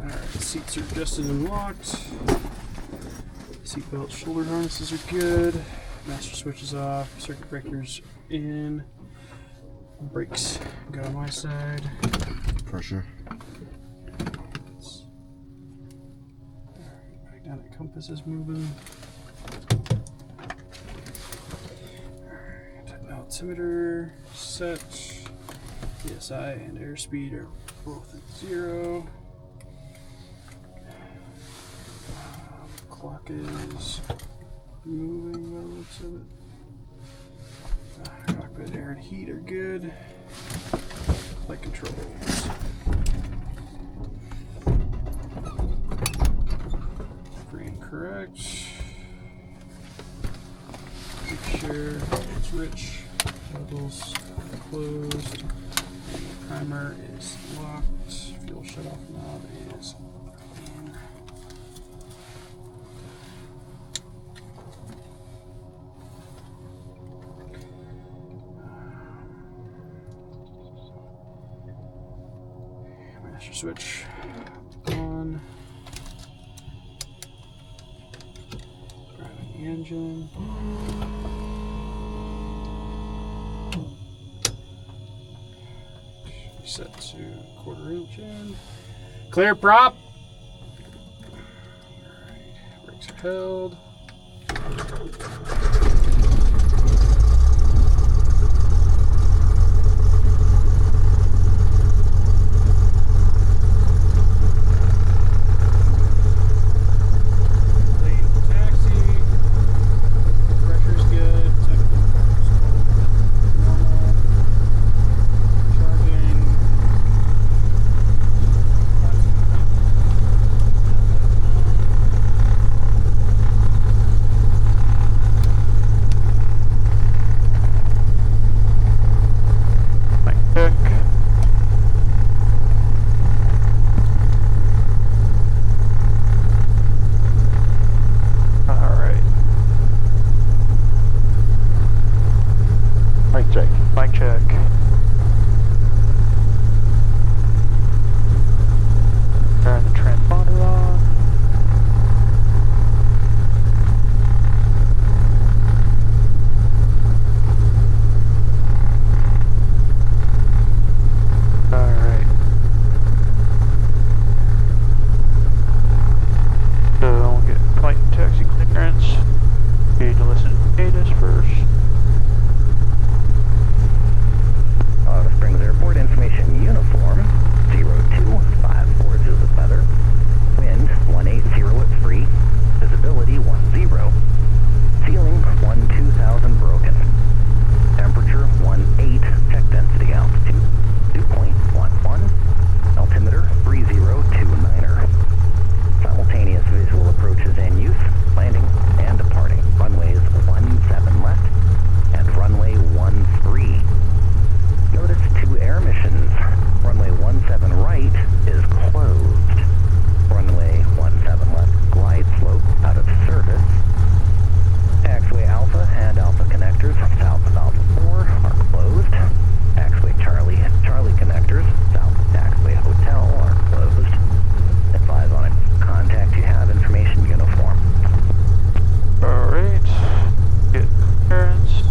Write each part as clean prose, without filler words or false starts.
Alright, seats are adjusted and locked. Seatbelt shoulder harnesses are good. Master switch is off. Circuit breakers in. Brakes go on my side. Pressure. Back down at compass is moving. Alright, altimeter set. PSI and airspeed are both at 0. Clock is moving by the looks of it. Cockpit air and heat are good. Flight controls. Free and correct. Make sure it's rich. Levels closed. Primer is locked. Fuel shutoff knob is in. Master switch on. Driving the engine. Set to 1/4 inch in. Clear prop. Alright, brakes are held. Mic check. Turn the transponder on. Alright. So we'll get flight and taxi clearance. You need to listen to data first. Airport information uniform 02540 is weather. Wind 180 at free. Visibility 10. Ceiling 2000 broken. Temperature 18. Check density altitude 2.11. Altimeter 3029er. Simultaneous visual approaches in use. Landing and departing. Runways 17 left and runway 13. Notice 2 air missions. Runway 17 right is closed. Runway 17 left glide slope out of service. Taxiway Alpha and Alpha connectors south of Alpha 4 are closed. Taxiway Charlie and Charlie connectors south of Taxiway Hotel are closed. Advise on any contact you have information uniform. Alright. Get clearance.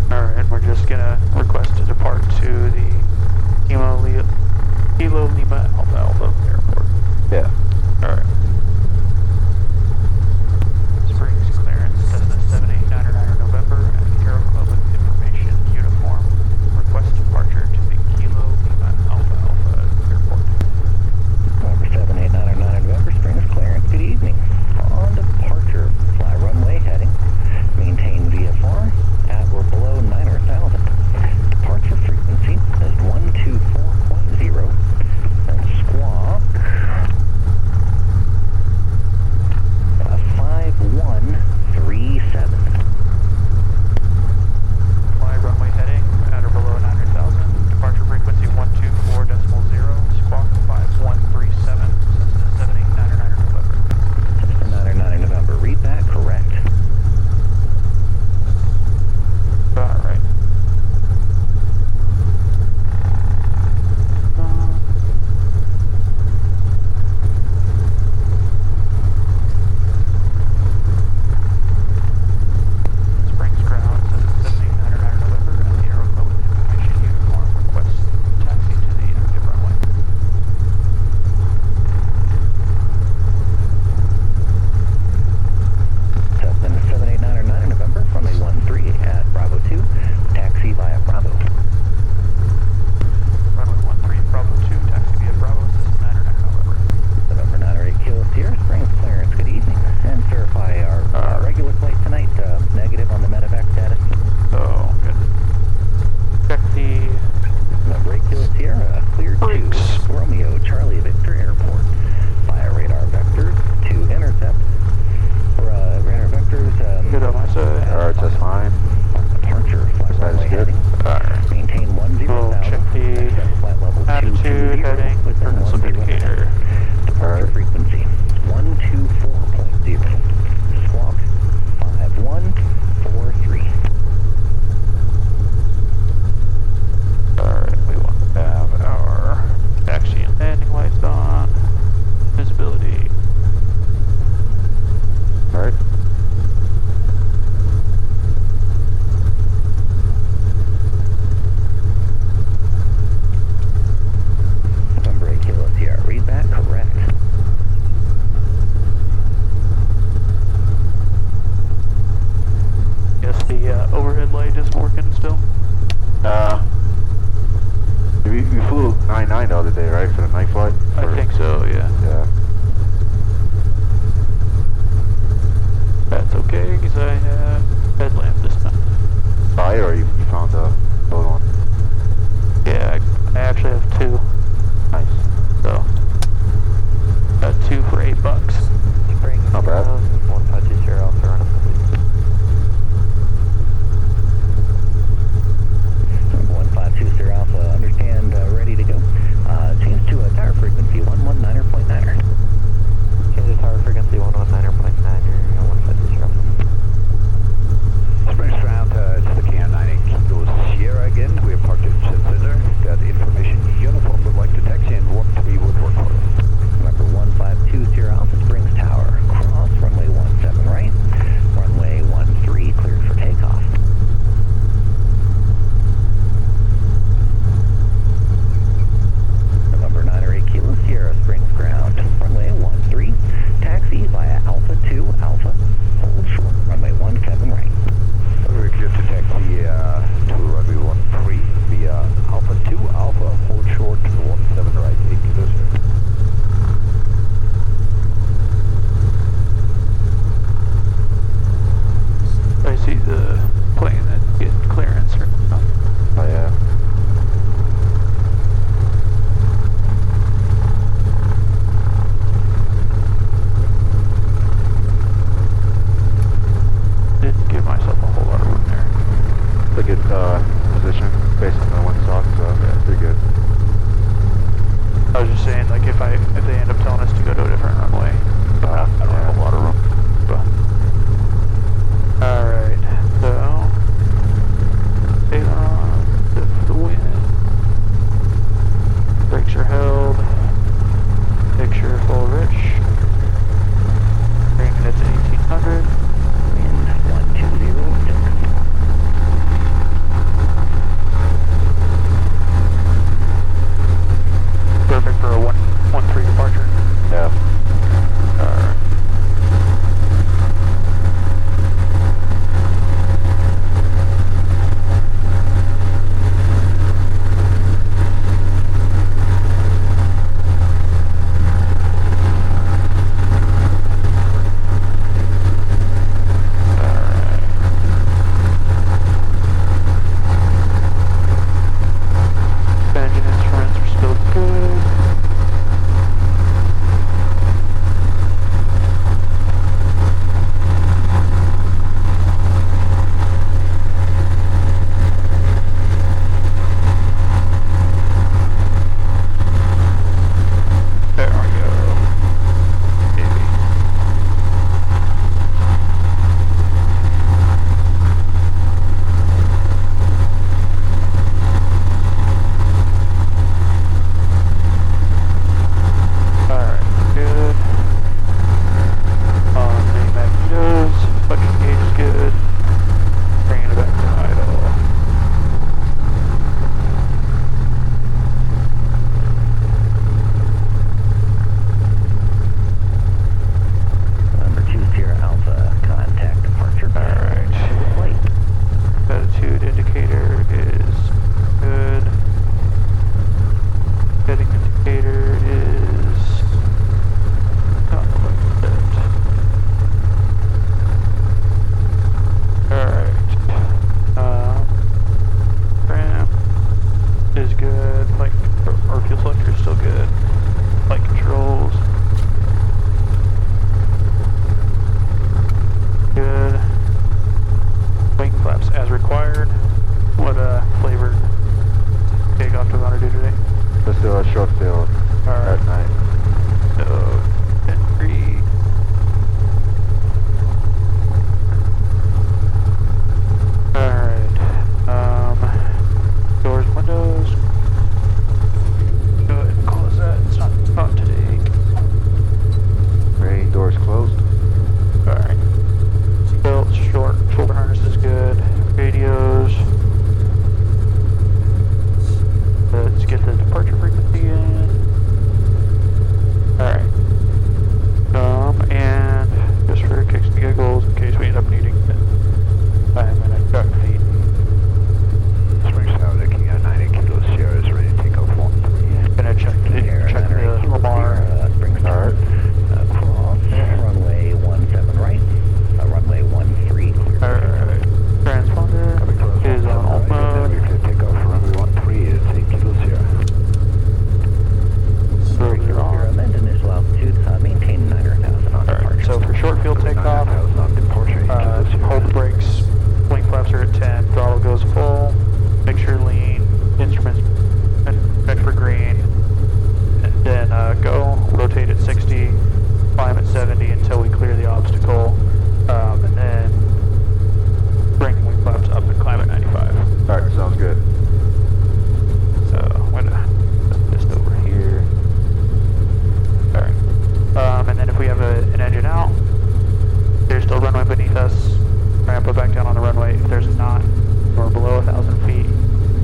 Alright, we're just gonna request to depart to the Kilo Lima Alpha Airport. Yeah. Alright. Springs clearance, Cessna 789er November at Aero Club with information uniform. Request departure to the Kilo Lima Alpha Airport. Number 789er November, Springs clearance. Good evening. On departure, fly runway heading. Maintain VFR at or below 9,000. Departure frequency is 124.0. And squawk Wednesday, right, for the night flight? I think so, yeah. Yeah. That's okay, because I have headlamp this time. Oh, yeah, or you found the other one? Yeah, I actually have 2. Nice. So, got 2 for $8. Spring Not bad. 1520 Alpha run. 1520 Alpha, understand, ready to go. Change to a tower frequency 119.9er. Change to tower frequency 119.9er, 1520 Alpha. Springs ground, it's the KLAA Kilo Sierra again. We are parked at Jet Center. Got information. Uniform would like to taxi and 13 would work for us. Number 1520 Alpha Springs Tower. Cross runway 17 right. Runway 13 cleared for takeoff. Number 9 or 8 Kilo Sierra Springs ground. Runway 13. Taxi via Alpha 2 Alpha. Hold short. Runway 17 right. We're clear to taxi to runway 13 via Alpha 2 Alpha. Hold short 17 right. 8 Kilo Sierra. I see the plane that get clearance right now. Oh, yeah. Didn't give myself a whole lot of room there. It's a good position based on the windsock, so yeah, pretty good. I was just saying, like, if they end up telling us to go to a different runway, I don't have a lot of room. But alright, so aileron, the wind, brakes are held, picture full rich, bringing it to 1800. Wind 1206. Perfect for a 1-3 departure. Yeah. an engine out. There's still runway beneath us. Ramp it back down on the runway. If there's not, we're below 1,000 feet.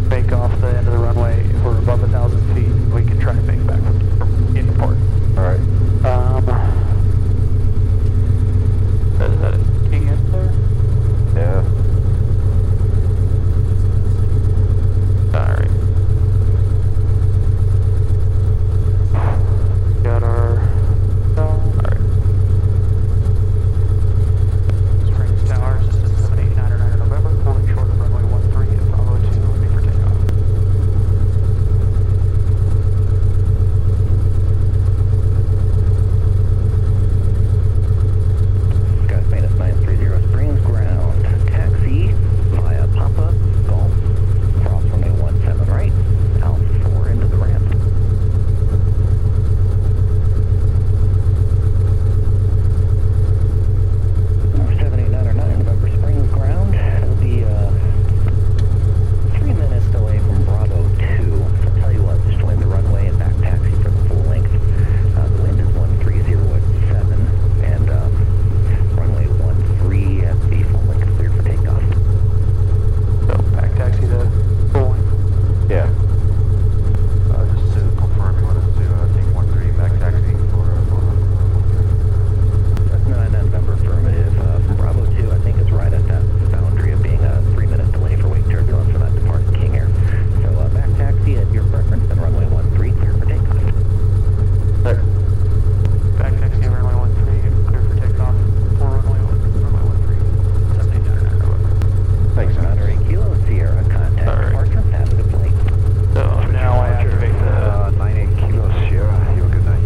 Make off the end of the runway. If we're above 1,000 feet, we can try to make back into port. Alright. Is that a key in there? Yeah. Alright. Got our... alright. Springs Towers, this is 7899 November, holding short of runway 13 at Bravo 2, ready for takeoff. Got minus 930 Springs ground. Taxi via Papa Golf. Cross runway 17 right. Out 4 into the ramp. Number 7899 November Springs ground. It'll be 3 minutes delay from Bravo 2. I'll tell you what, just join the runway and back taxi for the full length. The wind is 130 at 7 and runway 13 at the full length clear for takeoff. So, back taxi to full. Yeah. Just to confirm, you want us to take 1-3 back taxi for... That's 99 November affirmative. From Bravo 2, I think it's right at that boundary of being a 3-minute delay for wake turbulence for that departed King Air. So back taxi at your preference, then runway 13 clear for takeoff. There. Back taxi runway 13, clear for takeoff. For runway 13, 7899 November. Thanks, man. Monterey Kilo Sierra contact All right. departure. Have a good flight. So, now I activate the... 98 Kilo Sierra. You have a good night.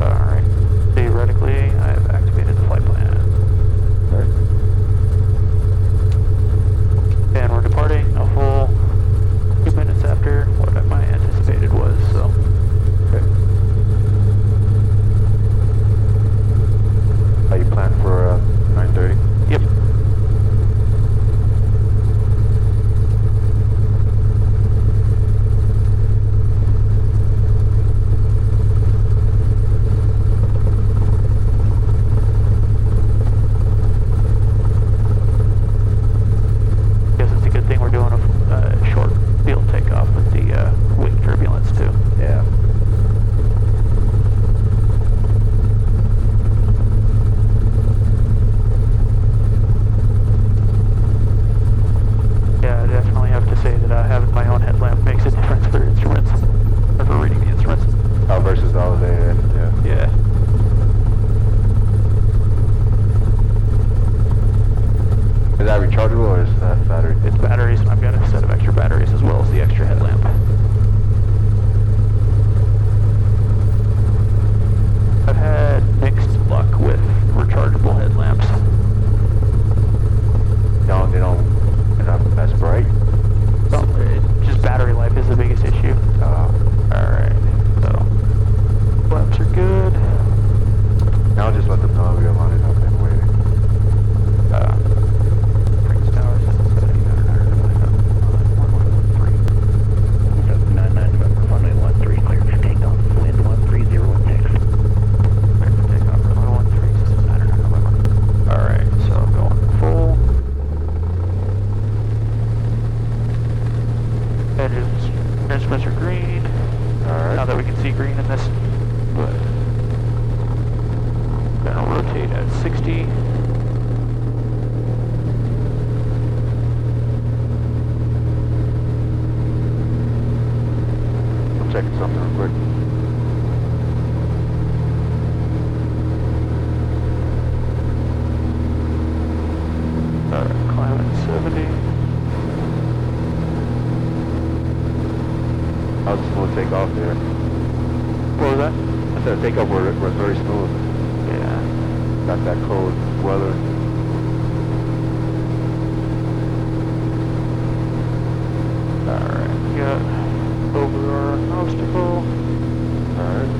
Alright. Theoretically, I have activated the flight plan. And we're departing a full 2 minutes after what my anticipated was, so. Okay. Are you planned for 9:30? Yep. Guess it's a good thing we're doing a short field takeoff with the wake turbulence too. Yeah. Yeah, I definitely have to say that having my own headlamp makes a difference for instruments, or for reading the instruments. Oh, versus all day, yeah. Yeah. Is that rechargeable or is that battery? It's batteries, and I've got a set of extra batteries as well as the extra headlamp. I've had mixed luck with rechargeable headlamps. They're not as bright? So, just battery life is the biggest issue. Alright, so lamps are good. I'll just let them know we are lining up and waiting. Springs Towers, 7999 99 November runway 13 clear for takeoff. Wind 13016. Clear for takeoff, runway 13, 7999 November. Alright, so going full. Edges, instruments are green. Alright. Now that we can see green in this, but gonna rotate at 60. I'm checking something real quick. Alright, climb at 70. How's the smooth take off there? What was that? I said take off we're very smooth. Yeah. Got that cold weather. Alright, we got over our obstacle. Alright.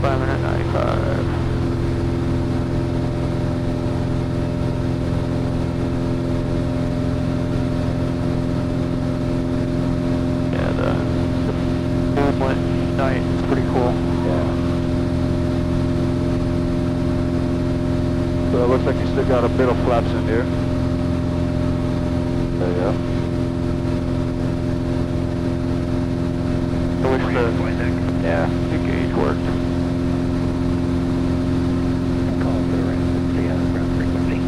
5 minute 95. So it looks like you still got a bit of flaps in there. There you go. I wish Yeah. the gauge worked. Call for the rest. See how ground frequency.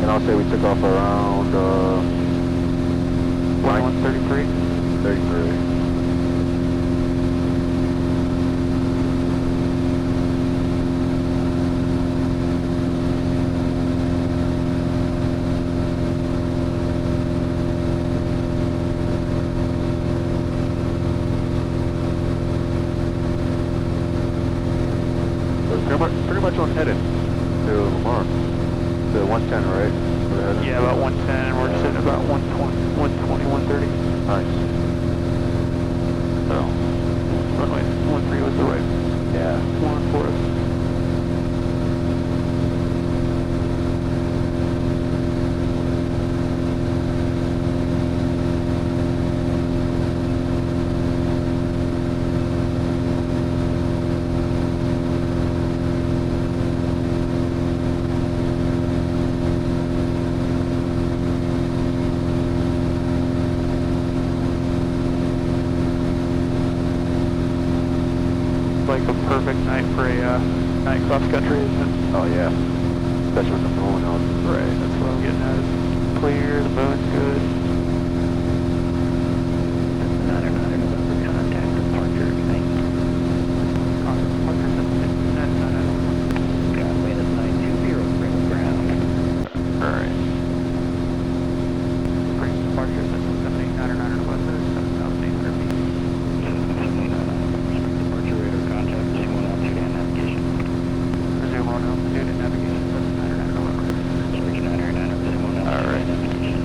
And I'll say we took off around 133. 33. Pretty much on heading to Lamar. The 110, right? We're heading? Yeah, about 110, and we're sitting about 120, 130. Nice. So, runway 13 was the right Yeah. one for us. Like a perfect night for a night cross country, isn't it? Oh yeah. Especially with the moon out. Right, that's what I'm getting at. It's clear, the moon's good. 909 November, contact departure. Thank you. Got wind at 920, bring ground. Alright. Brings departure, that's 789 or 7,800 feet. Departure radar contact, 2102 and navigation. Resume on altitude and navigation, 789 Switch 909 up to 2102 Alright. navigation.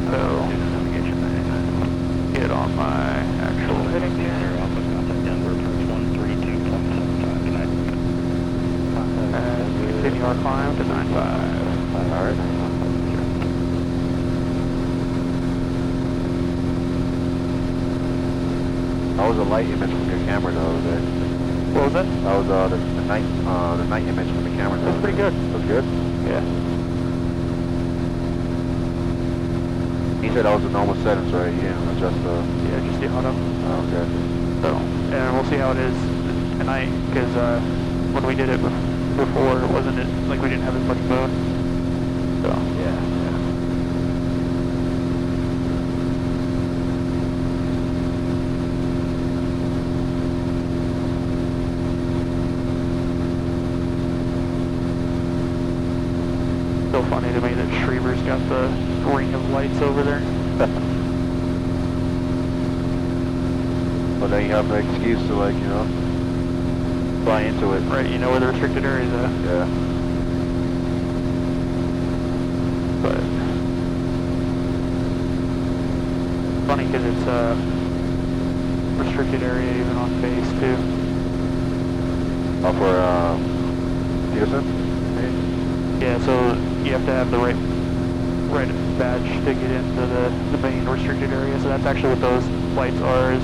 So, Navigation 909. get on my actual heading Air here. Alpha contact Denver, approach 132.75 tonight. And continue our climb to 95. Alright. That was a light image from your camera the other day. What was that? That was the night image from the camera. That's pretty good. That's good? Yeah. He said that was the normal settings, right? You didn't adjust the... Yeah, just the auto. Oh, okay. So, and we'll see how it is tonight, because when we did it before, it wasn't like we didn't have as much moon. So, Yeah. still funny to me that Schriever's got the ring of lights over there. But then you have the excuse to, like, you know, fly into it. Right, you know where the restricted area is at. Yeah. But funny because it's a restricted area even on base too. Oh, for, Peterson? Yeah, so you have to have the right badge to get into the main restricted area. So that's actually what those lights are, is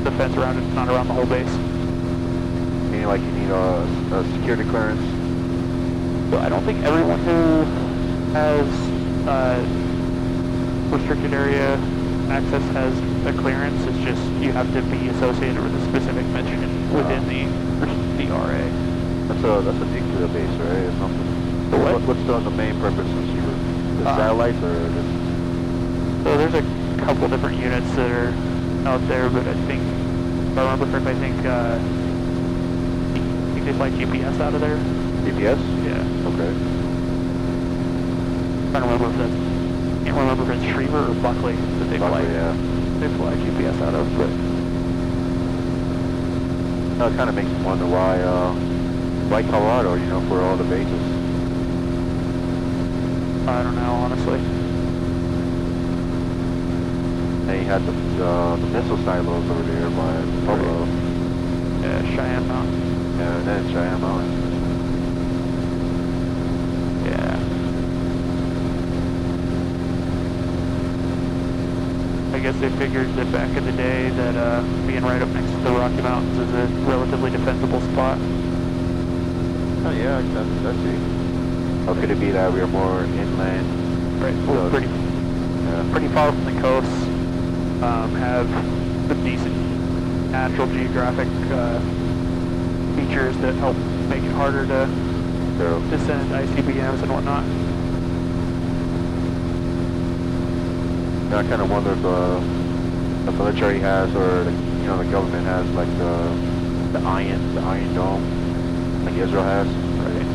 the fence around it, not around the whole base. Meaning, like, you need a security clearance? So I don't think everyone who has restricted area access has a clearance. It's just you have to be associated with a specific mission within the RA. That's a nuclear base, right? Or something. The what? What's the main purpose of the satellites, or just... So there's a couple different units that are out there, but I think, if I remember correctly, I think they fly GPS out of there. GPS? Yeah. Okay. I don't remember if that's, can't remember if it's Schriever or Buckley that they fly. Buckley, yeah. They fly GPS out of, but That kind of makes me wonder why Why Colorado, you know, for all the bases? I don't know, honestly. They had the missile silos over there by Pueblo. Yeah, Cheyenne Mountain. Yeah, and then Cheyenne Mountain. Yeah. I guess they figured that back in the day that being right up next to the Rocky Mountains is a relatively defensible spot. Oh yeah, that's it. How could it be that we are more inland? Right. We're pretty far from the coast. Have some decent natural geographic features that help make it harder to descend ICBMs and whatnot. I kind of wonder if the military has, or the, you know, the government has, like the Iron Dome, like Israel has. Right.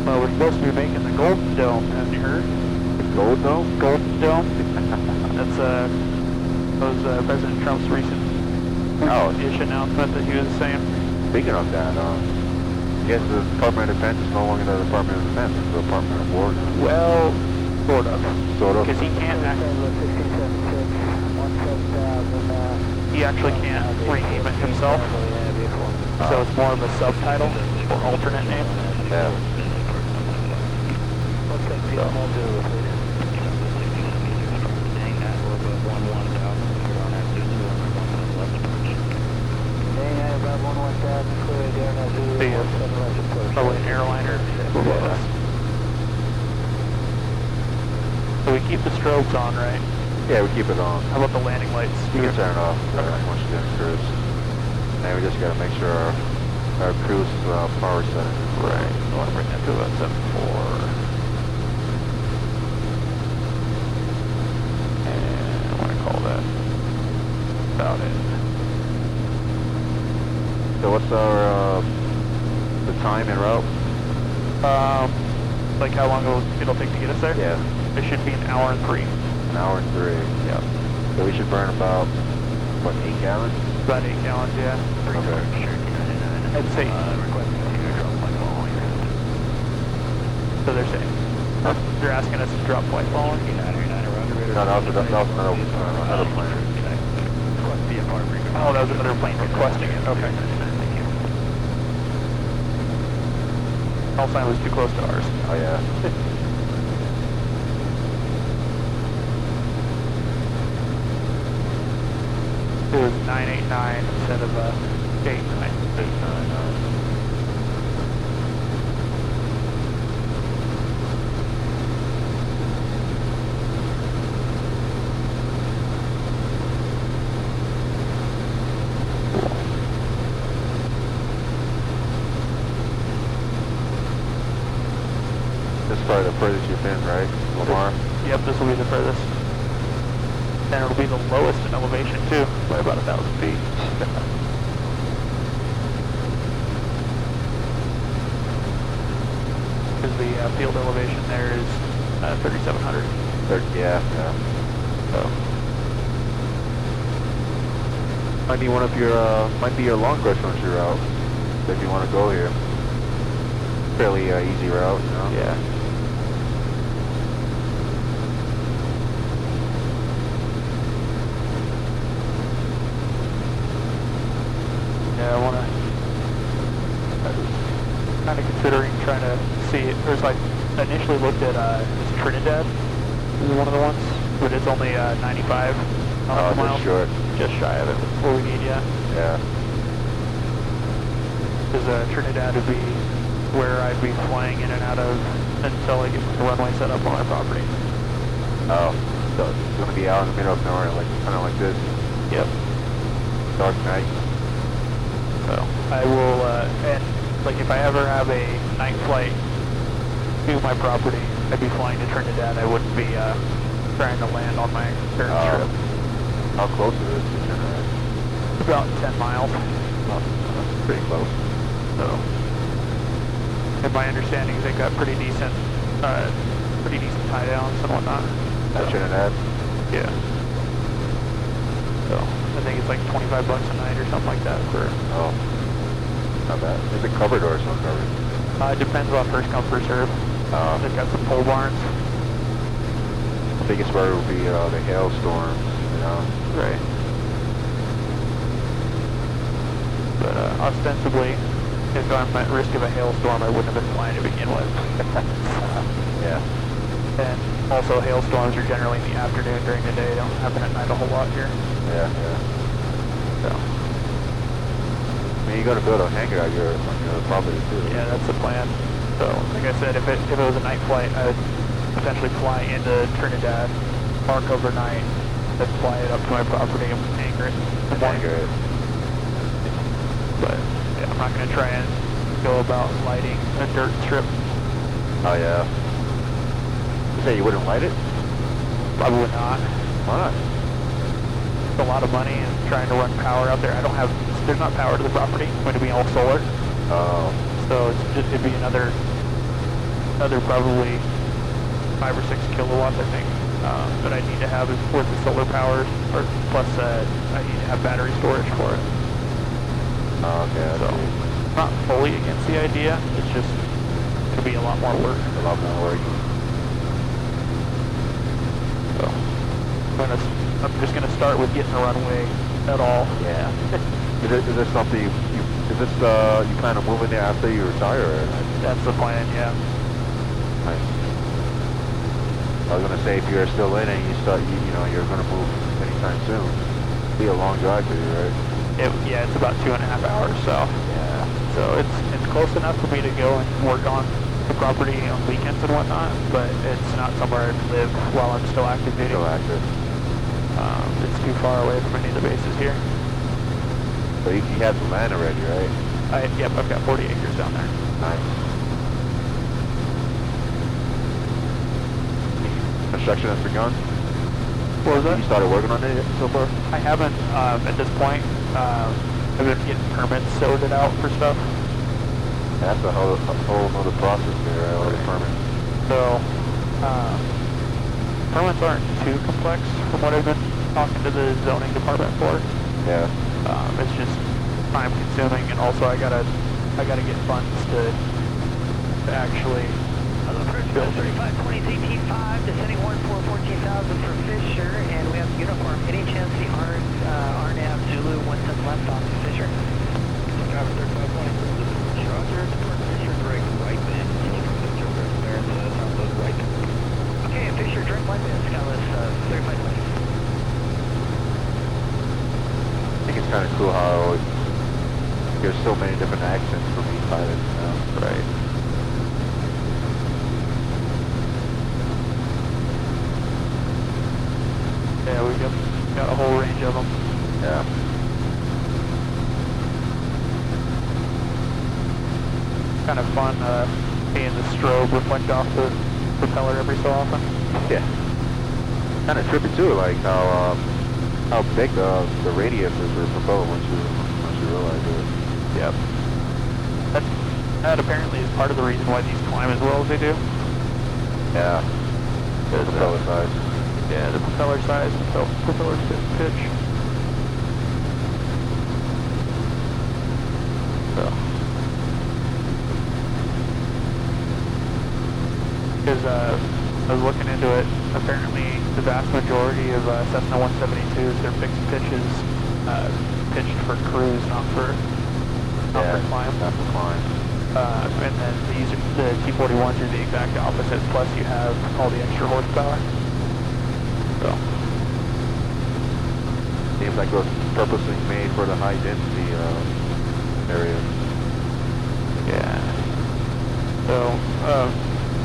Well, we're supposed to be making the Golden Dome, haven't you heard? The Gold Dome? Golden Dome. That's President Trump's recent-ish announcement that he was saying. Speaking of that, I guess the Department of Defense is no longer the Department of Defense, it's the Department of War. Well, sort of. Sort of. Because he can't he actually can't rename it himself. So it's more of a subtitle or alternate name. Yeah. Probably an airliner. So we keep the strobes on, right? Yeah, we keep it on. How about the landing lights? You can turn it off once you get in cruise. And we just gotta make sure our cruise power setting is Right. I want to bring that to about 7.4. And I want to call that about it. So what's our the time en route? Like how long it'll take to get us there? Yeah, It should be an hour and 3. an hour and 3. Yeah. So we should burn about what, 8 gallons? About 8 gallons, yeah. Okay. I'd say. So they're saying. They're asking us to drop flight following? No, that was another plane. Oh, that was another plane requesting it. Okay. Call sign was too close to ours. Oh yeah. It was 989 instead of 89. 899. This is probably the furthest you've been, right, Lamar? Yep, this will be the furthest. And it'll be the lowest in elevation too, by about 1,000 feet. Because the field elevation there is 3,700. Yeah. So, Might be one of your, might be your long restaurant route, if you want to go here. Fairly easy route, you know? yeah. Yeah, I want to. I was kind of considering trying to see it. There's like initially looked at Trinidad. Is one of the ones, but it's only 95 Oh, miles. just short. Just shy of it. What we need, yeah. Yeah. Because Trinidad would be where I'd be flying in and out of until I get the runway set up on our property. Oh, so it's going to be out in the middle of nowhere, like kind of like this. Yep. Dark night. So I will, and like if I ever have a night flight to my property, I'd be flying to Trinidad. I wouldn't be trying to land on my current trip. How close is it to Trinidad? About 10 miles. Oh, that's pretty close. So, and my understanding is they got pretty decent tie downs and whatnot. At Trinidad? Yeah. So I think it's like $25 a night or something like that for. Oh. it covered or is it covered? It depends on first come, first serve. They've got some pole barns. The biggest worry would be the hailstorms, you know. Right. But ostensibly, if I'm at risk of a hailstorm, I wouldn't have been flying to begin with. Yeah. And also, hailstorms are generally in the afternoon during the day. They don't happen at night a whole lot here. Yeah. So, I mean, you got to build a hangar on your property too. yeah, that's the plan. So, like I said, if it was a night flight, I would potentially fly into Trinidad, park overnight, then fly it up to my property and anchor it. Hangar it. But yeah, I'm not going to try and go about lighting a dirt strip. Oh yeah. You say you wouldn't light it? Probably not. Why not? It's a lot of money and trying to run power out there. There's not power to the property. It's going to be all solar. Oh. So it'd be another probably 5 or 6 kilowatts, I think, that I need to have is for the solar power, or plus I need to have battery storage for it. Oh, okay. So I'm not fully against the idea. It's just going to be a lot more work. A lot more work. So I'm just going to start with getting the runway at all. Yeah. Is this something you plan on moving there after you retire? Or? That's the plan, yeah. Nice. I was gonna say if you're still in it, and you're gonna move anytime soon. It'll be a long drive for you, right? Yeah, it's about 2.5 hours, so. Yeah. So it's close enough for me to go and work on the property on weekends and whatnot, but it's not somewhere I'd live while I'm still active duty. Still active. It's too far away from any of the bases here. But you have some land already, right? Yep, I've got 40 acres down there. Nice. Construction has begun? What was that? You started working on it so far? I haven't, at this point. I've been getting permits sorted out for stuff. That's a whole other process there, right? All the permits. So, permits aren't too complex from what I've been talking to the zoning department for. Yeah. It's just time consuming, and also I gotta get funds to actually build. 3520 ZT5, descending 14,000 for Fisher, and we have uniform. Any chance the RNAV Zulu 17 left off Fisher? Driver 3520, Roger, depart Fisher, direct right band, there in the southwest right. Okay, Fisher, direct right band, Skyless 3520. I think it's kind of cool how there's so many different accents from each pilot, you know? Right. Yeah, we've got a whole range of them. Yeah. Kind of fun seeing the strobe reflect off the propeller every so often. Yeah. Kind of trippy too, like how big the radius is for the propeller once you realize it. Yep. That apparently is part of the reason why these climb as well as they do. Yeah. The propeller size. Yeah, the propeller size and propeller pitch. So. Because I was looking into it, apparently the vast majority of Cessna 172s, their fixed pitches pitched for cruise, not for climb. Not for climb. And then the T-41s are the exact opposite, plus you have all the extra horsepower. So. Seems like it was purposely made for the high density area. Yeah. So,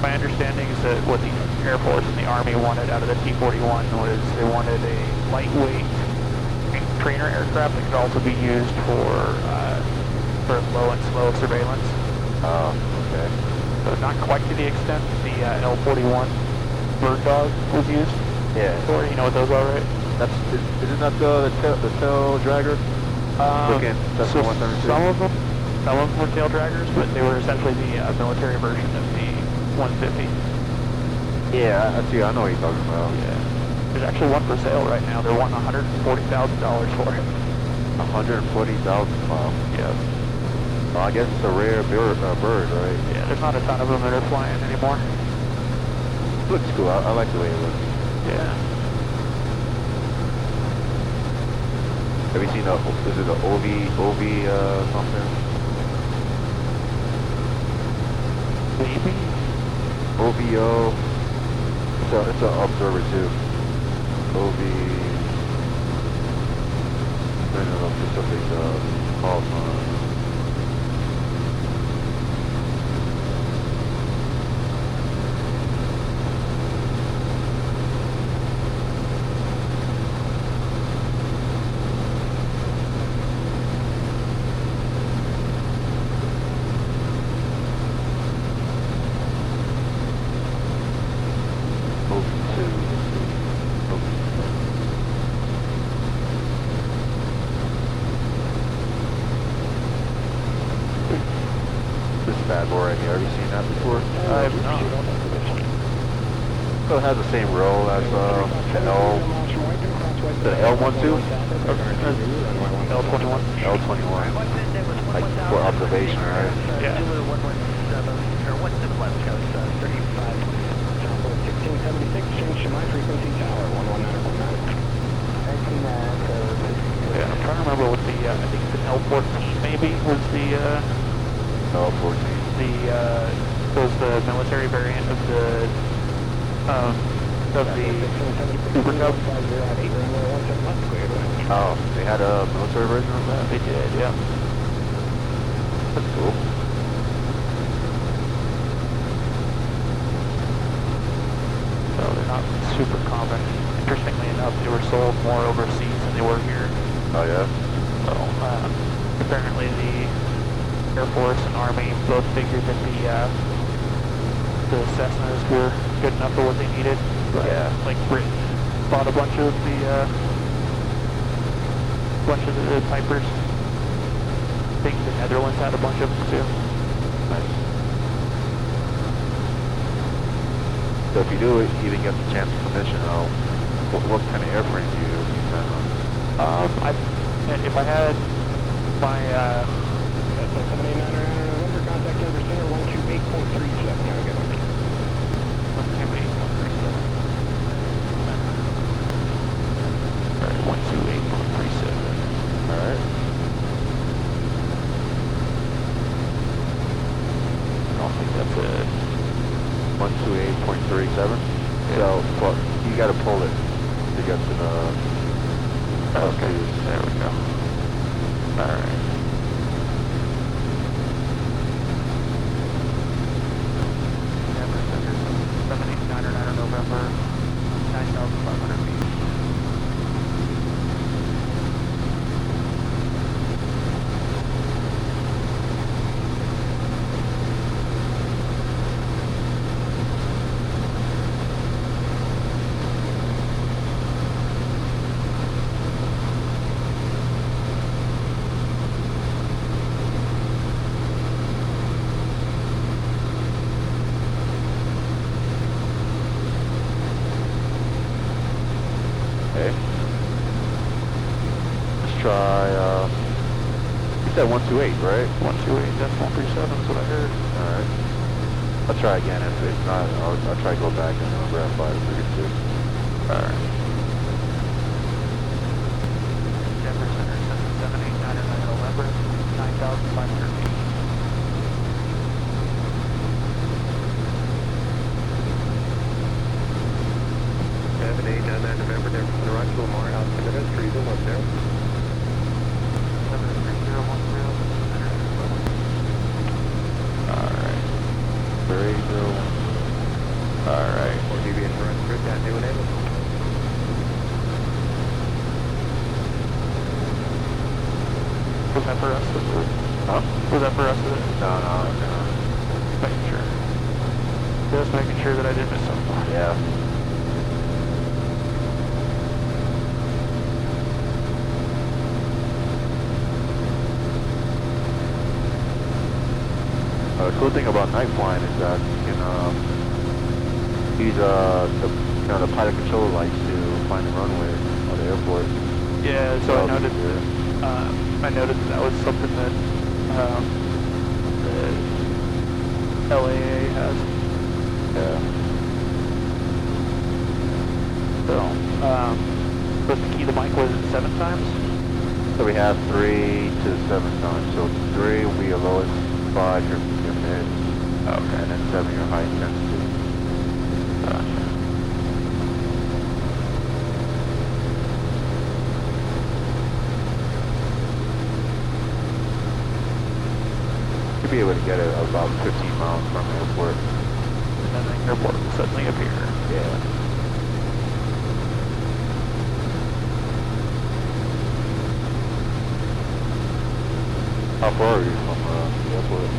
my understanding is that what the Air Force and the Army wanted out of the T-41 was they wanted a lightweight trainer aircraft that could also be used for low and slow surveillance. Oh, okay. So not quite to the extent the L-41 Bird Dog was used. Yeah. Or you know what those are, right? Isn't that the tail dragger? So some of them were tail draggers, but they were essentially the military version of the 150. Yeah, I know what you're talking about. Yeah. There's actually one for sale right now. They're wanting $140,000 for it. $140,000. Wow. Yeah. Well, I guess it's a rare bird, right? Yeah, there's not a ton of them that are flying anymore. Looks cool. I like the way it looks. Yeah. Have you seen is it the OV something? Maybe? OVO. It's an observer too. OV. I don't know specific call sign. Bad boy right here. Have you seen that before? I have not. So it has the same roll as the L. The L12? L21. L21. Like for observation, right? Yeah. What's the left coast? 35. Southwest 1676, change to my frequency tower, 119.9. Yeah, I'm trying to remember what the, I think it's an L14 maybe was the, L14. was the military variant of the Super Cub. Oh, they had a military version of that? They did, yeah. That's cool. So they're not super common. Interestingly enough, they were sold more overseas than they were here. Oh yeah? So apparently the Air Force and Army both figured that the Cessnas were good enough for what they needed. But, yeah, like Britain bought a bunch of the Pipers. I think the Netherlands had a bunch of them too. Nice. So if you do even get the chance of permission, what kind of airframe do you plan on? If I had my 789 November, contact number center 128.37. Alright, 128.37. Alright. I don't think that's it. 128.37. Yeah. So, well, you gotta pull it to get to the... Okay, there we go. Alright. Denver Center, 789 November, 9,500 feet. Okay. Let's try, you said 128, right? 128, that's 137 is what I heard. Alright. I'll try again. If it's not, I'll try to go back and verify the 32. Alright. Denver Center, 789 November, 9,500 feet. November, Denver Center, Rockville, Mar, altimeter 3010. 73010. Alright. 301. Alright. Or DBS run through that new enable. Was that for us? Huh? Was that for us? No. Making sure. Just making sure that I didn't miss something. Yeah. The cool thing about night flying is that you can use the pilot control lights to find the runway or the airport. Yeah, so I noticed that was something that that KLAA has. Yeah. So, supposed to key the mic, was it 7 times? So we have 3 to 7 times. So 3 will be your lowest, 5 your mid, Okay. and then 7 your high intensity. Gotcha. You'll be able to get it about 15 miles from the airport. And then the airport will suddenly appear. Yeah. How far are you from the airport?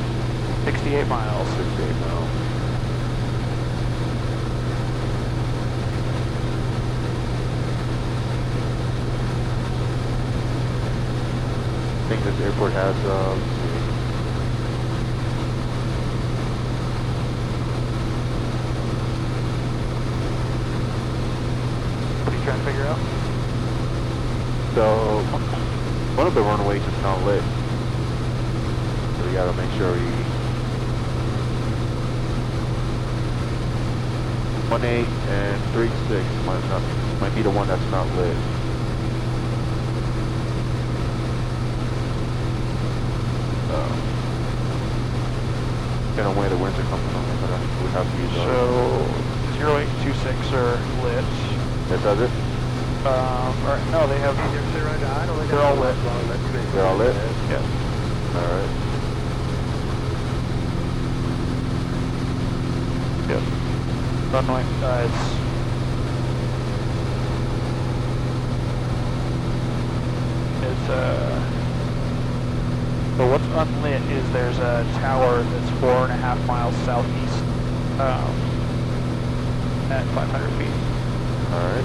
68 miles. 68 miles. I think this airport has, let's see. What are you trying to figure out? So, one of the runways is not lit. So we gotta make sure we 18 and 36 might be the one that's not lit. Depending on where the winds are coming from, we have to use those. So, 0826 are lit. That does it? Or, no, they have, they're all lit. They're all lit? Yes. Alright. Yep. Runway, so what's unlit is there's a tower that's 4.5 miles southeast, at 500 feet. Alright.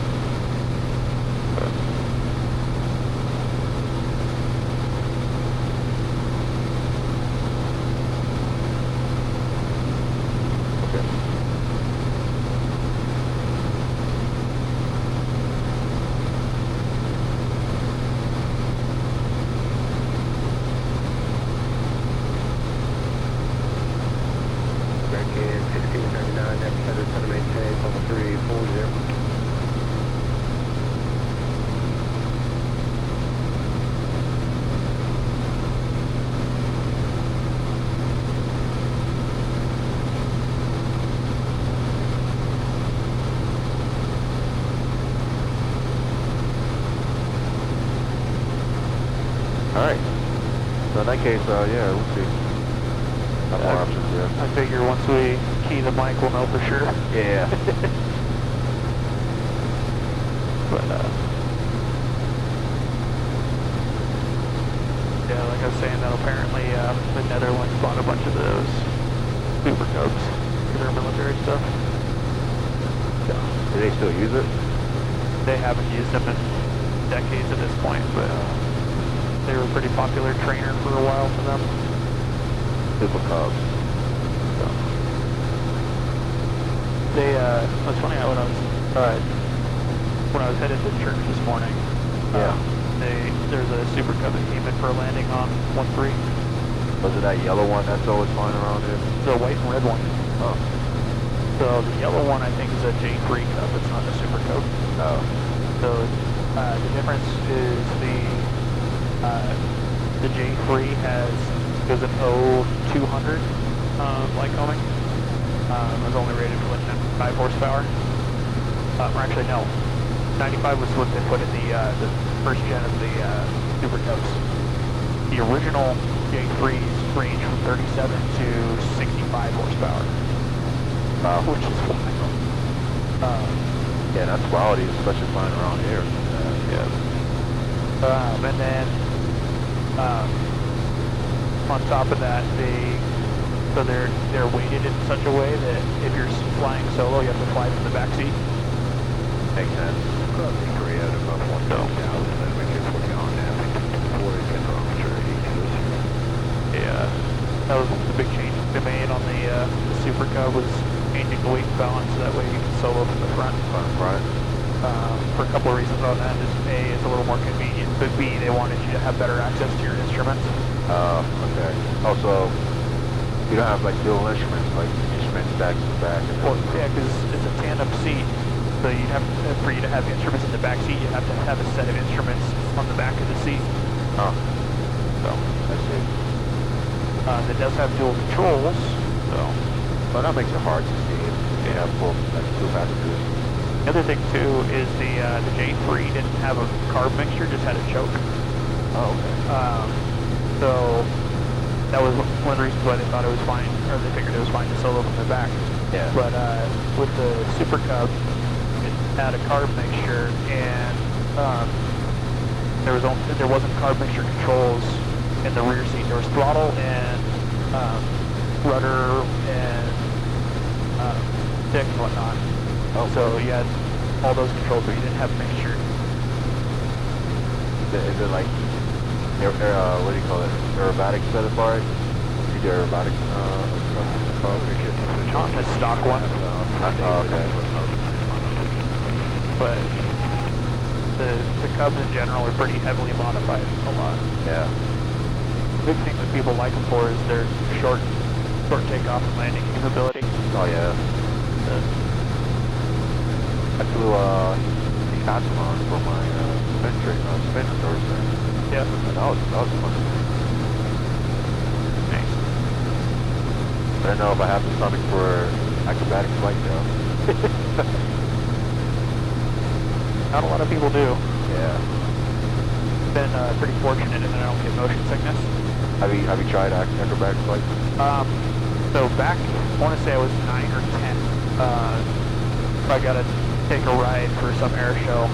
Alright. So in that case, yeah, we'll see. Have more options there. I figure once we key the mic, we'll know for sure. Yeah. But, yeah, like I was saying, though, apparently, the Netherlands bought a bunch of those Super Cubs for their military stuff. So, Do they still use it? they haven't used them in decades at this point, but they were a pretty popular trainer for a while for them. Super Cubs. So, they, it's funny how when I was headed to church this morning, Yeah. there's a Super Cub that came in for a landing on 1-3. Was it that yellow one that's always flying around here? The white and red one. Oh. So the yellow one I think is a J3 Cub, it's not a Super Cub. Oh. So the difference is the J3 goes an 0200 Lycoming. It was only rated for like 95 horsepower. Or actually no, 95 was what they put in the first gen of the Super Cubs. The original J3s range from 37 to 65 horsepower. Wow. Which is wild. Yeah, that's quality, especially flying around here. Yeah. And then on top of that, they're weighted in such a way that if you're flying solo, you have to fly from the back seat. Makes sense. Crossing Korea at above 1,000, then we can put you on Yeah, that was the big change they made on the Super Cub, was changing the weight balance so that way you can solo from the front. Right. For a couple of reasons on that. Just A, it's a little more convenient, but B, they wanted you to have better access to your instruments. Okay. Also, You don't have like dual instruments, like instrument stacks in the back. And Well, yeah, because it's a tandem seat, so you'd have for you to have instruments in the back seat, you have to have a set of instruments on the back of the seat. Oh, So I see. it does have dual controls, so. But that makes it hard to see if they have both, like, two passengers. The other thing too is the J3 didn't have a carb mixture, just had a choke. Oh, okay. So that was one of the reasons why they thought it was fine, or they figured it was fine to solo from the back. Yeah. But with the Super Cub, it had a carb mixture, and there wasn't carb mixture controls in the rear seat. There was throttle and rudder and stick and whatnot. Oh. So you had all those controls, but you didn't have a mixture. Is it like, what do you call it? Aerobatic set apart? You do aerobatic, Not the stock one. Oh, okay. But the Cubs in general are pretty heavily modified a lot. Yeah. The big thing that people like them for is their short takeoff and landing capability. Oh, yeah. I flew, Decathlon for my, spin Thursday. Yeah. That was fun. Thanks. I don't know if I have the stomach for acrobatic flight, though. Not a lot of people do. Yeah. Been pretty fortunate in that I don't get motion sickness. Have you tried acrobatic flight? So back, I want to say I was 9 or 10. I got to take a ride for some air show.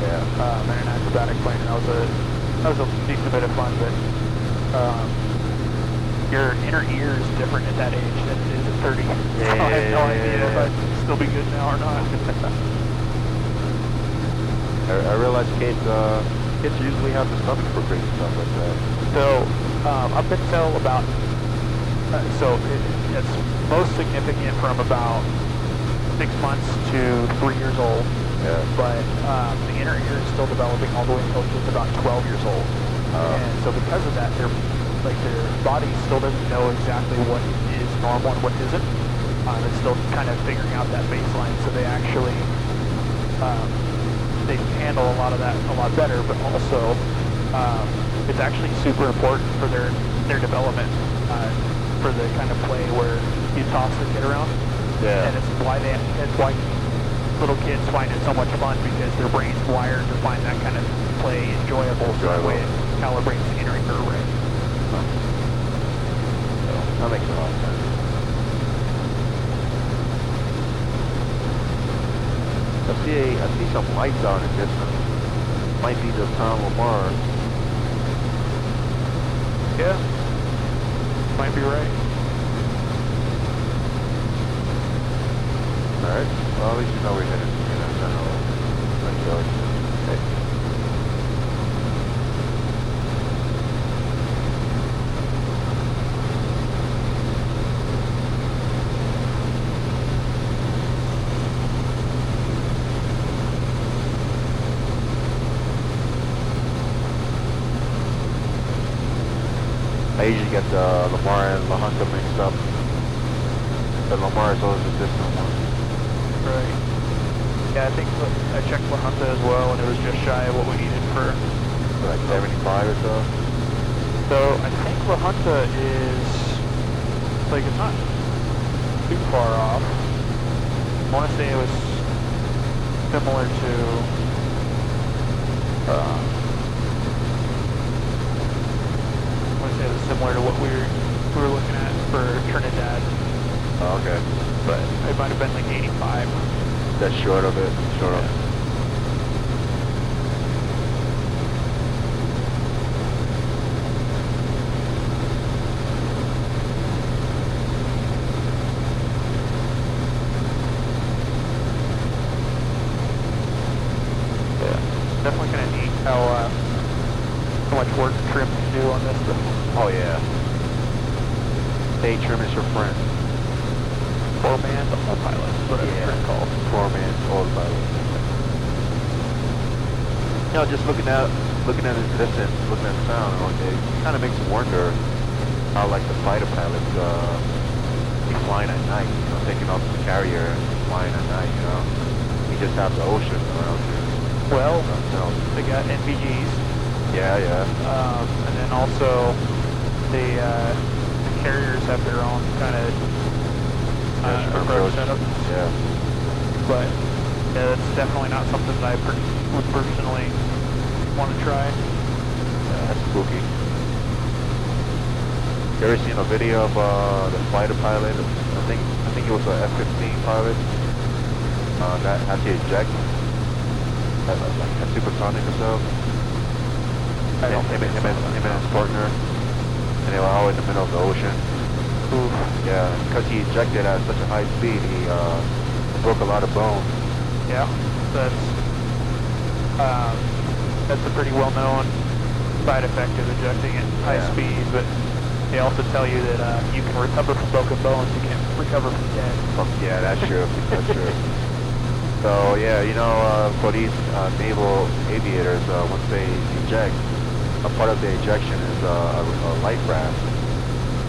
Yeah. In an acrobatic plane. That was a decent bit of fun, but your inner ear is different at that age than it is at 30. So I have no idea if I'd still be good now or not. I realize kids usually have the stomach for crazy stuff like that. So up until about it's most significant from about 6 months to 3 years old. Yeah. But the inner ear is still developing all the way until just about 12 years old. And so because of that, their body still doesn't know exactly what is normal and what isn't. It's still kind of figuring out that baseline, so they actually they handle a lot of that a lot better, but also it's actually super important for their development, for the kind of play where you toss the kid around. Yeah. And it's why little kids find it so much fun, because their brain's wired to find that kind of play enjoyable, so that way it calibrates the inner ear rate. So that makes a lot of sense. I see some lights out in the distance. Might be the town Lamar. Yeah, might be right. Alright. Well, at least you know we're headed in a general direction. Okay. I usually get the Lamar and La Junta mixed up. The Lamar is always the distant one. Right. Yeah, I think I checked La Junta as well, and it was just shy of what we needed for. Like 75 or so? So I think La Junta is, like, it's not too far off. I want to say it was similar to, it was similar to what we were looking at for Trinidad. Oh, okay. But it might have been like 85. That's short of it. Short of it. Yeah. Definitely kind of neat how much work trim can do on this stuff. Oh, yeah. Day trim is your friend. 4-man autopilot, what it's called. 4-man autopilot. You know, just looking at the distance, looking at the sound, it kind of makes you wonder how, like, the fighter pilots be flying at night, you know, taking off the carrier and flying at night, you know. We just have the ocean around here. Well, No. they got NVGs, Yeah, yeah. and then also the carriers have their own kind of approach setup. Yeah. But yeah, that's definitely not something that I would personally want to try. That's spooky. You ever seen a video of the fighter pilot? I think it was an F-15 pilot that had to eject at supersonic or so. Him and his partner, and they were all in the middle of the ocean. Oof. Yeah, because he ejected at such a high speed, he broke a lot of bones. Yeah, that's a pretty well-known side effect of ejecting at high speed, but they also tell you that you can recover from broken bones, you can't recover from dead. Yeah, that's true. That's true. So yeah, you know, for these naval aviators, once they eject, a part of the ejection is a life raft.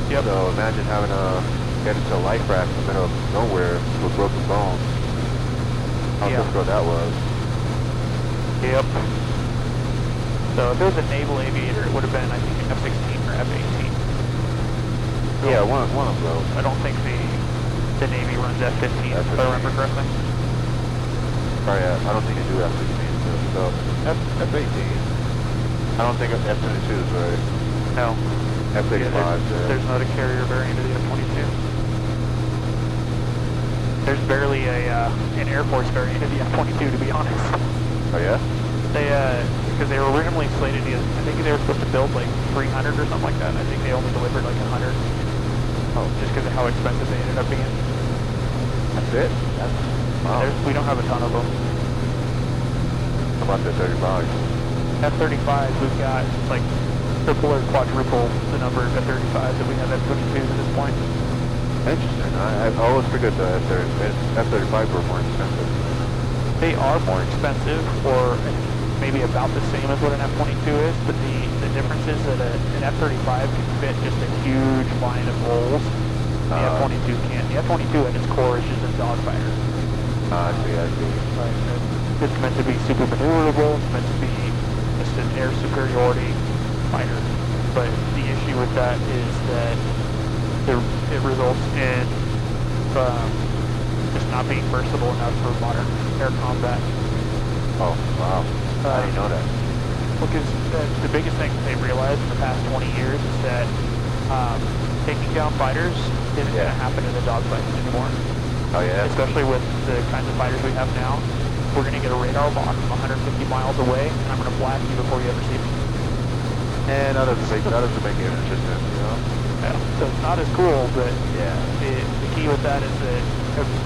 Yep. So imagine having to get into a life raft in the middle of nowhere with broken bones. How difficult that was. Yep. So if it was a naval aviator, it would have been, I think, an F-16 or F-18. So Yeah, one of those. I don't think the Navy runs F-15, if I remember correctly. Sorry, I don't think they do F-16. So F-18. I don't think F-22 is right. No. F-35. There's not a carrier variant of the F-22. There's barely an Air Force variant of the F-22, to be honest. Oh yeah? Because they were originally slated to, I think they were supposed to build like 300 or something like that, and I think they only delivered like 100. Oh, just because of how expensive they ended up being. That's it? Wow. We don't have a ton of them. How about the 35? F-35s, we've got like triple or quadruple the number of F-35s that we have F-22s at this point. Interesting. I always figured the F-35 were more expensive. They are more expensive, or maybe about the same as what an F-22 is, but the difference is that an F-35 can fit just a huge line of rolls. The F-22 can't. The F-22 at its core is just a dogfighter. I see. Right. It's meant to be super maneuverable. It's meant to be just an air superiority fighter. But the issue with that is that it results in just not being versatile enough for modern air combat. Oh, wow. I didn't know that. Because the biggest thing that they've realized in the past 20 years is that taking down fighters isn't going to happen in the dogfights anymore. Oh, yeah? Especially with the kinds of fighters we have now. We're going to get a radar lock from 150 miles away, and I'm going to blast you before you ever see me. And that doesn't make it interesting, you know? Yeah, so it's not as cool, but yeah, the key with that is that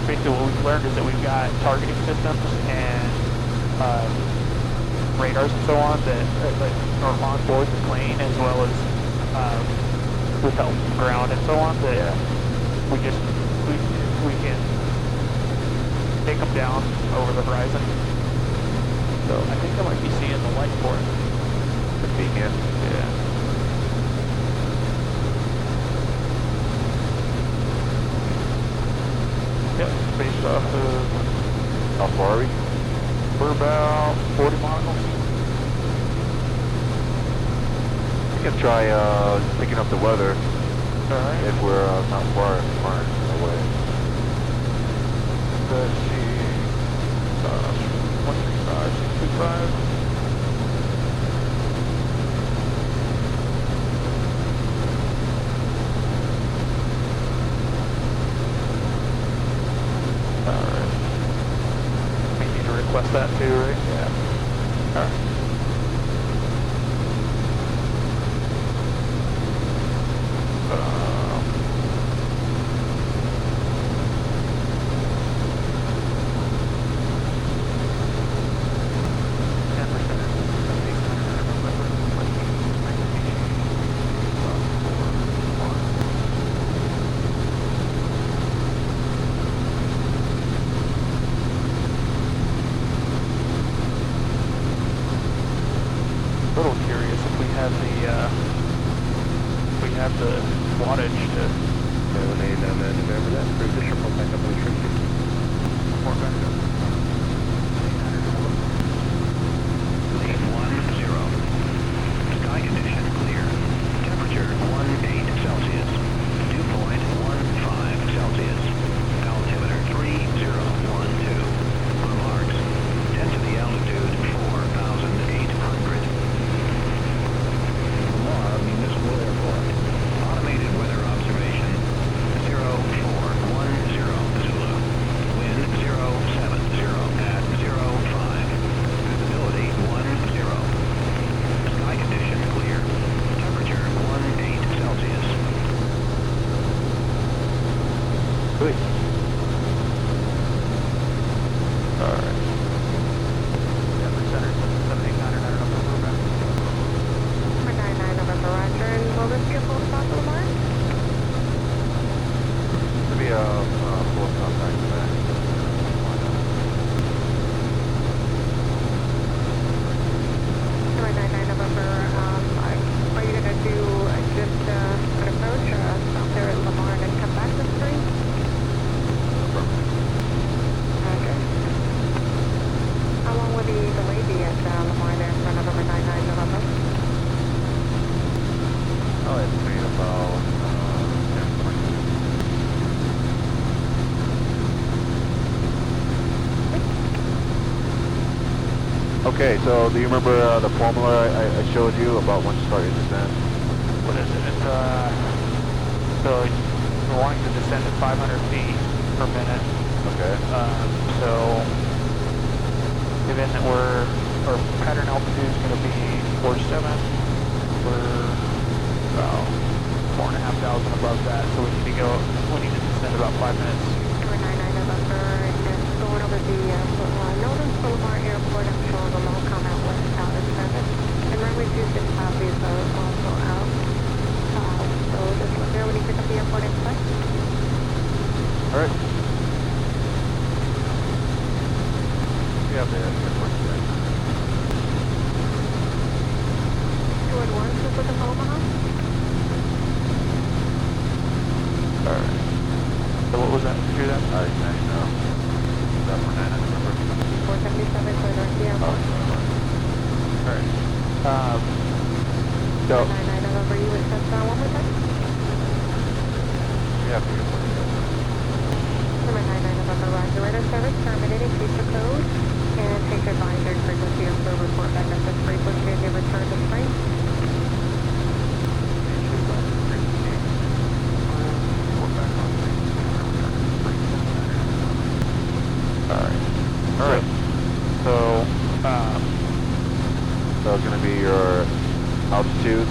basically what we've learned is that we've got targeting systems and radars and so on that are on board the plane, as well as with help from ground and so on, that we can take them down over the horizon. So I think I might be seeing the light for it. the beacon. Yeah. Yep, based off of... How far are we? We're about 40 miles. We can try picking up the weather Alright. if we're not far away. Let's see. 135, 625. Request that too, right? Yeah. Alright. wattage to Lemonade down there, November, that British report back up on the trip. Report back up. Lead 10. Sky condition clear. Temperature 18 Celsius. Dew point 15 Celsius. Altimeter 3012. Remarks. Density altitude 4,800. Lamar Municipal Airport. Automated weather observation. 0410 Zulu. Wind 070 at 05. Visibility 10. Sky condition clear. Temperature 18 Celsius. Sweet. Alright. Denver Center, 789 or 9 November, back. Number 99 November, Roger. And will this be a full stop to Lamar? Should be a full contact back. Number 99 November, are you going to do just an approach or stop there at Lamar and then come back to the street? Okay. How long will the delay be at Lamar there for November 99 November? Oh, it's be about 10, 20 minutes. Okay, so do you remember the formula I showed you about when to start your descent? What is it? It's, so we're wanting to descend at 500 feet per minute. Okay. So, given that our pattern altitude is going to be 47, we're about 4,500 above that, so we need to descend about 5 minutes. Number 99 November, and just going over the Northern Lamar Airport, I'm sure the low comment west out is 7. And runway 26 copies are also out. So just let me know when you pick up the airport in sight. Alright. Yeah, the airport today. 211, so put the Omaha. Alright. So what was that? Did you hear that? I know. That for 9, I remember. 477, clear north the airport. Alright. So, 99 November, you would set one more time? Yeah, the airport. Number 99 November, Roger. Radar service terminating, keep the code, and take advisory frequency of the report back at this frequency and give return to spring. Alright. So, So it's going to be your altitude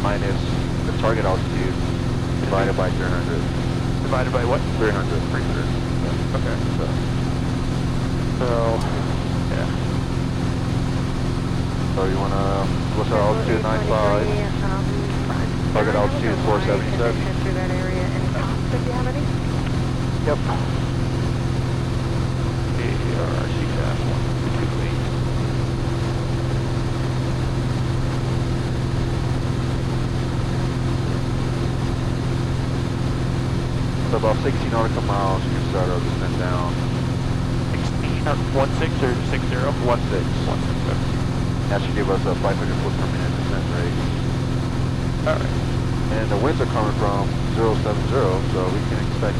minus the target altitude divided by 300. divided by what? 300. 300. Yeah. Okay. So, yeah. So you want to, what's our altitude? 95. Target altitude 477. Through that area. Any costs if you have any? Yep. CCAS 128. So about 60 nautical miles, you can start to descend down. 16 or 16 or 60? 16. 16. That should give us a 500 foot per minute descent rate. Alright. And the winds are coming from 070, so we can expect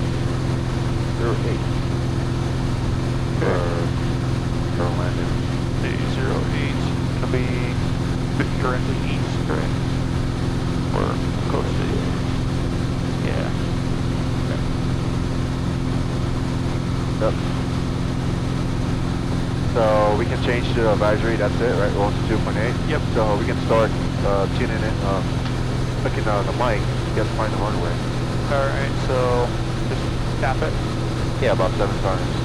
08 for landing. The 08 is going to be directly east, correct? Or coasting. Yeah. Okay. Yep. So we can change to advisory, that's it, right? We're on to 2.8. Yep. So we can start tuning in, clicking on the mic, get to find the runway. Alright, so just tap it. Yeah, about 7 times.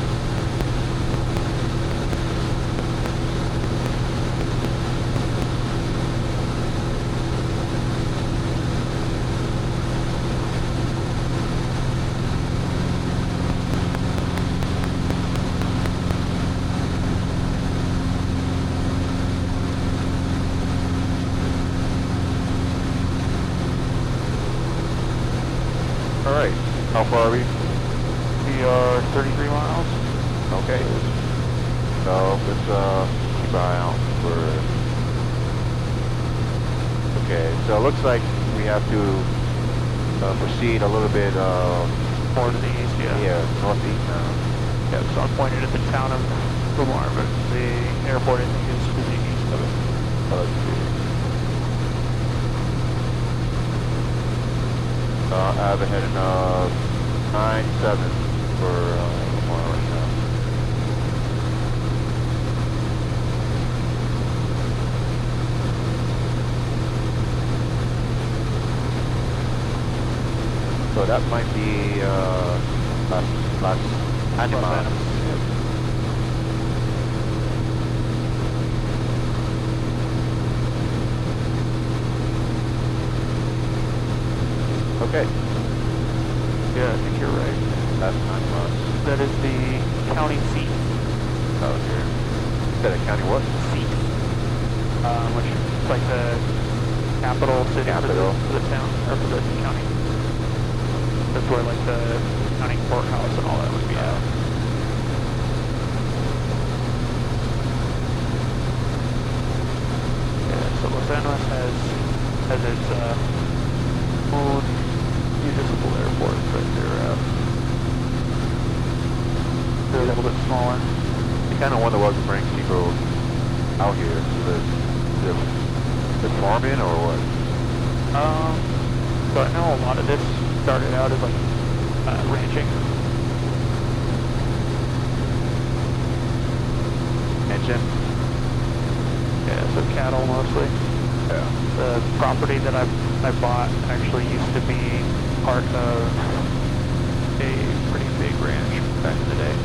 Alright, how far are we? We are 33 miles. Okay. So let's keep an eye out for. Okay, so it looks like we have to proceed a little bit More to the east, yeah, northeast now. Yeah, so I'm pointed at the town of Lamar, but the airport I think is to the east of it. Let's see. I have a heading of 97 for Lamar right now. So that might be last animal. Okay. Yeah, I think you're right. That's 9 months. That is the county seat. Oh, here. Is that a county what? Seat. Which is like the capital city Capital. For the town, or for the county. That's where like the county courthouse and all that would be at. Yeah, so Los Angeles has its own municipal airports, but they're a little bit smaller. I kind of wonder what brings people out here to the farming or what? So I know a lot of this started out as like ranching. Engine? Yeah, so cattle mostly. Yeah. The property that I bought actually used to be part of a pretty big ranch back in the day.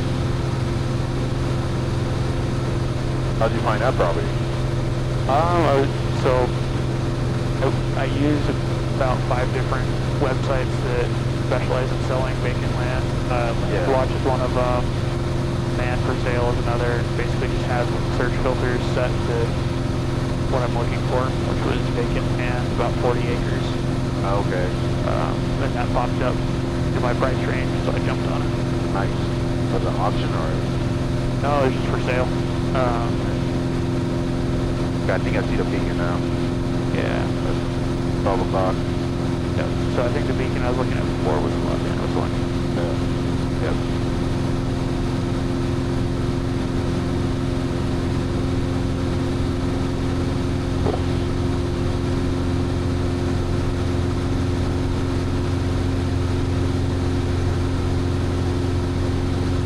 How'd you find that property? So I use about 5 different websites that specialize in selling vacant land. Yeah. Watch is one of them. Land for sale is another. Basically just has search filters set to what I'm looking for, which was vacant land, about 40 acres. Okay. And that popped up in my price range, so I jumped on it. Nice. Was it an auction or? No, it was just for sale. I think I see the beacon now. Yeah. That's 12 o'clock. Yep. So I think the beacon I was looking at before was the Los Angeles one. Yeah. Yep.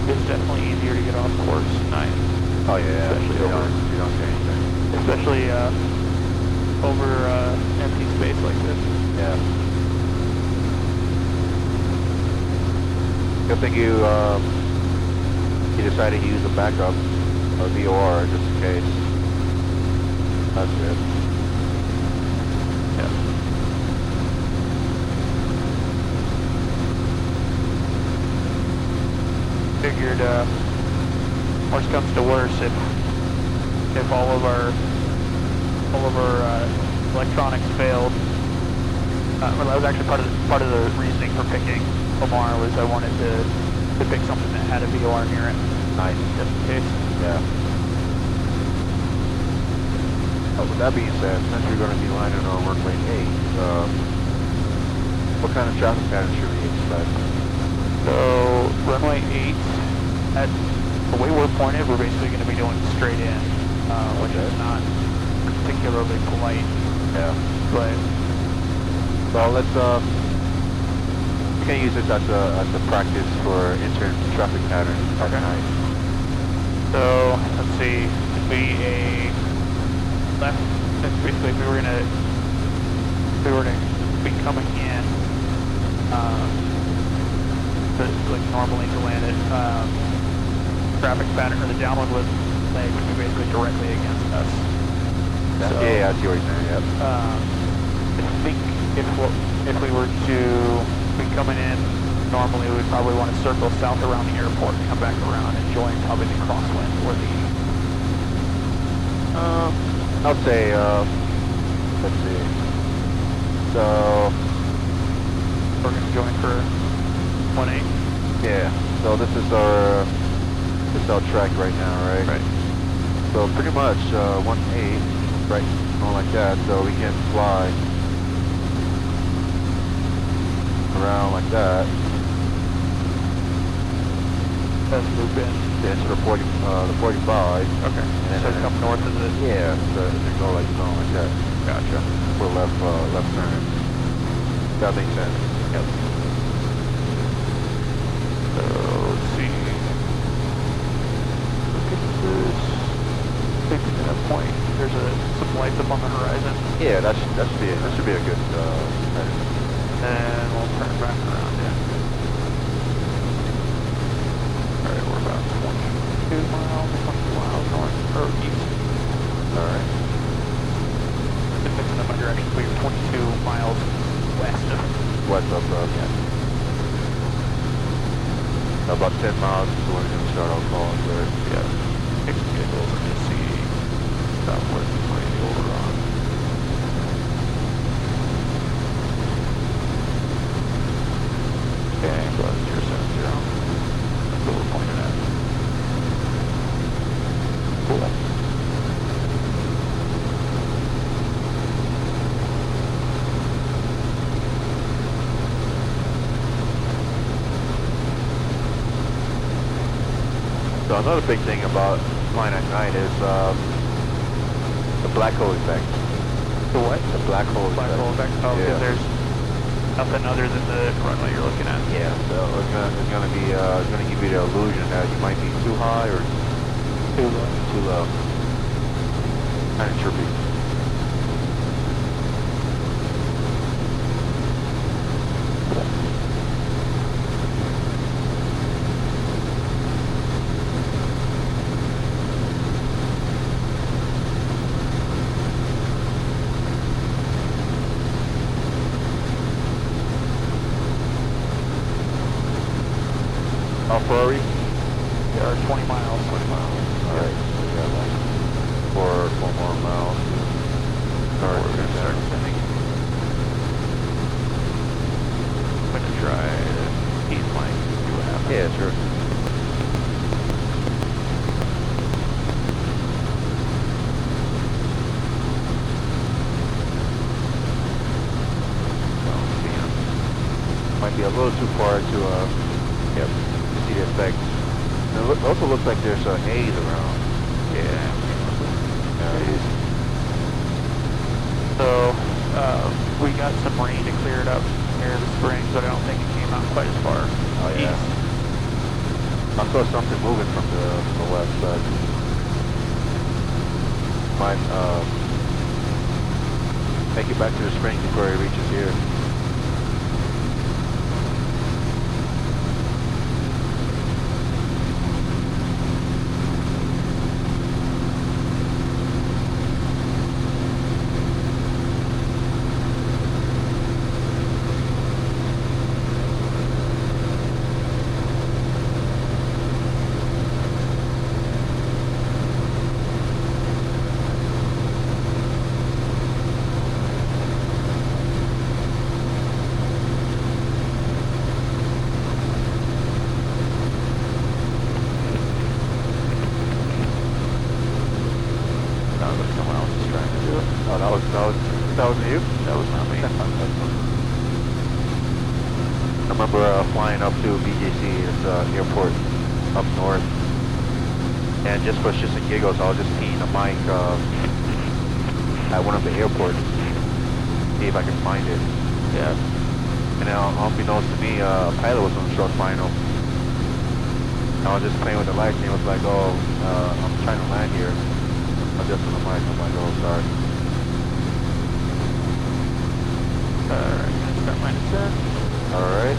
It's definitely easier to get off course at night. Oh yeah, Especially you over- don't see anything. Especially over empty space like this. Yeah. Good thing you decided to use a backup, a VOR, just in case. That's good. Yeah. Figured, worst comes to worst, if all of our electronics failed. Well, that was actually part of the reasoning for picking Omar was I wanted to pick something that had a VOR near it, Nice. just in case. Yeah. Oh, with that being said, since you're going to be landing on runway 8, what kind of traffic pattern should we expect? So runway 8, at the way we're pointed, we're basically going to be going straight in, which is not particularly polite. Yeah. But Well, let's we can use this as a practice for entering traffic patterns at night. so let's see, it'd be a left. That's basically if we were to be coming in, like normally to land it, traffic pattern or the downwind leg would be basically directly against us. So, Yeah, I see what you're saying. Yep. I think if we were to be coming in, normally we would probably want to circle south around the airport and come back around and join probably the crosswind or the. I'll say let's see. So We're gonna go in for 1-8. Yeah. So this is our track right now, right? Right. So pretty much 1-8, right? Going like that, so we can fly around like that. Let's loop in. Into the 45. Okay. And So then come north of it. Yeah, so it go like going like that. Gotcha. For left turn. That makes sense. Yep. So let's see. Look at this. Taking to that point. There's some lights up on the horizon. Yeah, that should be a good And we'll turn back around. Yeah. All right, we're about 22 miles north or east. All right. Been mixing up my directions, but you're 22 miles west of it. west of Yeah. about 10 miles is when we're gonna start our call, right? Yeah. Fix the vehicle over to see southwest radio on. Okay, go ahead, 070. That's what we're pointing at. Cool. So another big thing about flying at night is the black hole effect. The what? The black hole Black effect. hole effect? Oh, Yeah. because there's nothing other than the runway you're looking at. Yeah, so it's gonna give you the illusion that you might be too high or Too low. too low. Kind of trippy. How far are we? There are 20 miles. 20 miles. Alright, so we got like four more miles to start descending. I'm going to try to ease mine, see what happens. Yeah, sure. Don't see him. Might be a little too far to see the effects. And it also looks like there's haze around. Yeah. Haze. So, we got some rain to clear it up near the springs, but I don't think it came out quite as far Oh yeah. east. I saw something moving from the west side. Might make it back to the spring before it reaches here. Sounds like someone else is trying to do it. Oh, that was you? That was not me. I remember flying up to BJC, it's airport up north, and just for shits and giggles, I was just peeing a mic at one of the airports, see if I can find it. Yeah. And now, unbeknownst to me, a pilot was on the short final. I was just playing with the lights, and he was like, "Oh, I'm trying to land here." I just on the mic. I'm like, "Oh, sorry." Alright, gonna start my descent. All right.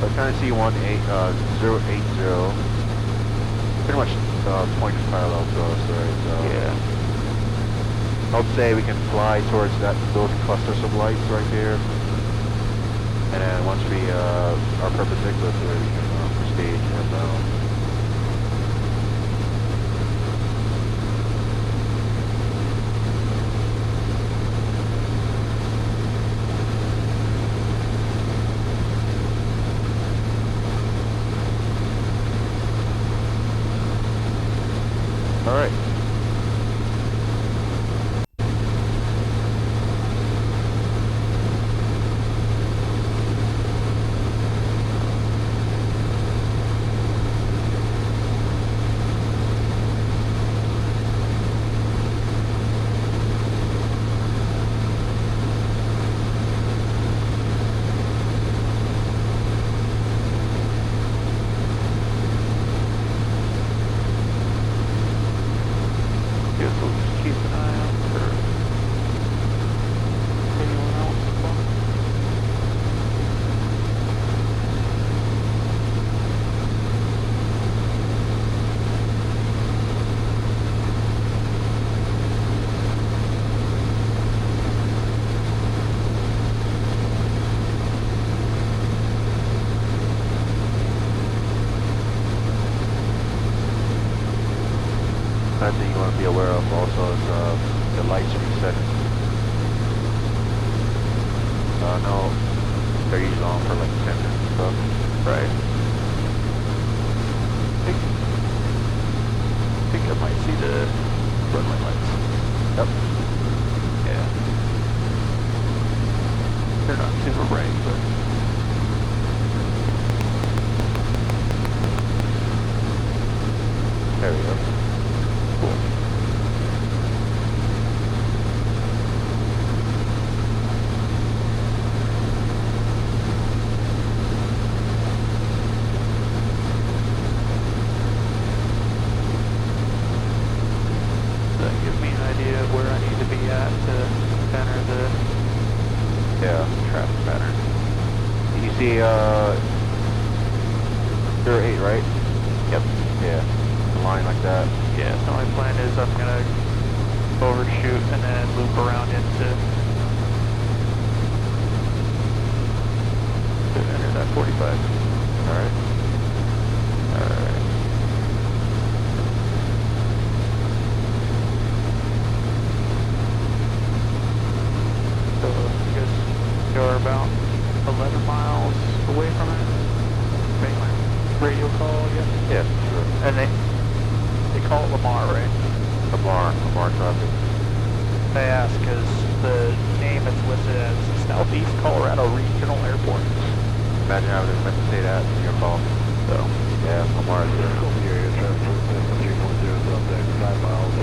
I kind of see 080. Pretty much point is parallel to us, right? So Yeah. I would say we can fly towards those clusters of lights right there. And then once we are perpendicular to it, we can proceed and guess we'll just keep an eye out for anyone else as well. Another thing you want to be aware of also is the lights reset. No, they're usually on for like 10 minutes and stuff. Right. I think I might see the runway lights. Yep. Yeah. They're not super bright, but There we go. cool. Does that give me an idea of where I need to be at to enter the traffic pattern? You see, 08, right? Yep. Yeah. A line like that. Yeah, so my plan is I'm gonna overshoot and then loop around into to enter that 45. Alright. Alright. So I guess you're about 11 miles away from it. Make my radio call, yeah. Yeah, sure. And they call it Lamar, right? Lamar traffic. They ask because the name is listed as Southeast Colorado Regional Airport. Imagine I would have meant to say that in your call. So, Yeah, Lamar is there. Scope the area, transfer 3.0 Delta, 5 miles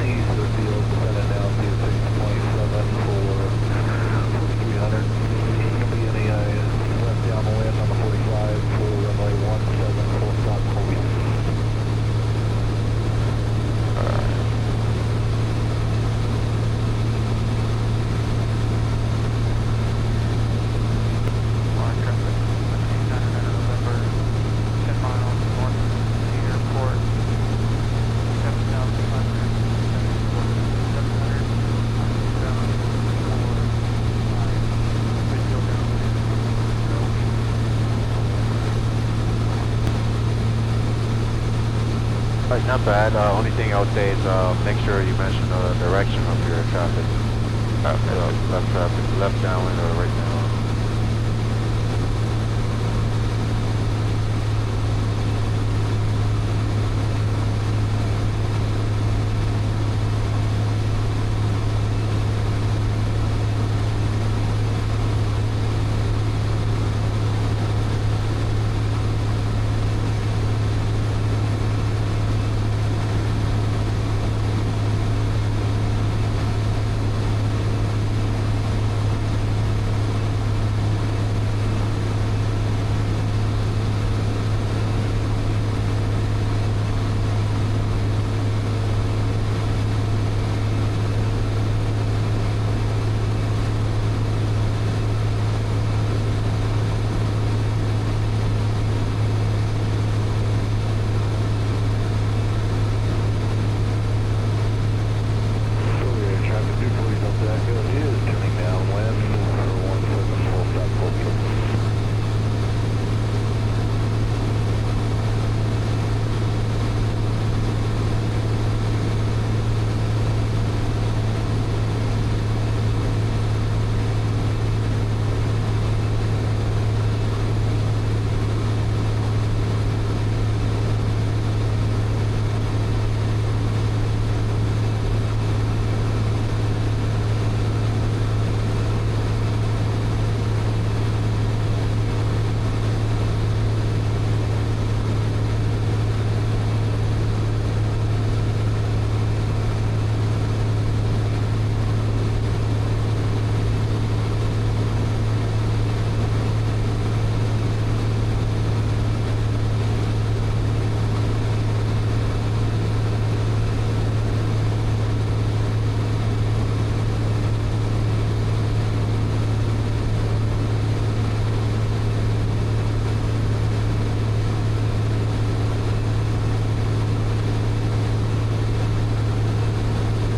east of the field, descending down to 627 for 4300. Going to be any west downwind on the 45 for runway 17 full stop Colby. Lamar traffic, 9 November, 10 miles north of the airport, 7,500, 700, down for video downwind. Alright, not bad. Only thing I would say is make sure you mention the direction of your traffic. Left traffic, left downwind or right downwind.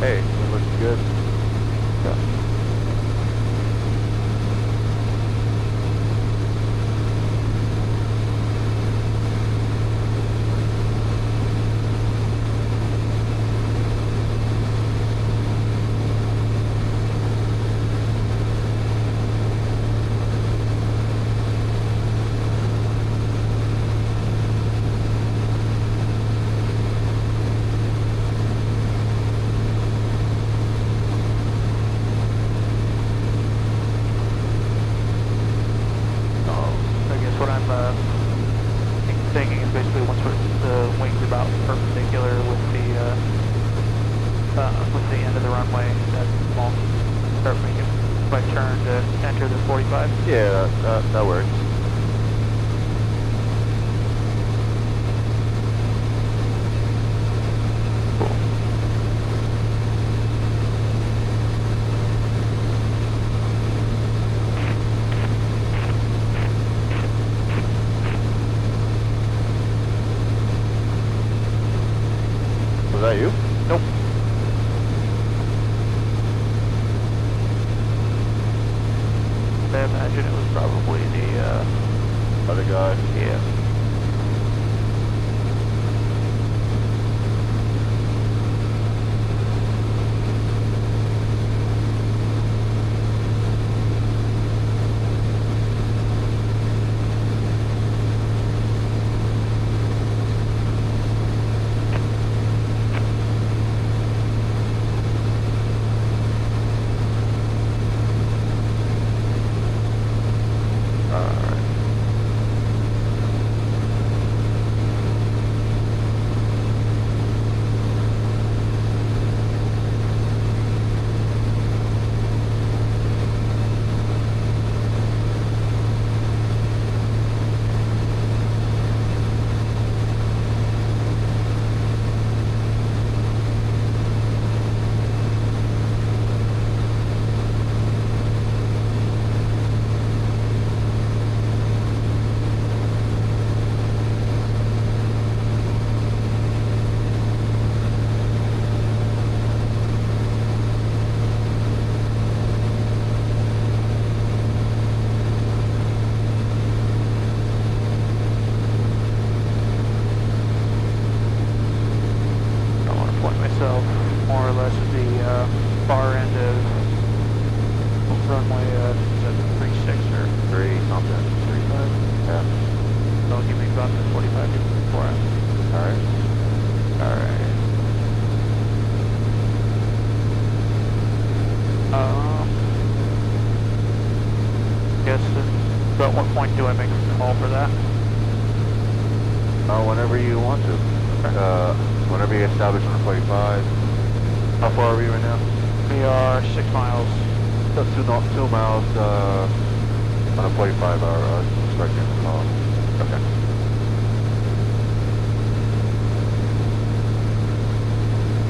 Hey, it looks good. Yeah. I guess what I'm thinking is basically once the wings are about perpendicular with the end of the runway, that won't start making my turn to enter the 45. Yeah, that works. Was that you? Nope. I imagine it was probably the, Other guy? yeah. Alright. I want to point myself more or less at the far end of runway 36 or 3 something. 35. Yeah. Don't give me about the 45 before I. Alright. Alright. Guess about what point do I make a call for that? Whenever you want to. Whenever you establish on the 45. How far are we right now? We are 6 miles. So 2 miles on a 45 hour expecting the call. Okay.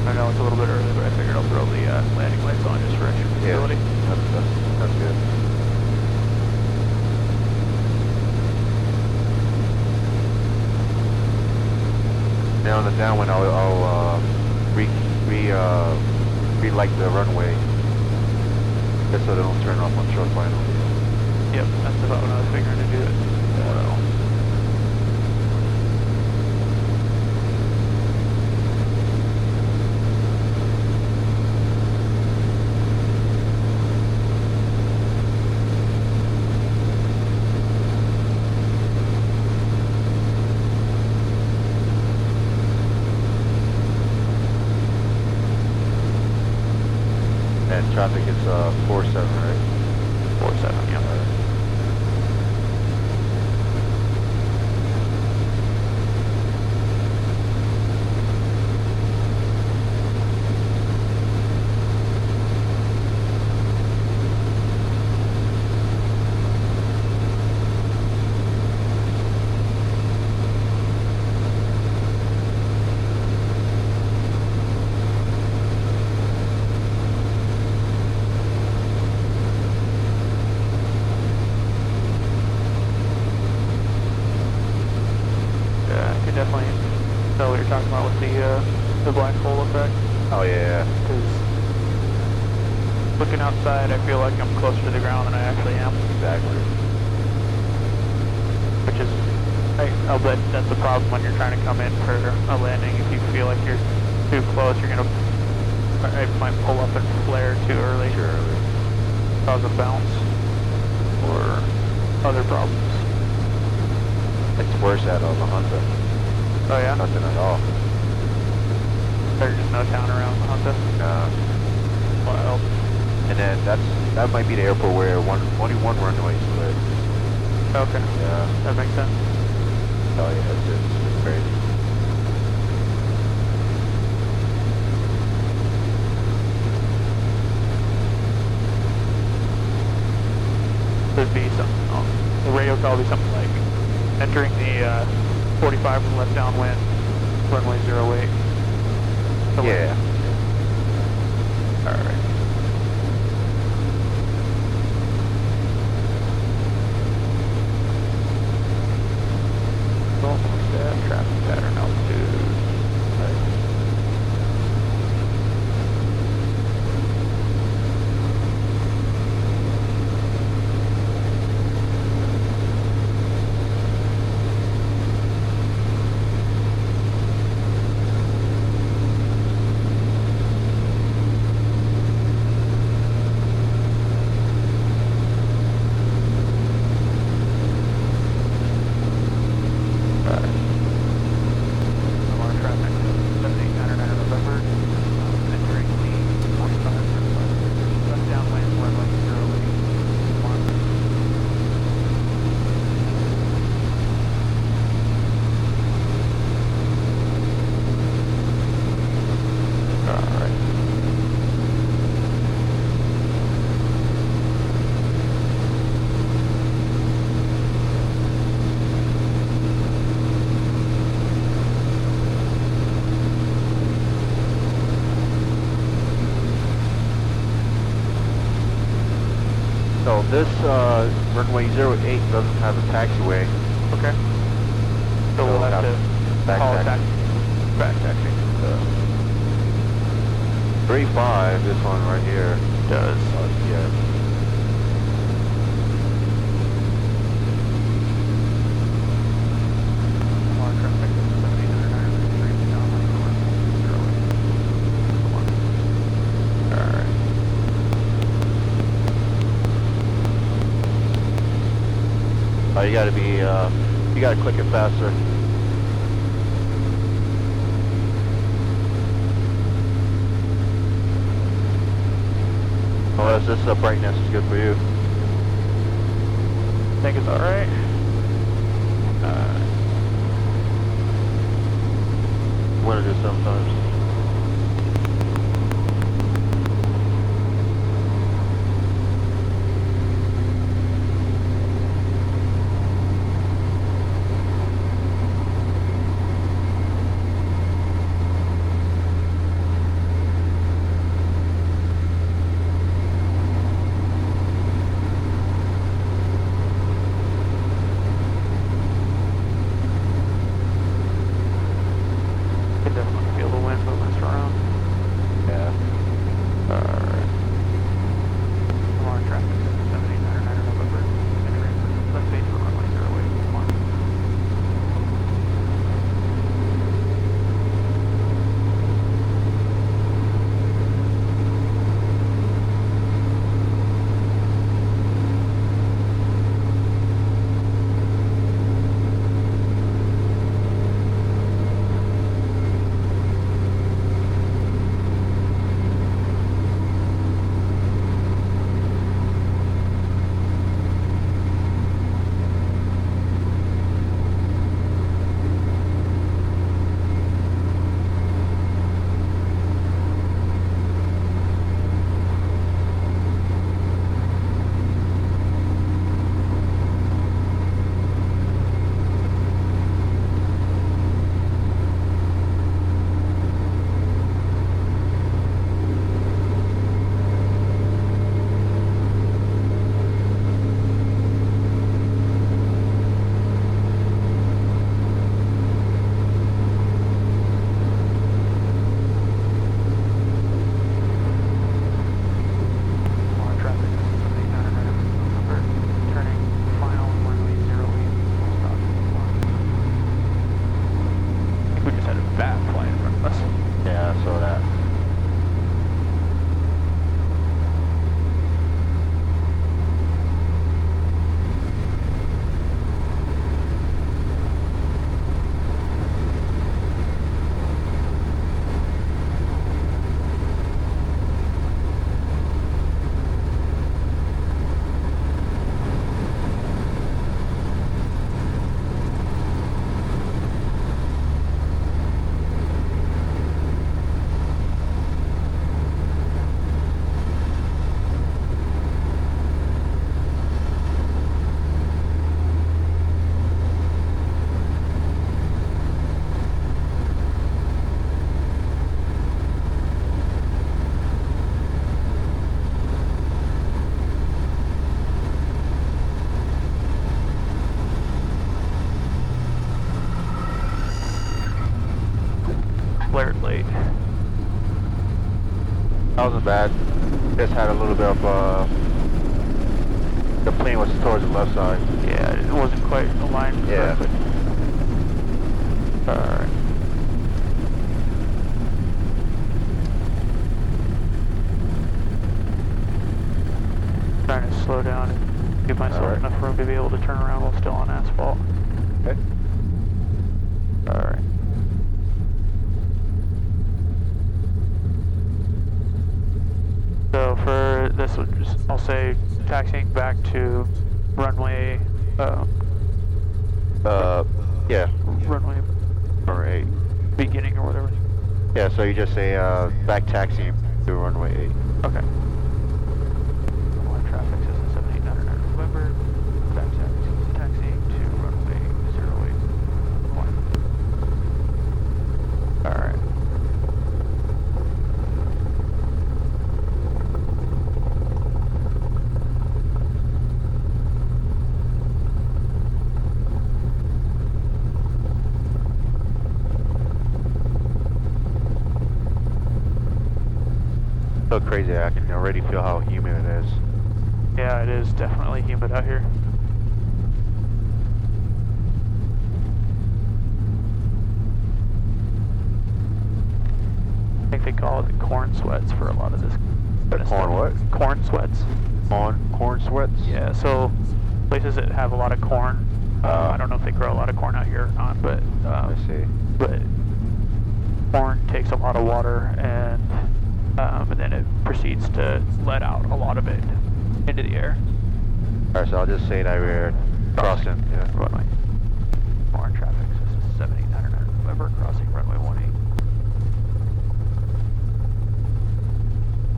I know it's a little bit early, but I figured I'll throw the landing lights on just for extra visibility. That's good. Now on the downwind, I'll relight the runway just so they don't turn off on short final. Yep, that's about what I was figuring to do it. Well. And traffic is 47, right? 47, yeah. Oh yeah. Because looking outside, I feel like I'm closer to the ground than I actually am. Exactly. Which is, I'll bet that's the problem when you're trying to come in for a landing. If you feel like you're too close, you're gonna, it might pull up and flare too early. Too early. Cause a bounce or other problems. It's worse at the Honda. Oh yeah? Nothing at all. There's just no town around the Honda. Wild. And then that might be the airport where only one runway is lit. Okay. Yeah. That makes sense. Oh yeah, it's crazy. There'd be something on the radio call would be something like entering the 45 from left downwind, runway 08. Yeah. Alright. Almost at traffic pattern altitude. Right. So this runway 08 doesn't have a taxiway. Okay. So we'll have to call it back taxi. 35, this one right here. Does. Yeah. More traffic than 7,993 downwind north. Alright. Oh, you gotta be, you gotta click it faster. Unless this brightness is good for you. Think it's alright? What it is sometimes. Can definitely feel the wind moving us around. That wasn't bad. Just had a little bit of, the plane was towards the left side. Yeah, it wasn't quite aligned Yeah. correctly. Alright. Trying to slow down and give myself Alright. enough room to be able to turn around while still on asphalt. Okay. Alright. So for this, I'll say taxiing back to runway, Yeah. runway Runway 8. beginning or whatever. Yeah, so you just say, back taxiing to runway 8. Okay. Line traffic system 7899 November. Back taxiing to runway 081. Alright. So crazy, I can already feel how humid it is. Yeah, it is definitely humid out here. I think they call it the corn sweats for a lot of this. The corn what? Corn sweats. Corn sweats? Yeah, so places that have a lot of corn. I don't know if they grow a lot of corn out here or not, but I see. but corn takes a lot of water and then it proceeds to let out a lot of it into the air. Alright, so I'll just say that we're crossing. Yeah. Runway. Foreign traffic system 7899 November, crossing runway 18.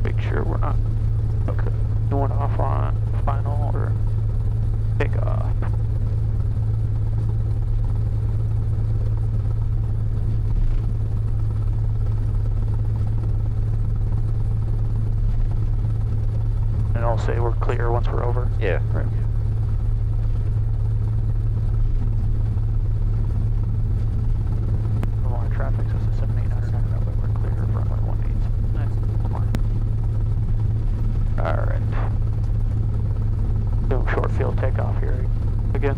Make sure we're not going off on final or takeoff. And I'll say we're clear once we're over. Yeah. Right. Foreign traffic system 7899 November, clear of runway 18. Nice. Come on. Alright. Doing short field takeoff here again.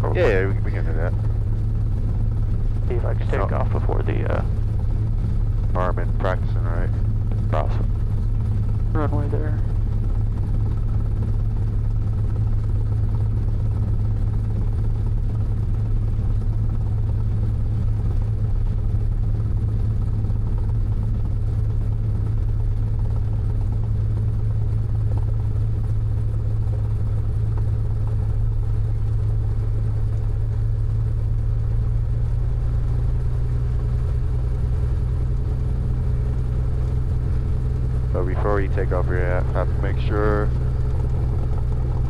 Or Yeah, we can do that. see if I can take off before the Armin practicing, right? cross runway there. But before you take off your hat, have to make sure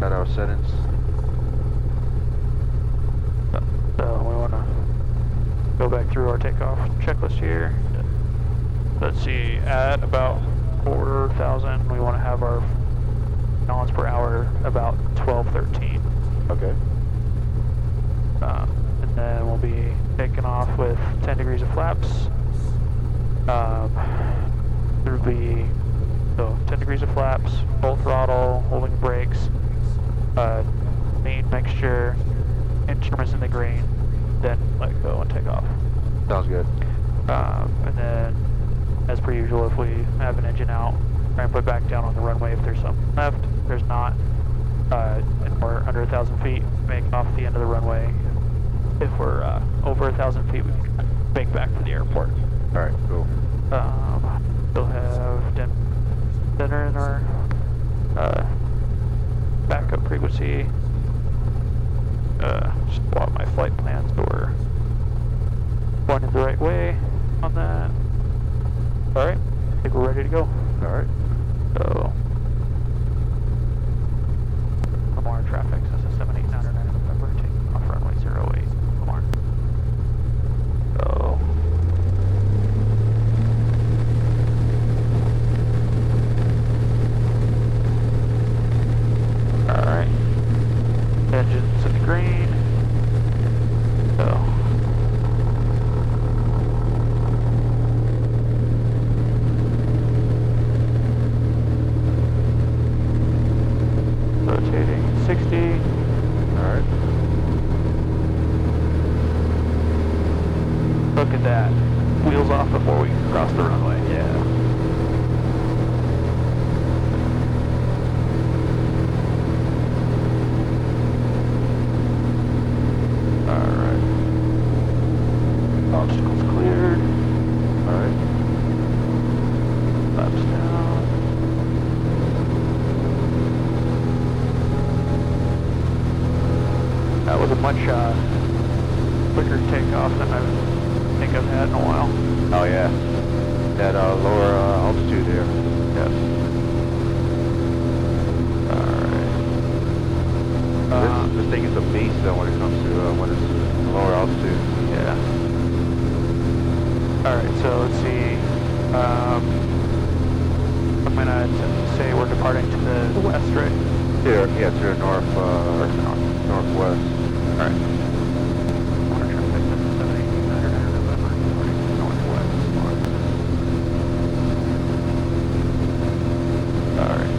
that our settings. So we want to go back through our takeoff checklist here. Let's see, at about 4,000, we want to have our gallons per hour about 1213. Okay. And then we'll be taking off with 10 degrees of flaps. There'll be 10 degrees of flaps, full throttle, holding brakes, main mixture, instruments in the green, then let go and take off. Sounds good. And then, as per usual, if we have an engine out, try and put back down on the runway if there's something left. If there's not, and we're under 1,000 feet, make off the end of the runway. If we're over 1,000 feet, we can make back to the airport. Alright, cool. Still have dinner in our backup frequency. Just plot my flight plans, so we're pointed the right way on that. Alright, I think we're ready to go. Alright. So, Lamar traffic, so this is 7899 November, taking off runway 08, Lamar. So, alright, engines in the green, so, Flaps down. That was a much quicker takeoff than I think I've had in a while. Oh yeah, that lower altitude there. Yes. Alright. This thing is a beast though when it comes to when it's lower altitude. Yeah. Alright, so let's see. I'm gonna say we're departing to the west, right? Here, yeah, to the northwest. Alright. Alright.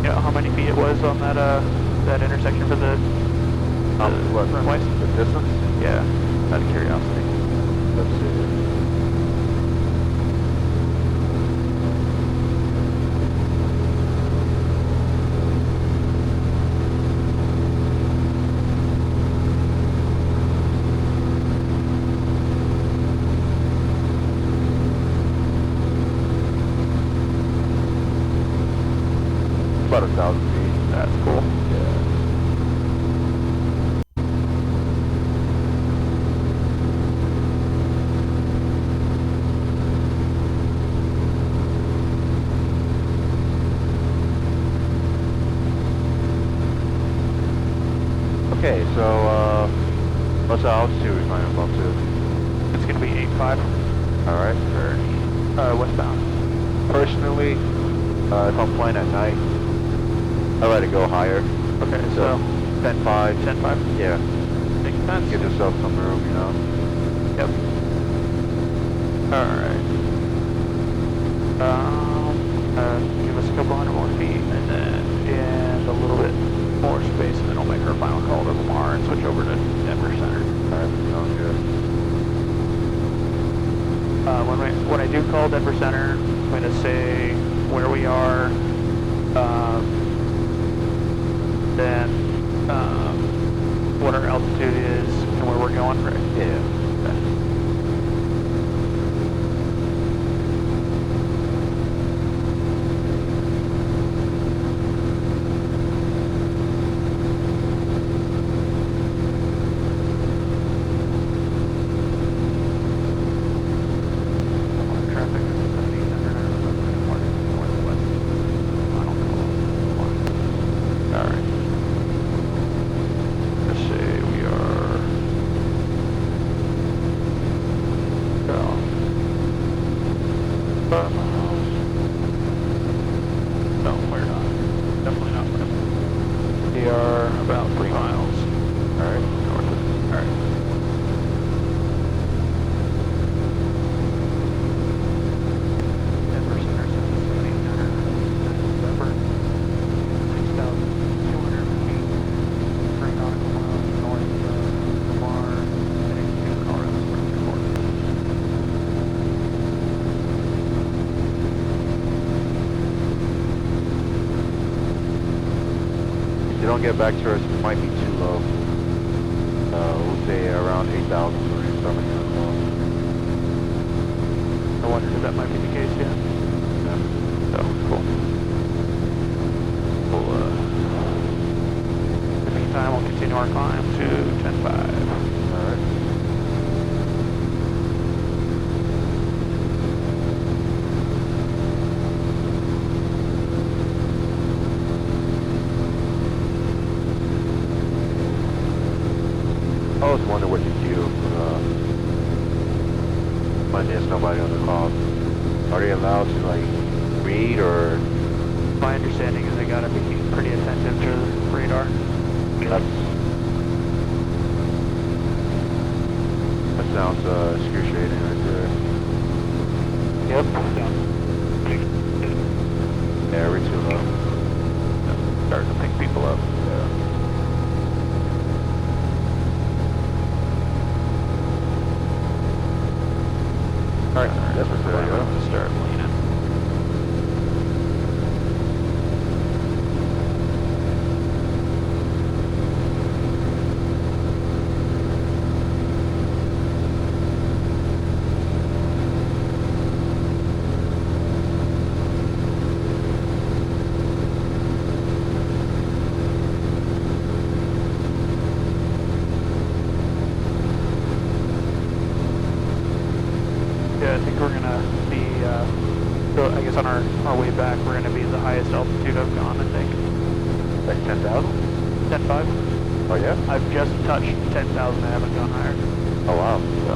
You know how many feet it was on that that intersection for the What? runways? The distance? Yeah, out of curiosity. Let's see. About 1,000 feet. That's cool. Yeah. Okay, so what's the altitude we're flying up to? It's gonna be 8.5 All right. for westbound. Personally, if I'm flying at night, I let it go higher. Okay, so 10.5. 10.5? Yeah. Makes sense. Give yourself some room, you know. Yep. Alright. Give us a couple hundred more feet and a little bit more space, and then we'll make our final call to Lamar and switch over to Denver Center. Alright, sounds good. When I do call Denver Center, I'm going to say where we are, then what our altitude is and where we're going, right? Yeah. Okay. Traffic 7800 northwest. Final call. All right. Let's see, we are. About 5 miles. No, we're not. Definitely not 5 miles. We are about 3 miles. All right, north of. All right. Denver Center, 7800. Denver, 6,200 feet. 3 nautical miles north of Lamar, heading to Colorado Springs Airport. If you don't get back to us, it might be too low. We'll say around 8,000 for your stomach. I wondered if that might be the case, yeah. So, cool. We'll, in the meantime, we'll continue our climb to 10.5. Alright. I always wonder what you do when there's nobody on the call. Are they allowed to like read or? My understanding is they gotta be pretty attentive to the radar. That sounds excruciating right there. Yep. Yeah, we're too low. Starting to pick people up. Yeah. Alright, that's what there you go. Start leaning. Like 10,000? 10.5. Oh yeah? I've just touched 10,000. I haven't gone higher. Oh wow. So,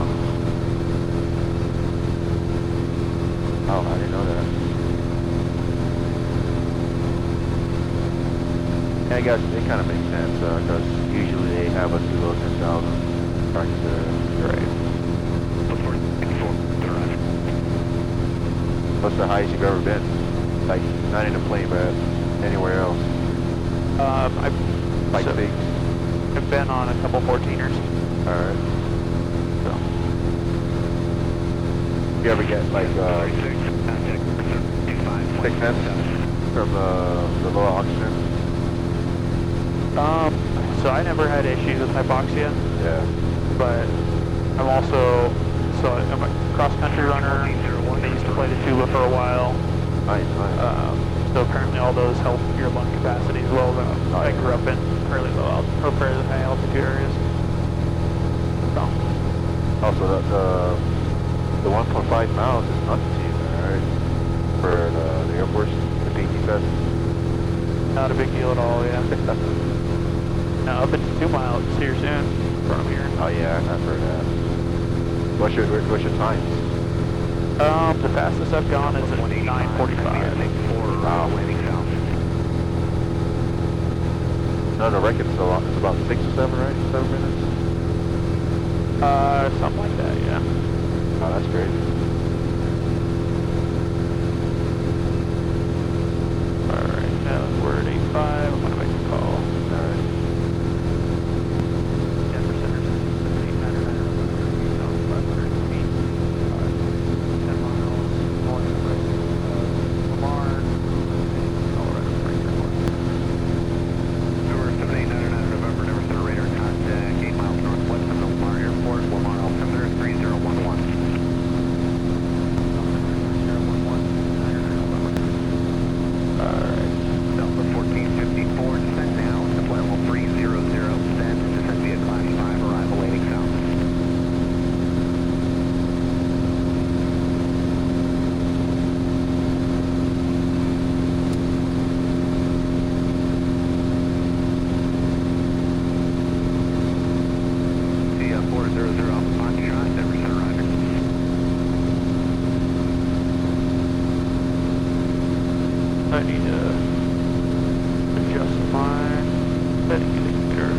Oh, I didn't know that. Yeah, I guess it kind of makes sense because usually they have us below 10,000. Trying to right. What's the highest you've ever been? Like not in a plane, but anywhere else? Like so, big. I've been on a couple 14ers. All right. So, You ever get like sickness from the low oxygen? so I never had issues with hypoxia, Yeah. but I'm also, I'm a cross-country runner. I used to play the tuba for a while. Nice, nice. So apparently all those help your lung capacity as well. I grew up in fairly low or fairly high altitude areas. So. Also, the 1.5 miles is nothing to you, right? For the Air Force, the PT test. Not a big deal at all, yeah. Now up into 2 miles here soon from here. Oh yeah, I've heard that. What's your time? The fastest I've gone is at 9:45. Wow. No, the record's a lot. It's about 6 or 7, right? 7 minutes. Something like that, yeah. Oh, that's great. Alright, now we're at 85. I'm gonna make a call. Alright. Denver Center System 500 feet. 10 miles north of Lamar. Colorado Springs Airport. Tower 7899 November, Denver Center radar contact 8 miles northwest of Lamar Airport, Lamar altimeter 3011. Alright. Delta 1454, descend now to level 300, descend via class 5, arrival waiting south. See 400 on shot, Denver Center, roger. I need to adjust my setting indicator.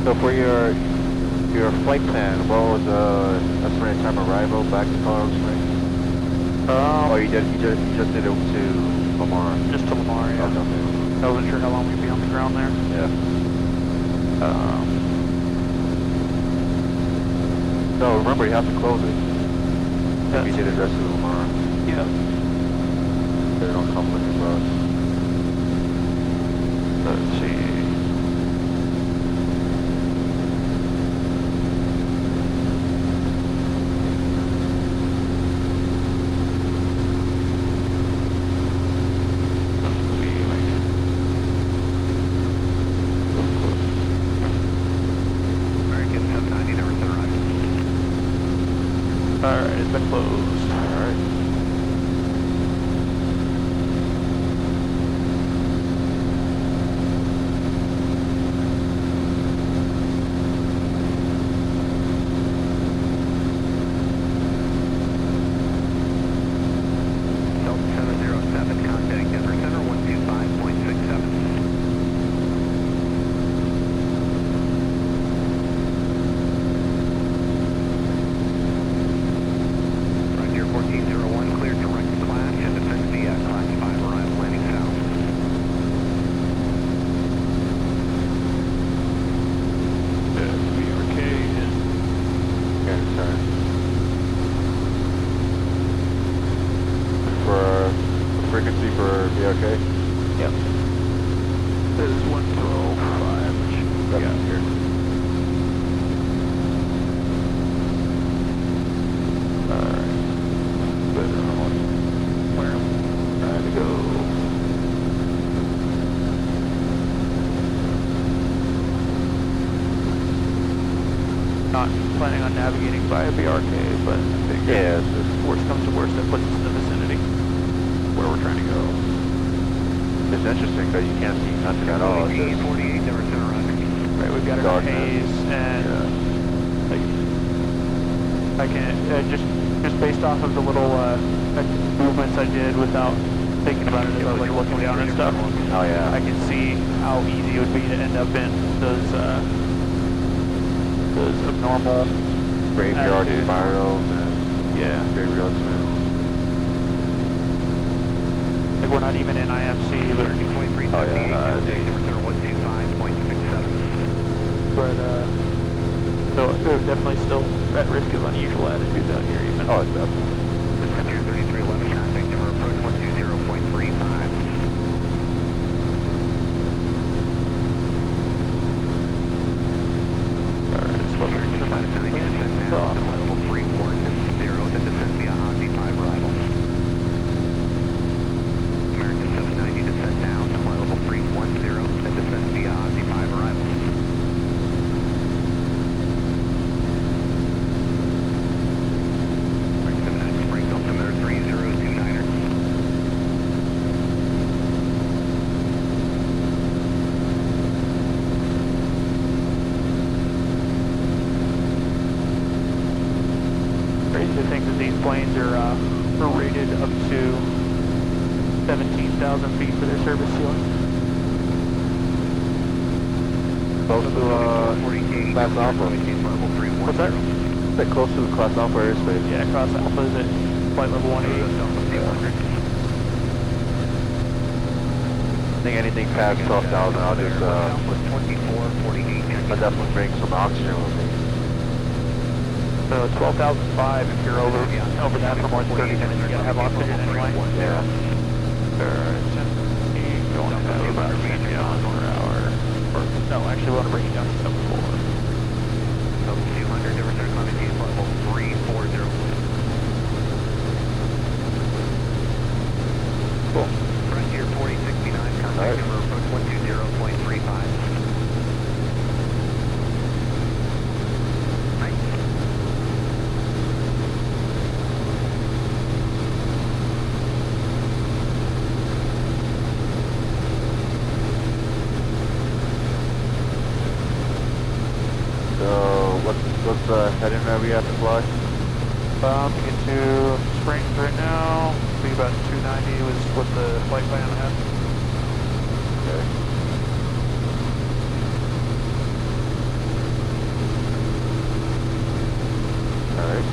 So for your flight plan, what was estimated time arrival back to Colorado Springs? Oh, you just did it to Lamar. Just to Lamar, yeah. Okay. I wasn't sure how long we'd be on the ground there. Yeah. No, remember you have to close it. If you did it just to Lamar. Yeah. They don't come looking for us. Let's see. American 790, Denver Center, roger. Alright, it's been closed. Alright. Delta 707, contact Denver Center 125.67. Frontier 1401, cleared direct clash and descend via class 5, arrival landing south. VRK is Okay, sorry. For frequency for BRK? Yep. This is 112.5, which we got here. Alright. Better on one. planning on navigating via BRK, but I figure Yeah, if worst comes to worst, that puts us in the vicinity where we're trying to go. it's interesting because you can't see nothing at all. It's just 48, never turn around. Right, we've got our darkness. haze, and like, I can just based off of the little movements I did without thinking about it as I was like looking down and stuff. Oh yeah. I can see how easy it would be to end up in those abnormal Graveyard attitudes. spirals and Yeah, graveyard spirals. like we're not even in IMC, but Oh yeah. but so it would definitely still at risk of unusual attitudes out here even. Oh, it's definitely. 3311, contact number approach 120.35. Alright, it's what we're doing. Level 310 to descend via Ozzy 5 arrival. American 790 descend down to level 310 and descend via Ozzy 5 arrival. American 790 brings altimeter 3029er. Crazy to think that these planes are rated up to 17,000 feet for their service ceiling. Close to Class Alpha. What's that? Like close to the Class Alpha airspace. Yeah, Cross Alpha is at flight level 180. I think anything past 12,000, I'll just I'll definitely bring some oxygen with me. So 12,005 if you're over that for more than 30 minutes, you gotta have oxygen anyway. Yeah. Alright, going up to about 10 gallons per hour. Or, no, actually we want to bring it down to 74. 200, never turn climbing gauge level 340. Cool. Frontier 4069, contact Alright. number approach 120.35. What's the heading that we have to fly? To get to Springs right now, be about 290 was what the flight plan had. Okay. Alright.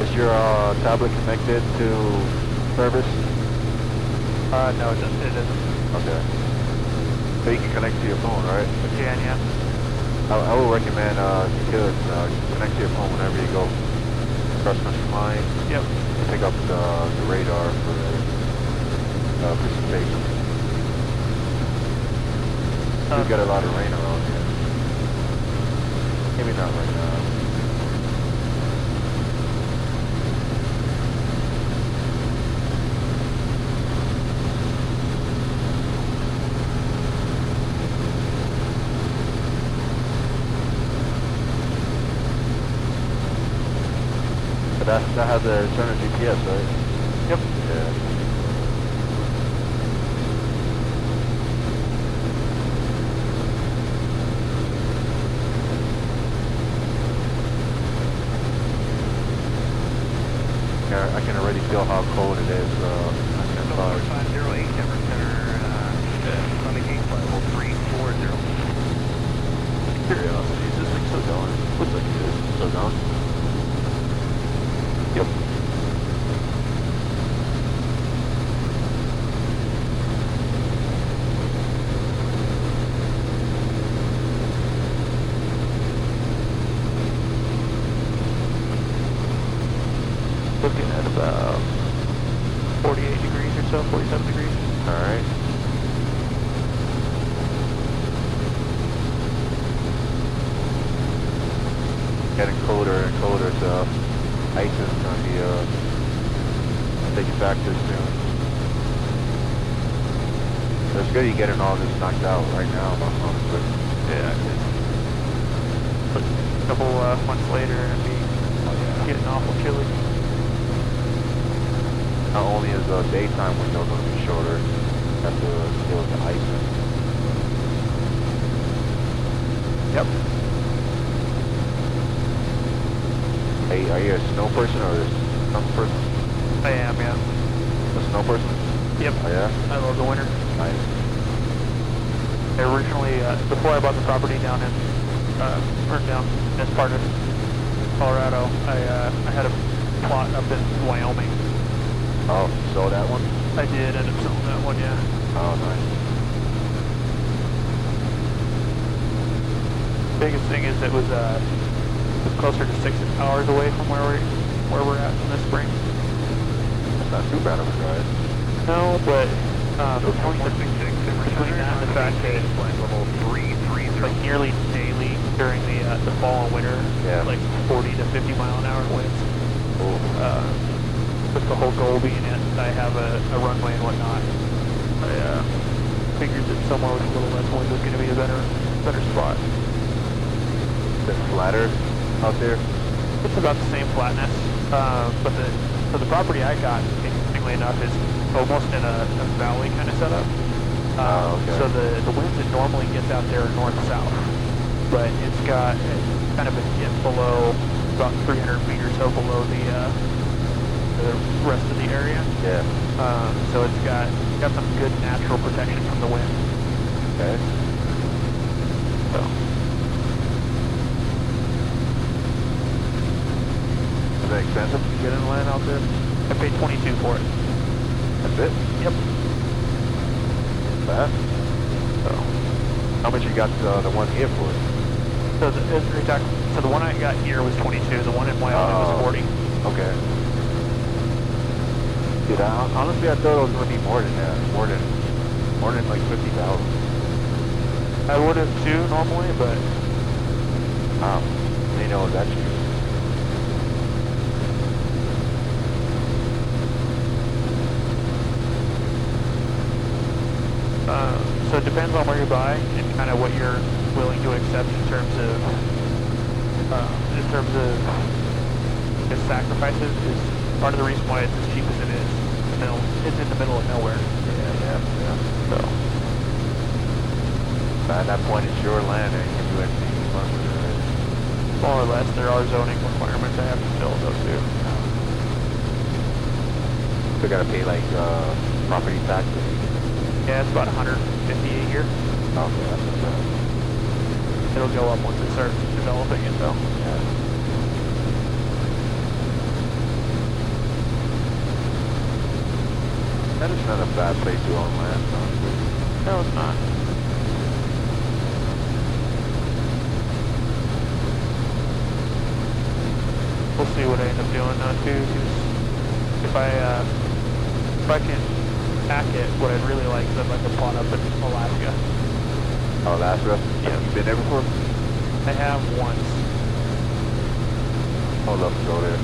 Is your tablet connected to service? No, it isn't. Okay. So you can connect to your phone, right? But yeah. I would recommend, if you could, connect to your phone whenever you go cross-country flying. Yep. Pick up the radar for the precipitation. We got a lot of rain around here. Maybe not right now. But that has a internal GPS, right? Yep. Yeah. Yeah, I can already feel how cold it is. I can fly. 508, never turn, climbing gauge level 340. Curiosity, is this still going. Looks like it is. Still going. Yep. Looking at about 48 degrees or so, 47 degrees. Alright. Getting colder and colder, so ice is gonna be a big factor soon. But it's good you getting all this knocked out right now, honestly. Yeah, but a couple months later it'll be getting awful chilly. Not only is the daytime window going to be shorter, have to deal with the ice. Yep. Hey, are you a snow person or a snow person? I am, yeah. A snow person? Yep. Oh yeah? I love the winter. Nice. I originally, before I bought the property down in, or down in this part of Colorado, I had a plot up in Wyoming. Oh, you sold that one? I did end up selling that one, yeah. Oh, nice. Biggest thing is it was closer to 6 hours away from where we're at in the spring. That's not too bad of a drive. No, but between that and the fact that like nearly daily during the fall and winter, Yeah. like 40 to 50 mile an hour winds. Oh. With the whole goal being that I have a runway and whatnot, I figured that somewhere with a little less wind was going to be a better spot. Is it flatter out there? It's about the same flatness, but the property I got, interestingly enough, is almost in a valley kind of setup. Okay. So the winds it normally gets out there are north-south, but it's got kind of a dip below, about 300 feet or so below the rest of the area. Yeah. So it's got some good natural protection from the wind. Okay. So Is it expensive to get in land out there? I paid $22 for it. That's it? Yep. That? So How much you got the one here for? so the one I got here was 22. The one in Wyoming was 40. Okay. Dude, honestly, I thought it was going to be more than that. More than like 50,000. I would have too normally, but They know that cheap. so it depends on where you buy and kind of what you're willing to accept in terms of the sacrifices. Is part of the reason why it's as cheap as it is. It's in the middle of nowhere. Yeah. So At that point, it's your land, and you can do anything you want with it. more or less, there are zoning requirements I have to fill though too. So you gotta pay like property taxes. Yeah, it's about 150 a year. Okay, that's what's up. It'll go up once they start developing it though. Yeah. That is not a bad place to own land, honestly. No, it's not. We'll see what I end up doing now too, because if I can hack it, what I'd really like is I'd like to plot up in Alaska. Oh, Alaska? Yeah. You been there before? I have once. I would love to go there.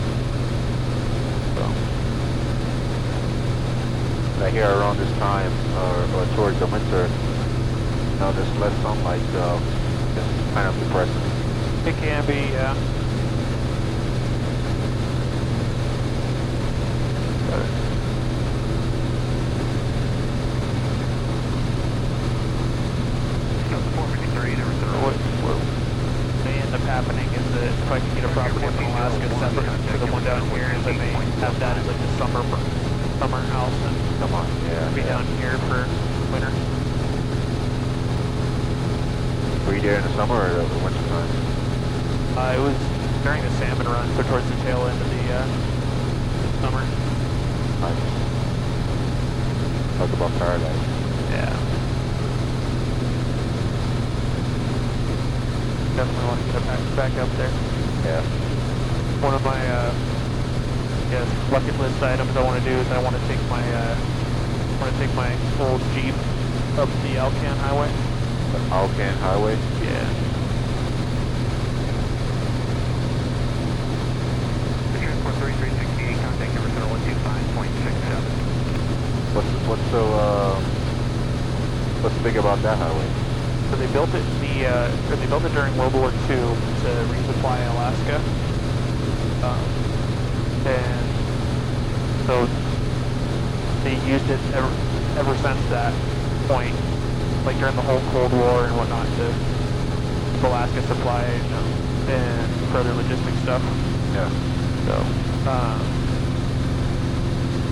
So I hear around this time, or towards the winter, there's less sunlight, so it's kind of depressing. it can be, yeah. What may end up happening is that if I can get a property up in Alaska separate to the one down here, is I may have that as like the summer house and Come on, be yeah. down here for winter. Were you there in the summer or the winter time? It was during the salmon run, so towards the tail end of the summer. Nice. Talk about paradise. Yeah. Definitely want to get back up there. Yeah. One of my bucket list items I want to do is I want to take my old Jeep up the Alcan Highway. The Alcan Highway? Yeah. Transport 3368, contact number 0125.67. What's big about that highway? So they built it during World War II to resupply Alaska, and so they used it ever since that point, like during the whole Cold War and whatnot, to keep Alaska supplied and further logistics stuff. Yeah. So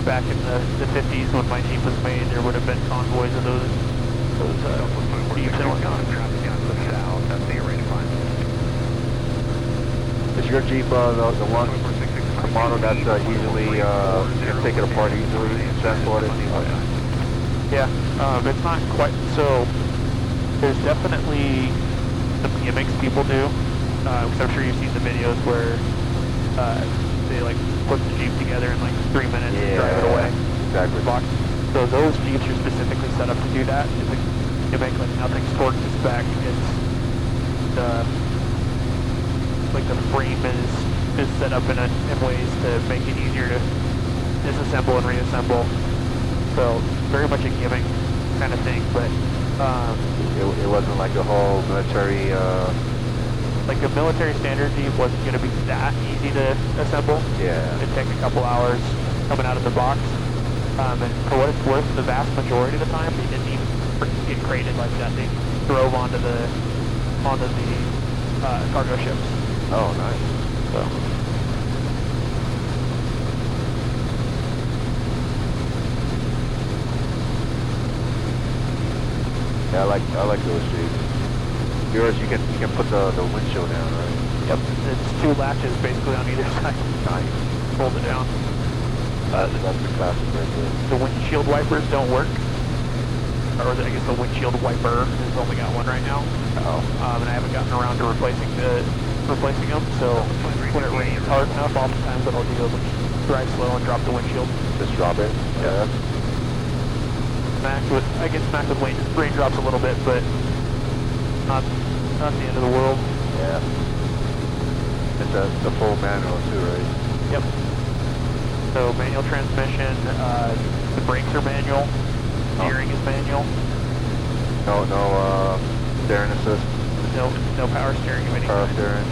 back in the 50s when my Jeep was made, there would have been convoys of those Jeeps and whatnot. Is your Jeep the model that's easily can take it apart easily, transport it? Yeah, it's not quite so. There's definitely some gimmicks people do. Because I'm sure you've seen the videos where they like put the Jeep together in like 3 minutes and drive it away. Exactly. So those Jeeps are specifically set up to do that. It's a gimmick, like nothing's torqued to spec. It's like the frame is set up in ways to make it easier to disassemble and reassemble. So very much a gimmick kind of thing, but it wasn't like a whole military. Like a military standard Jeep wasn't going to be that easy to assemble. Yeah. It'd take a couple hours coming out of the box. And for what it's worth, the vast majority of the time, they didn't even get crated like that. They drove onto the cargo ships. Oh, nice. So. Yeah, I like those Jeeps. Yours, you can put the windshield down, right? Yep, it's two latches basically on either side. Nice. Hold it down. That's the classic right there. The windshield wipers don't work. Or I guess the windshield wiper has only got one right now. Oh. And I haven't gotten around to replacing them. So when it rains hard enough, oftentimes what I'll do is drive slow and drop the windshield. Just drop it. Yeah. I get smacked with raindrops a little bit, but not the end of the world. Yeah. It's the full manual too, right? Yep. So manual transmission, the brakes are manual, steering is manual. No steering assist. No power steering of any Power kind. steering.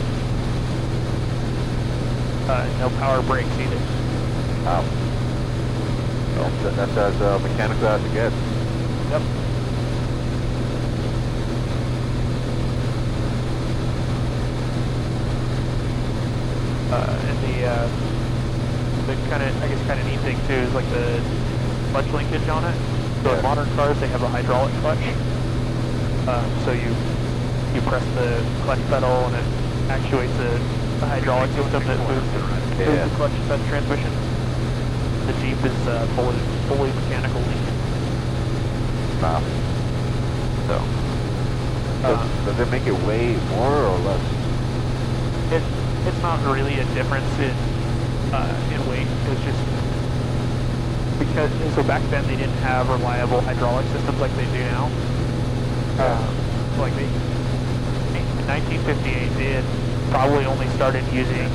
No power brakes either. Wow. That's as mechanical as it gets. Yep. And the kind of neat thing too is like the clutch linkage on it. So in modern cars they have a hydraulic clutch. So you press the clutch pedal and it actuates the hydraulic system that moves the clutch and the transmission. The Jeep is fully mechanical linked. Wow. So does it make it weigh more or less? It's not really a difference in weight. It's just because back then they didn't have reliable hydraulic systems like they do now. In 1958 they had probably only started using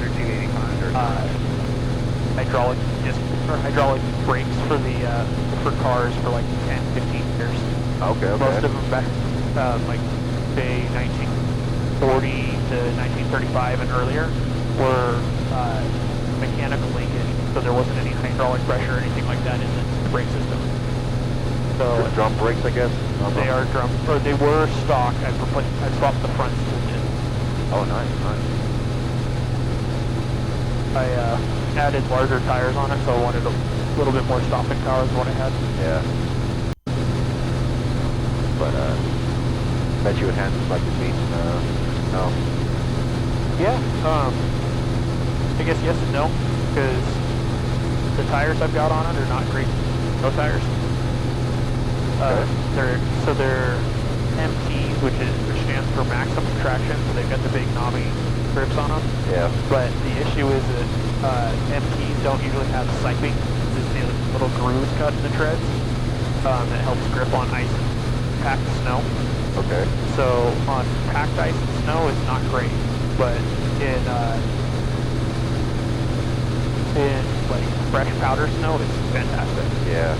hydraulic brakes for cars for like 10, 15 years. Okay. Most of them back say 1940 to 1935 and earlier were mechanical linkage, so there wasn't any hydraulic pressure or anything like that in the brake system. So just drum brakes, I guess. they are drum, or they were stock. I swapped the fronts to the. Oh, nice. I added larger tires on it, so I wanted a little bit more stopping power than what I had. Yeah. But bet you it handles like the seats. No. Yeah, I guess yes and no, because the tires I've got on it are not great no tires. They're MT, which stands for maximum traction, so they've got the big knobby grips on them. Yeah. But the issue is that MTs don't usually have siping. There's the little grooves cut in the treads that helps grip on ice and packed snow. Okay. So on packed ice and snow, it's not great, but in like fresh powder snow, it's fantastic. Yeah.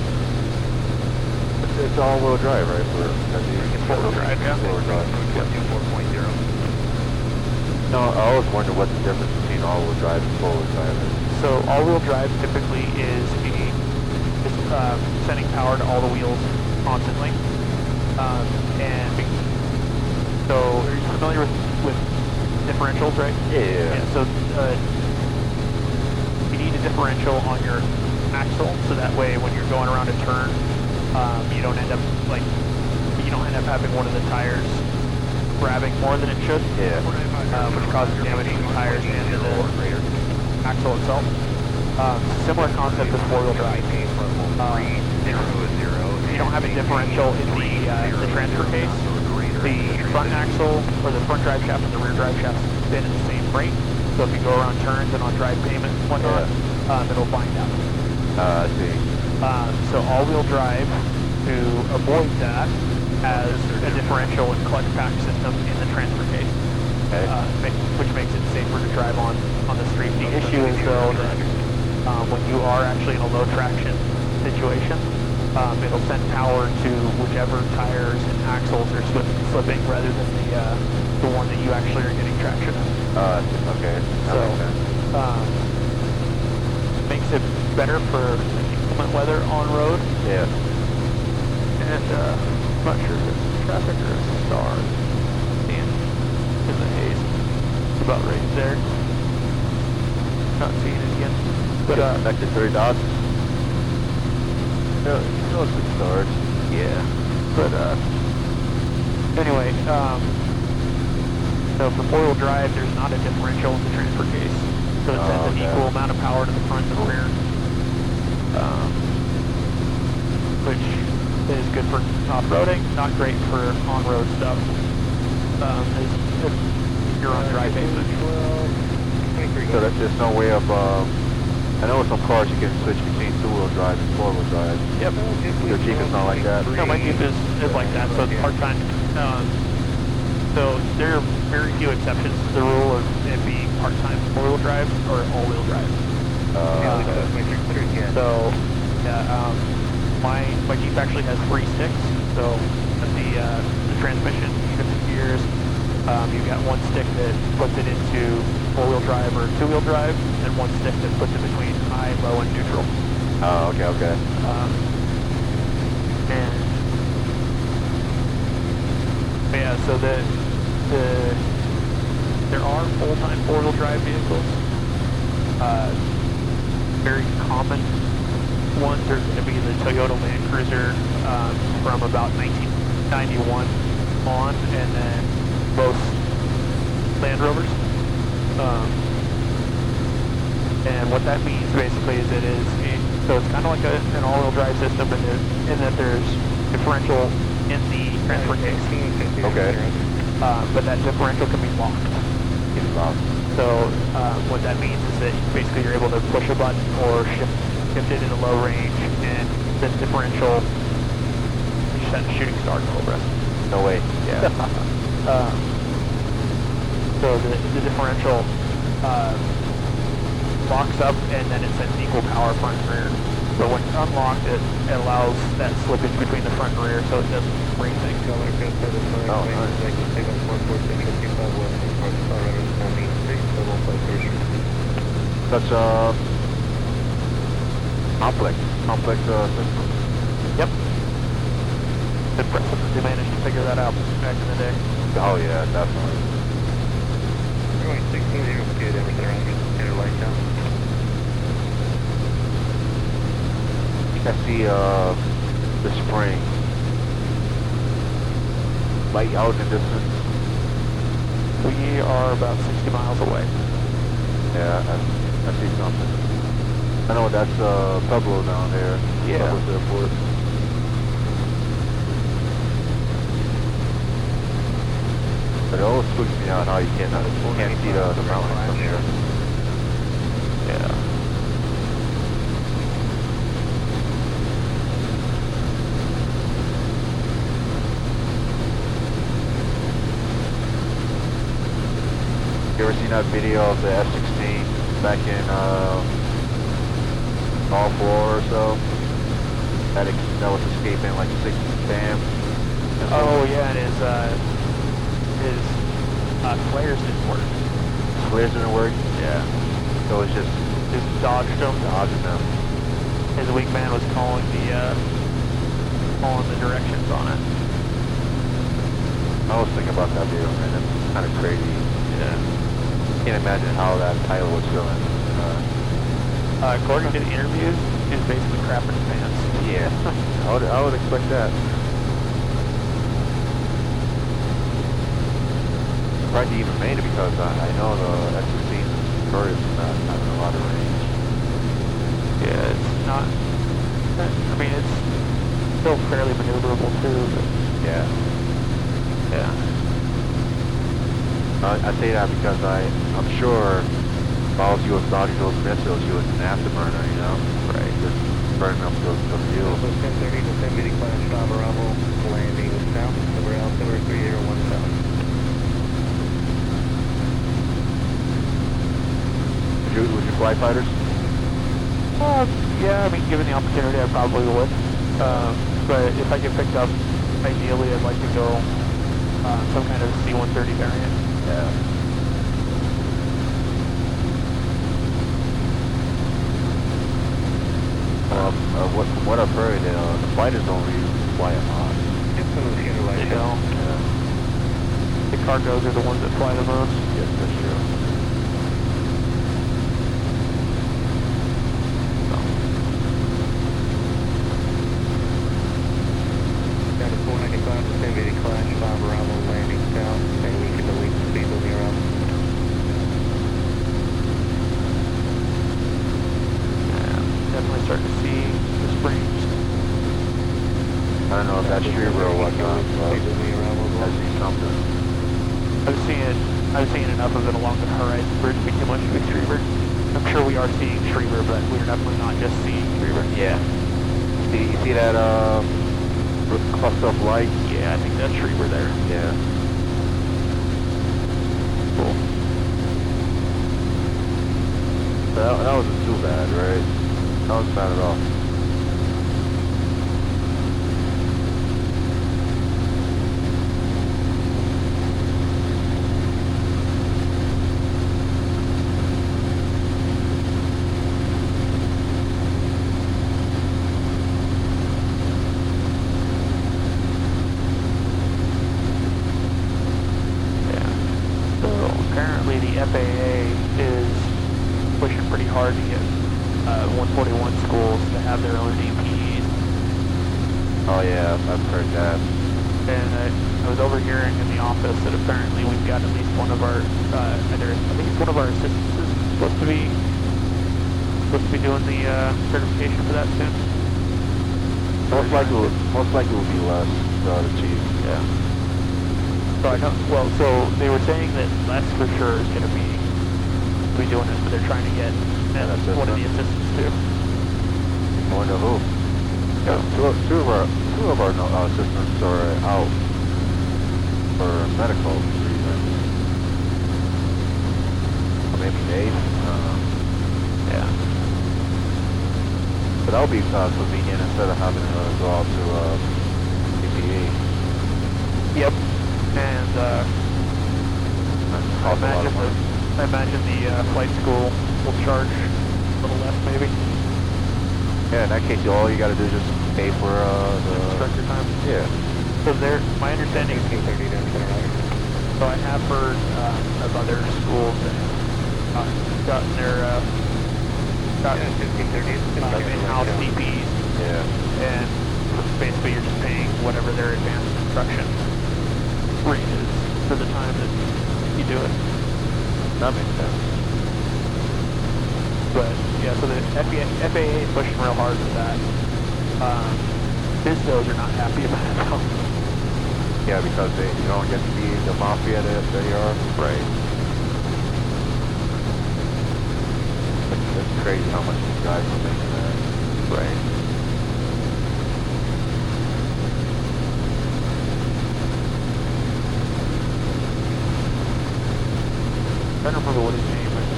It's all-wheel drive, right? It's four-wheel drive, yeah. Four-wheel drive. 4.0. No, I always wonder what the difference between all-wheel drive and four-wheel drive is. So all-wheel drive typically is sending power to all the wheels constantly. So are you familiar with differentials, right? Yeah. So you need a differential on your axle, so that way when you're going around a turn, you don't end up having one of the tires grabbing more than it should. Yeah. Which causes damage to the tires and to the axle itself. Similar concept with four-wheel drive. You don't have a differential in the transfer case. The front axle or the front drive shaft and the rear drive shaft spin at the same rate. So if you go around turns and on drive payment and whatnot, it'll bind out. I see. So all-wheel drive, to avoid that, has a differential and clutch pack system in the transfer case, which makes it safer to drive on the street. The issue is though that when you are actually in a low traction situation, it'll send power to whichever tires and axles are slipping rather than the one that you actually are getting traction in. Okay. So makes it better for inclement weather on road. Yeah. And I'm not sure if it's traffic or a star in the haze. It's about right there. Not seeing it again. But back to 3 dots. No, it's good stars. yeah. But anyway, so for four-wheel drive, there's not a differential in the transfer case, so it sends an equal amount of power to the front and the rear, which is good for off-roading, not great for on-road stuff. If you're on dry pavement. So there's no way of, I know with some cars you can switch between 2-wheel drive and 4-wheel drive. Yep. Your Jeep is not like that? No, my Jeep is like that, so it's part-time. So there are very few exceptions to the rule of it being part-time four-wheel drive or all-wheel drive. So, yeah, my Jeep actually has 3 sticks. So the transmission, even the gears, you've got one stick that puts it into four-wheel drive or two-wheel drive, and one stick that puts it between high, low, and neutral. Oh, okay. And yeah, so there are full-time four-wheel drive vehicles. Very common ones are going to be the Toyota Land Cruiser from about 1991 on, and then most Land Rovers. And what that means basically is so it's kind of like an all-wheel drive system in that there's differential in the transfer case. Okay. But that differential can be locked. So what that means is that basically you're able to push a button or shift it in a low range, and the differential, you just had a shooting star no rest. No way. Yeah. So the differential locks up, and then it sends equal power front and rear. So when it's unlocked, it allows that slippage between the front and rear, so it doesn't break things. Oh, nice. Such a complex system. Yep. Impressive that they managed to figure that out back in the day. Oh yeah, definitely. Going 630, good, Emerson around, get a light down. I see the spring light out in the distance. We are about 60 miles away. Yeah, I see something. I know that's Pueblo down there. Yeah. Pueblo's airport. But it always spooks me out how you can't see the mountains from here. Yeah. You ever seen that video of the F-16 back in Gulf War or so? That was escaping like 6 dams. Oh yeah, and his flares didn't work. Flares didn't work? Yeah. So it was just Dodged them. dodging them. His wingman was calling the directions on it. I was thinking about that video, man. It's kind of crazy. Yeah. Can't imagine how that pilot was feeling. According to the interviews, he was basically crapping his pants. Yeah. I would expect that. Surprised he even made it because I know the F-16 bird is not having a lot of range. Yeah, it's not. I mean, it's still fairly maneuverable too, but Yeah. yeah. I say that because I'm sure if I was you was dodging those missiles, you was an afterburner, you know? Right. Just burning up those fuels. 1030 to 1080 class stop arrival, landing south, over altimeter 3017. Would you fly fighters? Yeah, I mean, given the opportunity, I probably would. But if I get picked up, ideally, I'd like to go some kind of C-130 variant. Yeah. From what I've heard, the fighters don't really fly a lot. They don't. Yeah. The cargos are the ones that fly the most. Yes, that's true. Down to 495 to 1080 class 5 arrival, landing south, and we can delete the speed moving around. Definitely starting to see the springs. I don't know if that's true or whatnot, but Speed moving around as I well. see something. I've seen enough of it along the horizon for it to be too much of a Screamer. I'm sure we are seeing Screamer, but we're definitely not just seeing Screamer. Yeah. You see that cluster of lights? Yeah, I think that's Screamer there. Yeah. Cool. That wasn't too bad, right? That wasn't bad at all. Apparently the FAA is pushing pretty hard to get 141 schools to have their own DPEs. Oh yeah, I've heard that. And I was overhearing in the office that apparently we've got at least one of our, I think it's one of our assistants is supposed to be doing the certification for that soon. Most likely will be less, the chief. Yeah. So I know, well, so they were saying that Les for sure is going to be doing this, but they're trying to get one of the assistants too. I wonder who. Yeah, two of our assistants are out for medical reasons. Or maybe Dave. Yeah. But that would be convenient instead of having to go out to PPE. Yep. And I imagine the flight school will charge a little less, maybe. Yeah, in that case, all you got to do is just pay for the instructor time. Yeah. So my understanding. So I have heard of other schools that gotten their in-house DPs. Yeah. And basically, you're just paying whatever their advanced instruction rate is for the time that you do it. That makes sense. But yeah, so the FAA is pushing real hard with that. Bizdos are not happy about it though. Yeah, because you don't get to be the mafia that they are. Right. It's crazy how much these guys are making that. Right. I don't remember what his name is.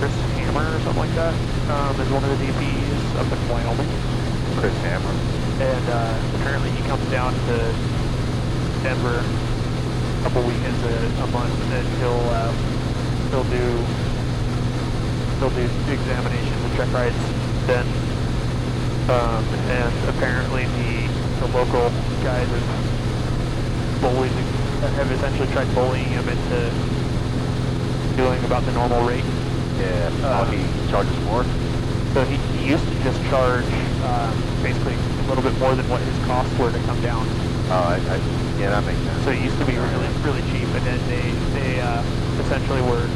Chris Hammer or something like that. Is one of the DPs up in Wyoming. Chris Hammer. And apparently he comes down to Denver a couple weekends a month, and then he'll do examinations and check rides then. And apparently the local guys have essentially tried bullying him into doing about the normal rate. Yeah. He charges more. So he used to just charge basically a little bit more than what his costs were to come down. Oh, yeah, that makes sense. So it used to be really cheap, and then they essentially were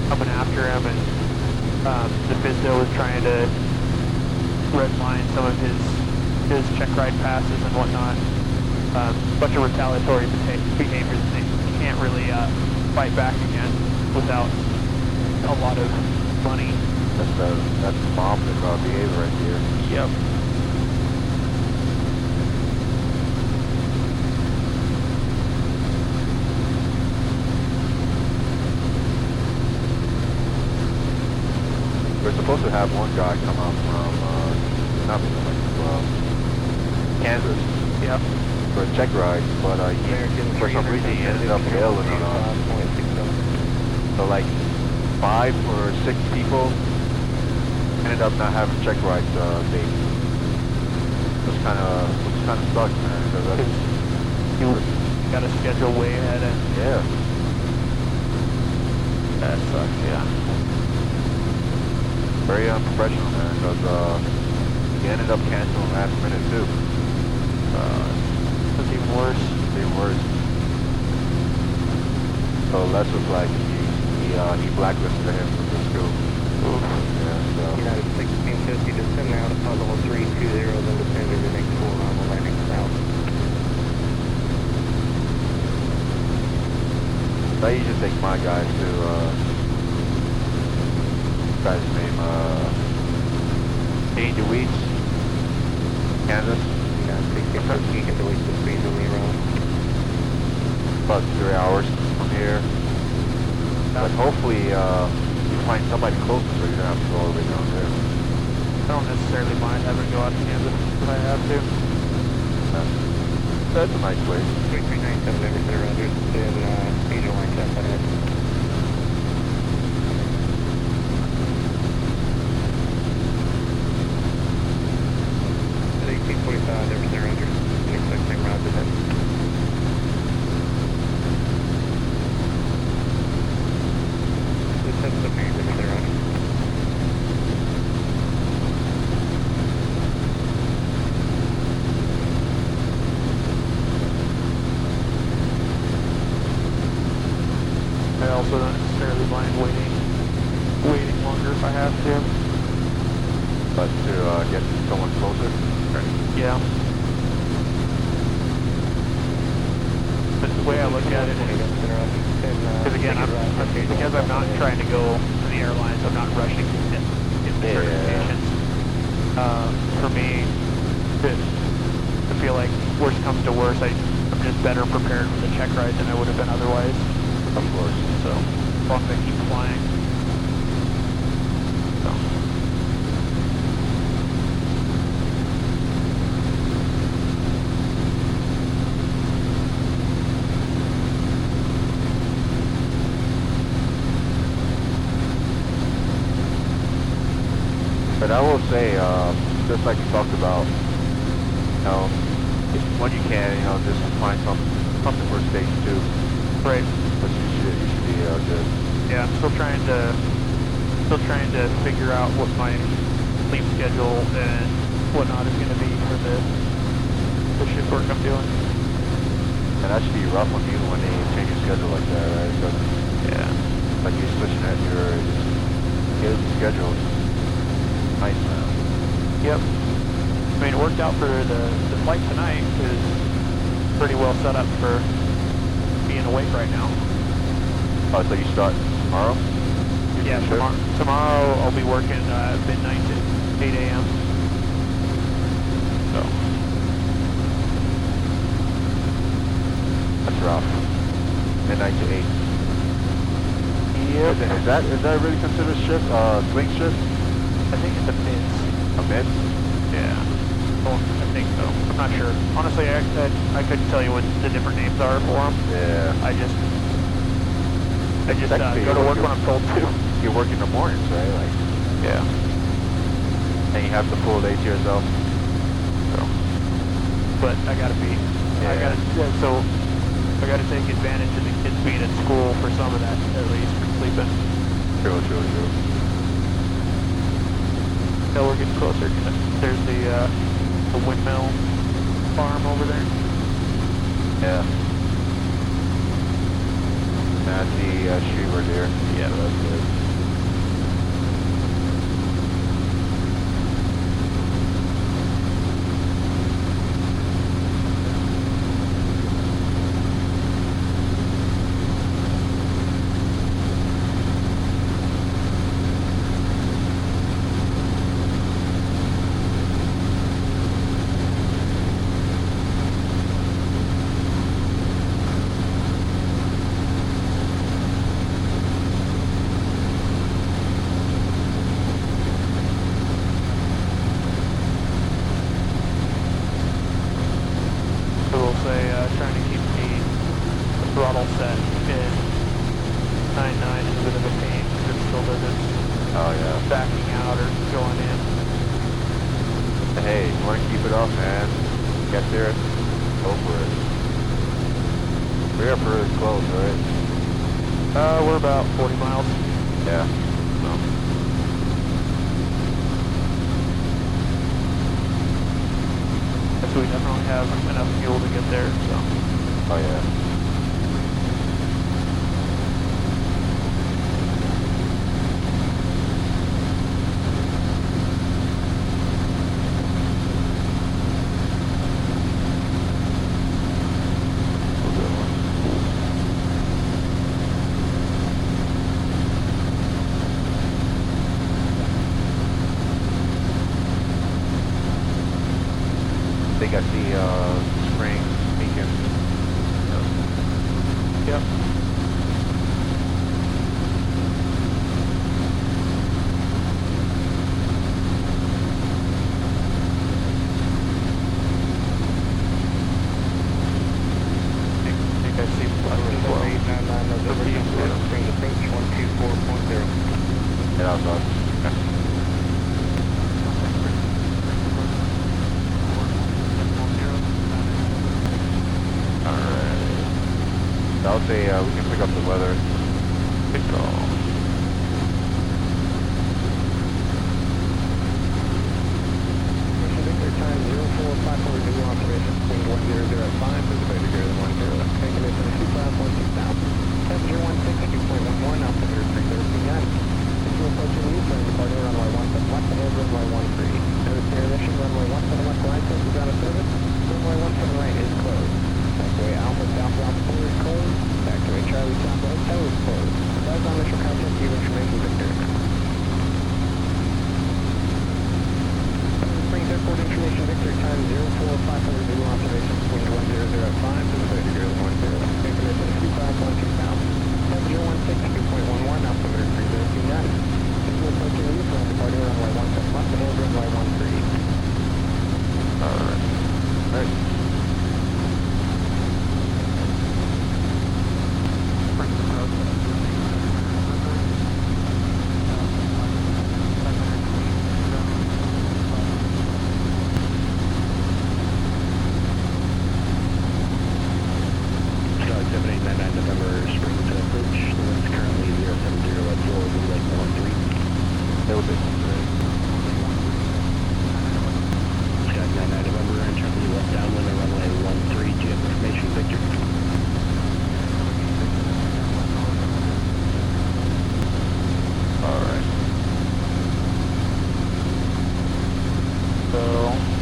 coming after him, and the Bizdo was trying to redline some of his check ride passes and whatnot. A bunch of retaliatory behaviors. They can't really fight back again without a lot of money. That's mom behavior right here. Yep. We're supposed to have one guy come out from, Kansas. Yep. For a check ride, but for some reason he ended up failing on us. So like 5 or 6 people ended up not having check rides dates. Which kind of sucks, man. Because You got to schedule way ahead, and yeah. that sucks. Yeah. Very unprofessional, man, because he ended up canceling last minute too. It's even worse. Even worse. So Les was like, he blacklisted him from the school. Oof. Yeah, so. United 1650, descend now to puzzle 320, then descend to the next 4 on the landing south. I usually take my guys to, guy's name, Dean DeWeese, Kansas. United 1650, you can delete the speed when we run. About 3 hours from here. But hopefully, you find somebody closer so you don't have to go all the way down there. I don't necessarily mind having to go out to Kansas if I have to. That's a nice place. 3397 Emerson Rogers, then Angel Line Cap ahead. At 1845 Emerson Rogers, expect same route ahead. This is the main Emerson Rogers. I also don't necessarily mind waiting longer if I have to. But to get someone closer. Right. Yeah. But the way I look at it is, because again, because I'm not trying to go to the airlines, I'm not rushing to get certifications. For me, I feel like worst comes to worst, I'm just better prepared for the check ride than I would have been otherwise. Of course. So, as long as I keep flying. So. But I will say, just like you talked about, when you can, just find something for stage 2. Right. But you should be good. Yeah, I'm still trying to figure out what my sleep schedule and whatnot is going to be for the shift work I'm doing. And that should be rough on you when they change your schedule like that, right? Because Yeah. like you're switching at your daily schedule. Nice, man. Yep. I mean, it worked out for the flight tonight. Is pretty well set up for being awake right now. Oh, so you start tomorrow? Yeah, tomorrow I'll be working midnight to 8 a.m. So That's rough. Midnight to 8. yep. Is that really considered shift? Swing shift? I think it's a mid. A mid? Yeah. Well, I think so. I'm not sure. Honestly, I couldn't tell you what the different names are for them. Yeah. I just Technically, go to work when I'm told to. You work in the mornings, right? Like, Yeah. and you have the full day to yourself. So, but I gotta be. I Yeah. gotta take advantage of the kids being at school for some of that, at least for sleeping. True. Now we're getting closer. There's the windmill farm over there. Yeah. That's the street we're there. Yeah. So that's good. So we'll say trying to keep the throttle set in 9.9 is a bit of a pain because it still doesn't Oh yeah. backing out or going in. Hey, you want to keep it up, man? Get there, go for it. We're pretty close, right? We're about 40 miles. Yeah. So. So we definitely have enough fuel to get there, so. Oh yeah. I think I see spring beacon. Yep. I think I see flight as well. 899 November, spring approach 124.0. Yeah, that was us. Alright. I would say we can pick up the weather. Good call. Victor time 0454 new operation, wind 1005, visibility greater than 10. Taking it to the 2516000. Temperature 162.11, altimeter 3039. If you approach an east, turn departing runway 17 left ahead, runway 13. Notice the intermission, runway 17 left line, is out of service. Runway 17 right is closed. Taxiway Alpha southbound 4 is closed. Taxiway Charlie southwest tower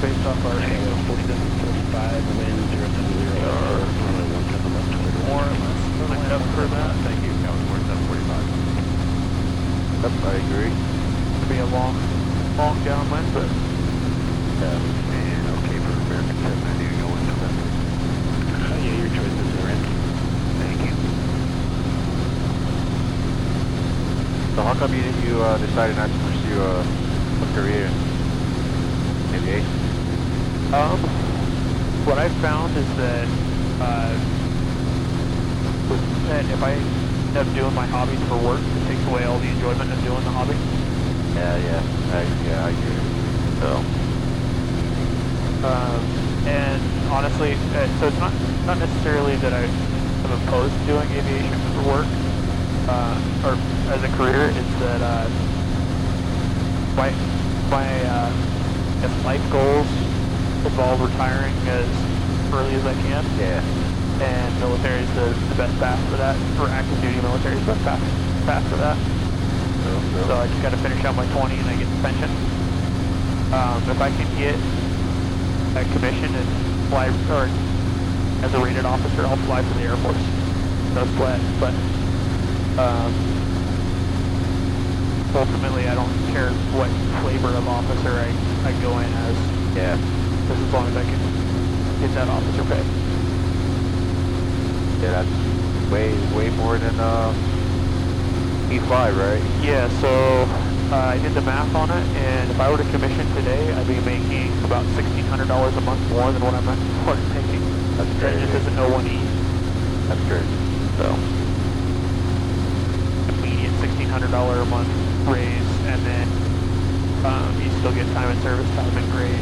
based off our angle. 47.5, wind 070, runway 17 left, 20 More or less lined up for that. Thank you. That was 4745. Yep, I agree. It'd be a long downwind, but And okay for American 790 to go into that. Yeah, your choices are in. Thank you. So how come you decided not to pursue a career in aviation? what I've found is that if I end up doing my hobbies for work, it takes away all the enjoyment of doing the hobby. I agree. So, and honestly, so it's not necessarily that I'm opposed to doing aviation for work or as a career. It's that my if life goals involve retiring as early as I can. yeah. And military is the best path for that, or active duty military is the best path for that. So I just got to finish out my 20 and I get the pension. If I can get a commission and fly, or as a rated officer, I'll fly for the Air Force. No sweat, but ultimately I don't care what flavor of officer I go in as. Yeah. Just as long as I can get that officer pay. Yeah, that's way more than E5, right? Yeah, so I did the math on it, and if I were to commission today, I'd be making about $1,600 a month more than what I'm making. That's That crazy. just isn't O1E. That's crazy. So immediate $1,600 a month raise, and then you still get time and service, time and grade,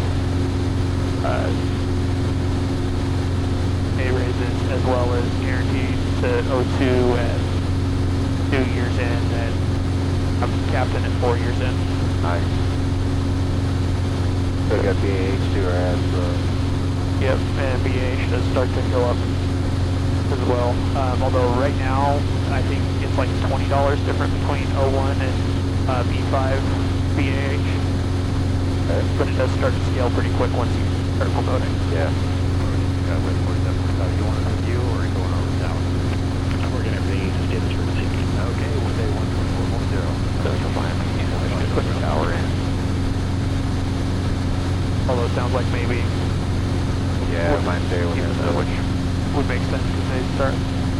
pay raises, as well as guaranteed to O2 at 2 years in, and I'm captain at 4 years in. Nice. So you got BAH too, right? So. Yep, and BAH does start to go up as well. Although right now, I think it's like $20 different between O1 and B5 BAH. Okay. But it does start to scale pretty quick once you start promoting. Yeah. Got wait for that. You want to review or are you going over south? We're going to everything just stay the turn. Okay, we'll say 124.10. So you'll find me put the tower in. Although it sounds like maybe Yeah, might stay with it. which would make sense because they start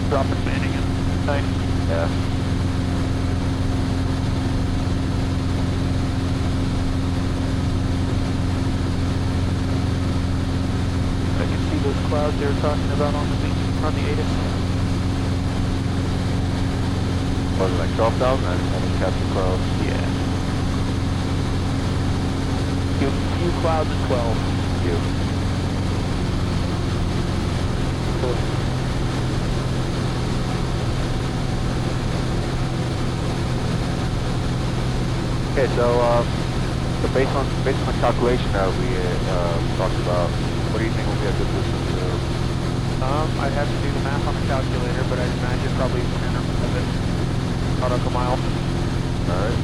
dropping manning at night. Yeah. I can see those clouds they were talking about on the ATIS. Was it like 12,000? I didn't catch the clouds. Yeah. Few clouds at 12. You. Okay, so based on the calculation that we talked about, what do you think would be a good distance to? I'd have to do the math on the calculator, but I'd imagine probably 10 or 11 nautical miles. All right.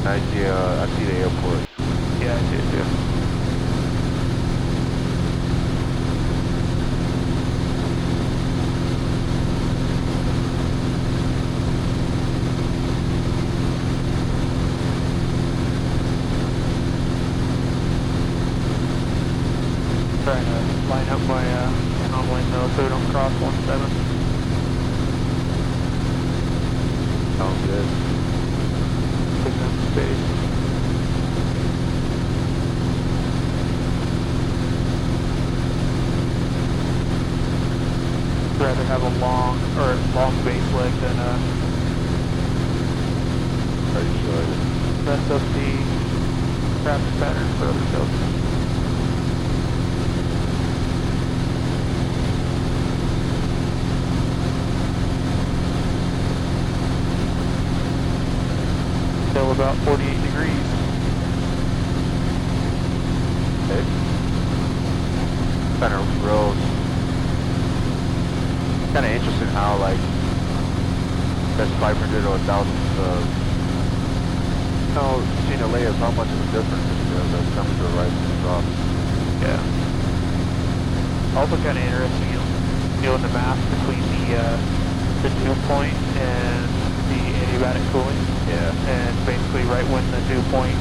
I see the airport. Yeah, I do too. Trying to line up my downwind though so we don't cross 17. Sounds good. Take that space. Rather have a long base leg than Pretty sure. mess up the traffic pattern for other jokes. Still about 48 degrees. Okay. Kind of real kind of interesting how like that's 500 or 1,000. No, seeing the layers, how much of a difference the temperature rises and drops. Yeah. Also kind of interesting, doing the math between the dew point and the adiabatic cooling. Yeah. And basically right when the dew point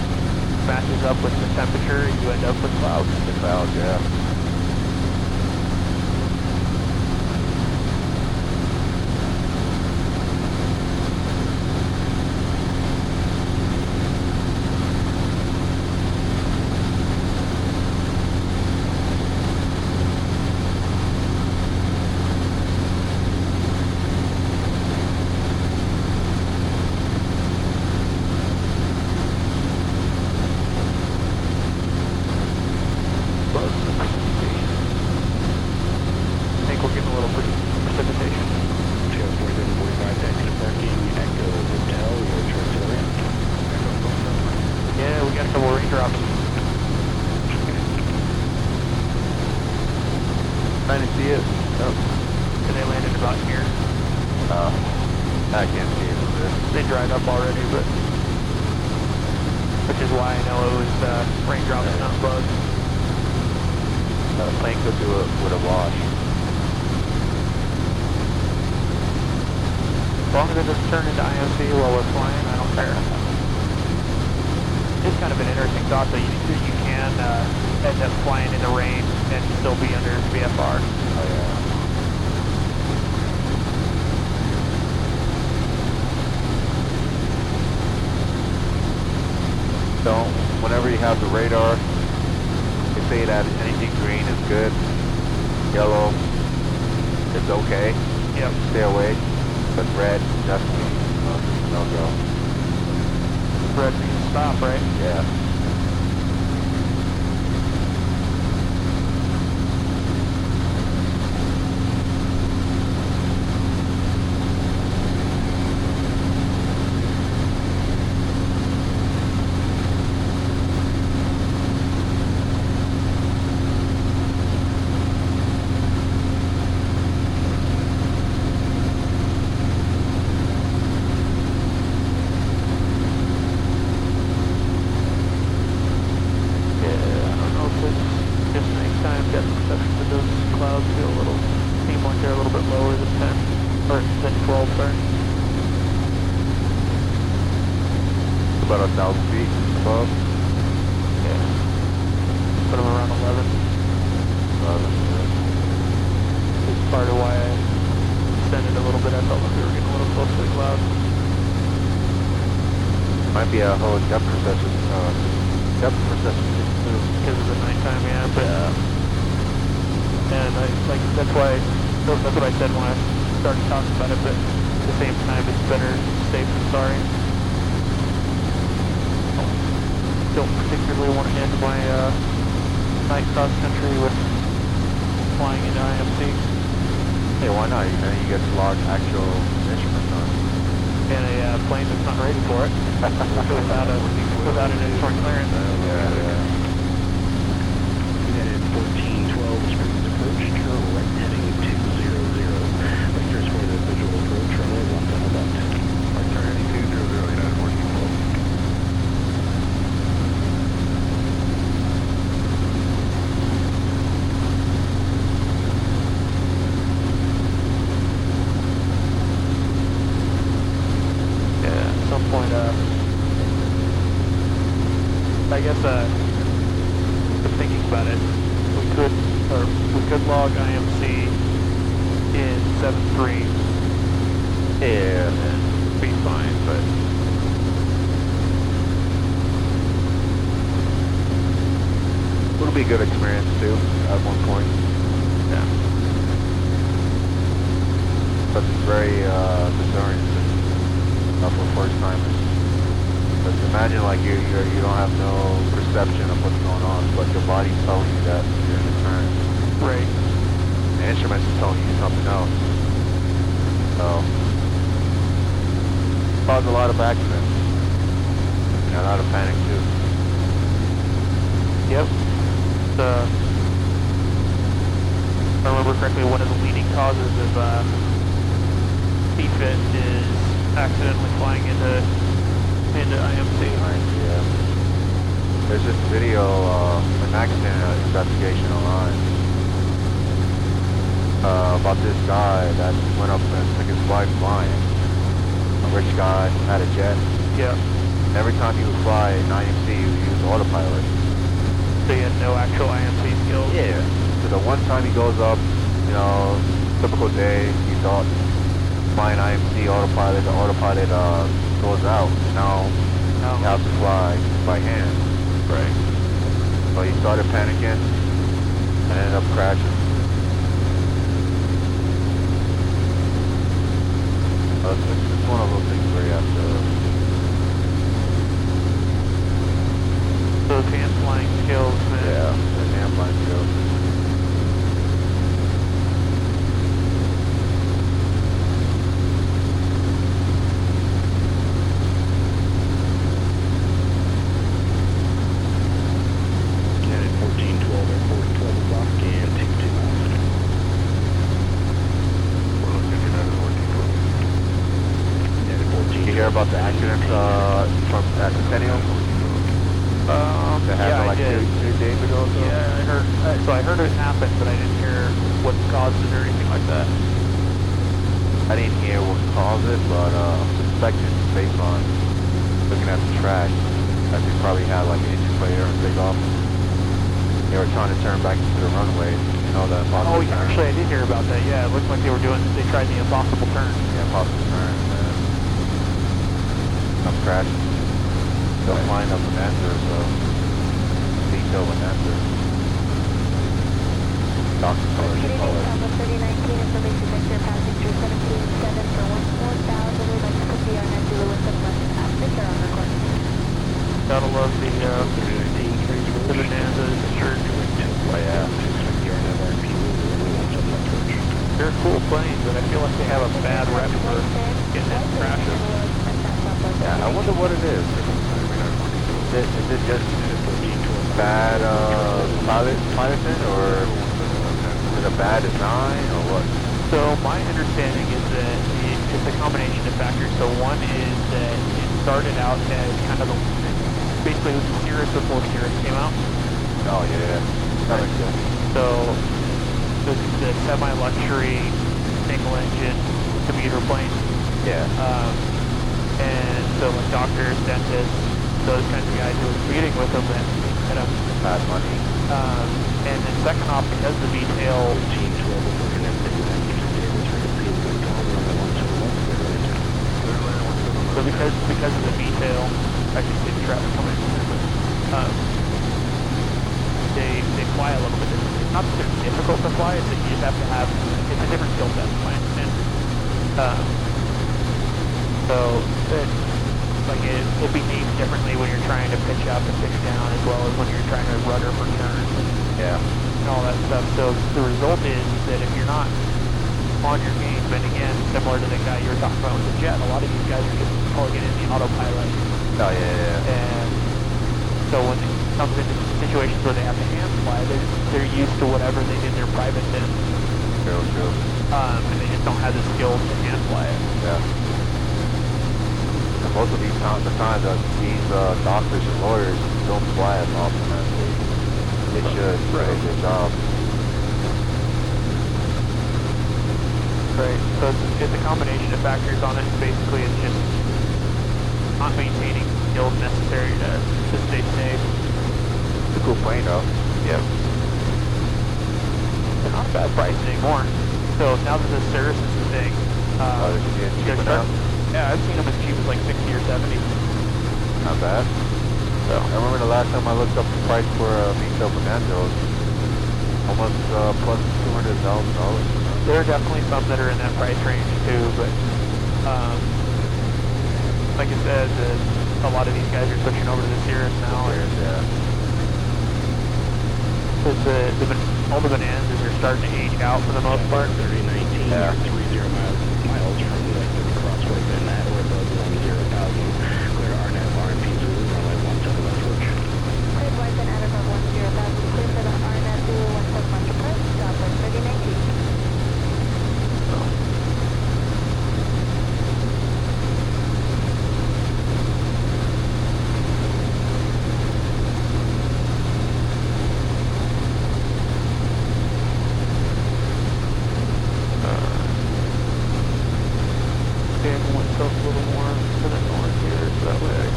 matches up with the temperature, you end up with clouds. The clouds, yeah. I think we're getting a little precipitation. Sierra 4745, taxi parking, Echo Hotel, your choice area. Yeah, we got a couple of raindrops. Trying to see it. Oh. And they landed about here. I can't see it from this. They dried up already, but which is why I know it was raindrops, not bugs. Plane could do it with a wash. As long as it doesn't turn into IMC while we're flying, I don't care. It's kind of an interesting thought that you can end up flying in the rain and still be under VFR. Oh yeah. So, whenever you have the radar, they say that anything green is good, yellow is okay, Yep. stay away, but red, definitely no go. Red means stop, right? Yeah. About 1,000 feet above. Yeah. Put them around 11. 11, This is part of why I extended a little bit. I felt like we were getting a little close to the clouds. might be a whole depth perception. Because of the nighttime, yeah. But, and that's what I said when I started talking about it. But at the same time, it's better safe than sorry. Don't particularly want to end my night cross country with flying into IMC. Hey, why not? You get to log actual instruments on. And a plane that's not ready for it. without an instrument clearance. Yeah. United 1412, Springs approach, turn right heading 200. Vectors for the visual approach, runway 1 left. Right turn heading 200, United 1412. I guess, just thinking about it, we could log IMC in 7.3. Yeah. And be fine, but It'll be a good experience too, at one point. yeah. But it's very disorienting for first timers. But imagine like you don't have no perception of what's going on, but your body's telling you that you're in the turn. Right. The instruments are telling you something else. So caused a lot of accidents. And a lot of panic too. Yep. I remember correctly, one of the leading causes of defit is accidentally flying into IMC. Yeah. There's this video, an accident investigation online about this guy that went up and took his wife flying. A rich guy had a jet. Yeah. Every time he would fly in IMC, he would use autopilot. So he had no actual IMC skills? Yeah. So the one time he goes up, you know, typical day, he thought flying IMC autopilot, the autopilot goes out. Now you have to fly by hand. Right. So he started panicking and ended up crashing. It's one of those things where you have to... Those hand flying skills, man. Yeah, the hand flying skills. Cadet 1412, airport 12 o'clock and 22 miles. We're looking at United 1412. Cadet 14. Did you hear about the accident from at Centennial? That happened Yeah, like I did. two days ago or so? Yeah, I heard. So I heard it happened, but I didn't hear what caused it or anything like that. I didn't hear what caused it, but I'm suspecting based on looking at the track that they probably had like an engine failure and take off. They were trying to turn back into the runway, you know, the impossible Oh, turn. actually, I did hear about that. Yeah, it looked like they were doing. They tried the impossible turn. Yeah, impossible turn. I'm crashing. Still flying up an answer, so detail an answer. Doctor colors and colors. Alpha 3019, information vector passenger 177 for 14,000. We'd like to put the RNet Zulu with the left passenger on recording. Gotta love the Bonanzas shirt. Oh yeah. They're cool planes, but I feel like they have a bad rep for getting in crashes. Yeah, I wonder what it is. Is it just bad piloting, or is it a bad design, or what? So my understanding is that it's a combination of factors. So one is that it started out as kind of basically it was Cirrus before Cirrus came out. Oh yeah, that makes sense. So the semi-luxury single engine commuter plane. Yeah. And so like doctors, dentists, those kinds of guys who were commuting with them and had a Bad money. and then second off, because the V-tail so because of the V-tail, I can see the traffic coming in there, but they fly a little bit differently. It's not that they're difficult to fly, it's that you just have to have it's a different skill set, I understand. So it behaves differently when you're trying to pitch up and pitch down, as well as when you're trying to rudder for turns Yeah. and all that stuff. So the result is that if you're not on your game, and again, similar to the guy you were talking about with the jet, a lot of these guys are just plugging in the autopilot. Oh yeah. And so when it comes into situations where they have to hand fly, they're used to whatever they did their private in. True. And they just don't have the skills to hand fly it. Yeah. And most of these times, that these doctors and lawyers don't fly as often as they should for their job. Right. So it's a combination of factors on it. Basically, it's just not maintaining skills necessary to stay safe. It's a cool plane though. Yep. They're not a bad price anymore. So now that the Cirrus is the thing, They're getting they're cheaper now. yeah, I've seen them as cheap as like 60 or 70. Not bad. So I remember the last time I looked up the price for a V-tail Bonanza, it was almost plus $200,000. there are definitely some that are in that price range too, but like I said, a lot of these guys are switching over to the Cirrus now. Yeah. Because all the Bonanzas are starting to age out for the most part. 3019, Yeah. 30 miles from the crossway, then at or above 10,000. Clear to RNet, RNP Zulu, runway 17 left approach. Cleared wide and at above 10,000. Clear for the RNet Zulu 17 left approach. Stop at 3019. angle myself a little more to the north here, so that way I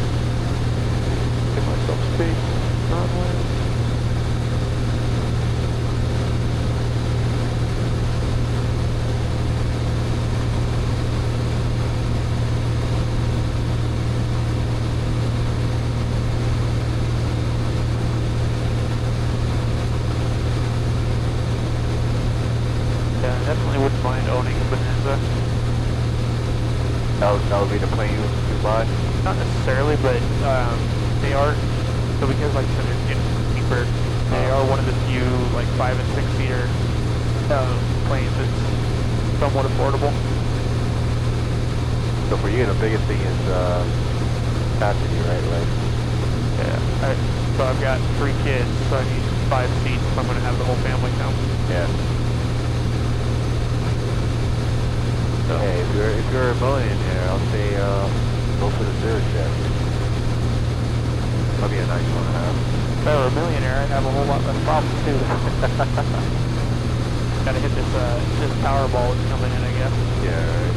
give myself space, not wind. Yeah, I definitely wouldn't mind owning a Bonanza. That would be the plane you buy? Not necessarily, but they are, so because like I said, they're getting cheaper, they are one of the few like 5 and 6 seater planes that's somewhat affordable. So for you, the biggest thing is capacity, right? Like, Yeah. So I've got 3 kids, so I need 5 seats if I'm going to have the whole family come. yeah. So, Hey, if you're a millionaire, I'll say go for the third jet. That'd be a nice one to have. if I were a millionaire, I'd have a whole lot less problems too. Gotta hit this Powerball that's coming in, I guess. Yeah, right.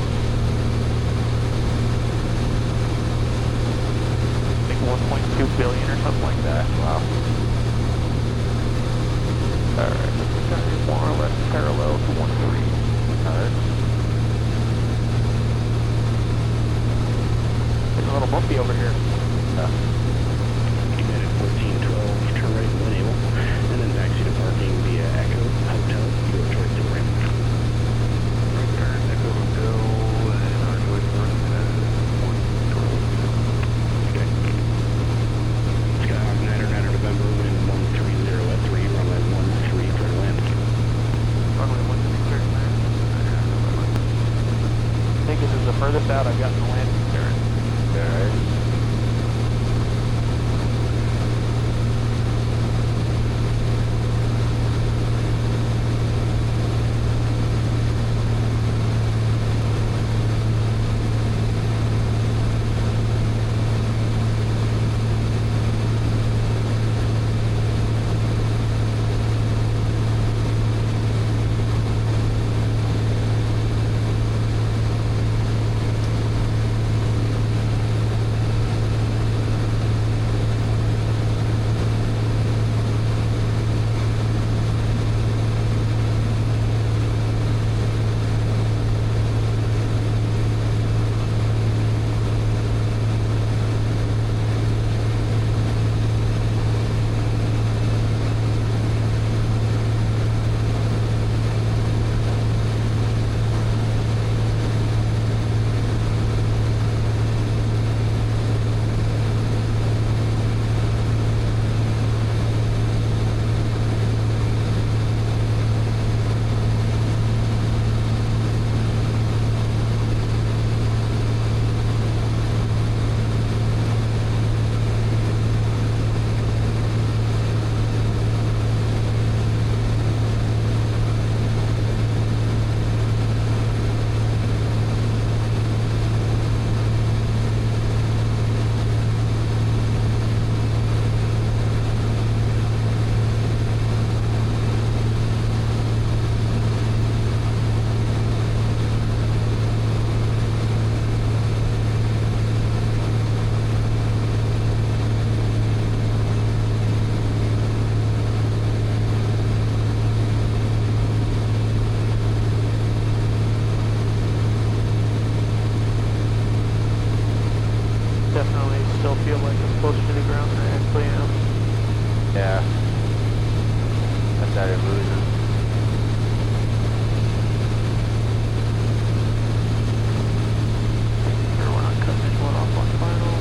I think 1.2 billion or something like that. Wow. Alright, this is gonna be more or less parallel to 1.3. Alright. It's a little bumpy over here. United 1412, turn right when able, and then taxi to parking via Echo Hotel, your choice to ramp. Right turn, Echo Hotel, and our choice first at 112. Okay. Skyhawk 9 November, wind 130 at 3, runway 13, clear to land. Runway 1 clear to land. I think this is the furthest out I've gotten the landing turn. Alright. Yeah. That's that illusion. Sure we're not cutting anyone off on final.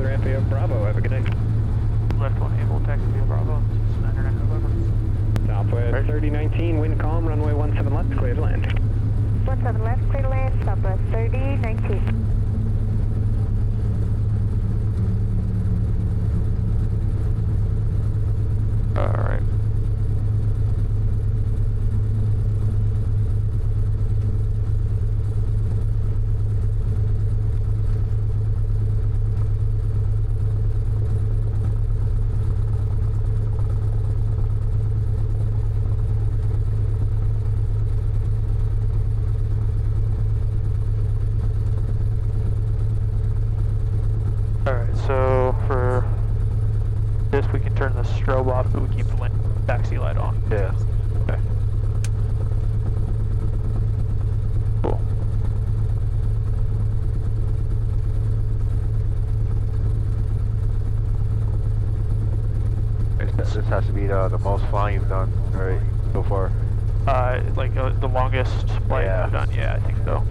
Grand via Bravo, have a good night. Left 1 able taxi via Bravo, Snyder and November. Southwest 3019, wind calm, runway 17 left, clear to land. 17 left, clear to land, Southwest 3019. Alright. Alright, so for this we can turn the strobe off, but we keep the taxi light on. Yeah. Okay. Cool. This has to be the most flying you've done, right, so far. Like the longest flight Yeah. I've done, yeah, I think so.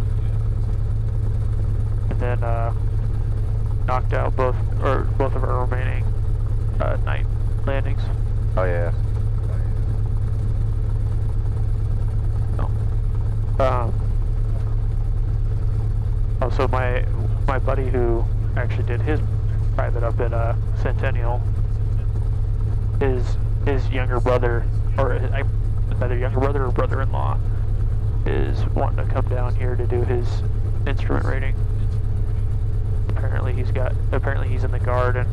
And then knocked out both of our remaining night landings. Oh yeah. Also my buddy who actually did his private up at Centennial, his younger brother, or either younger brother or brother-in-law, is wanting to come down here to do his instrument rating. Apparently he's in the guard and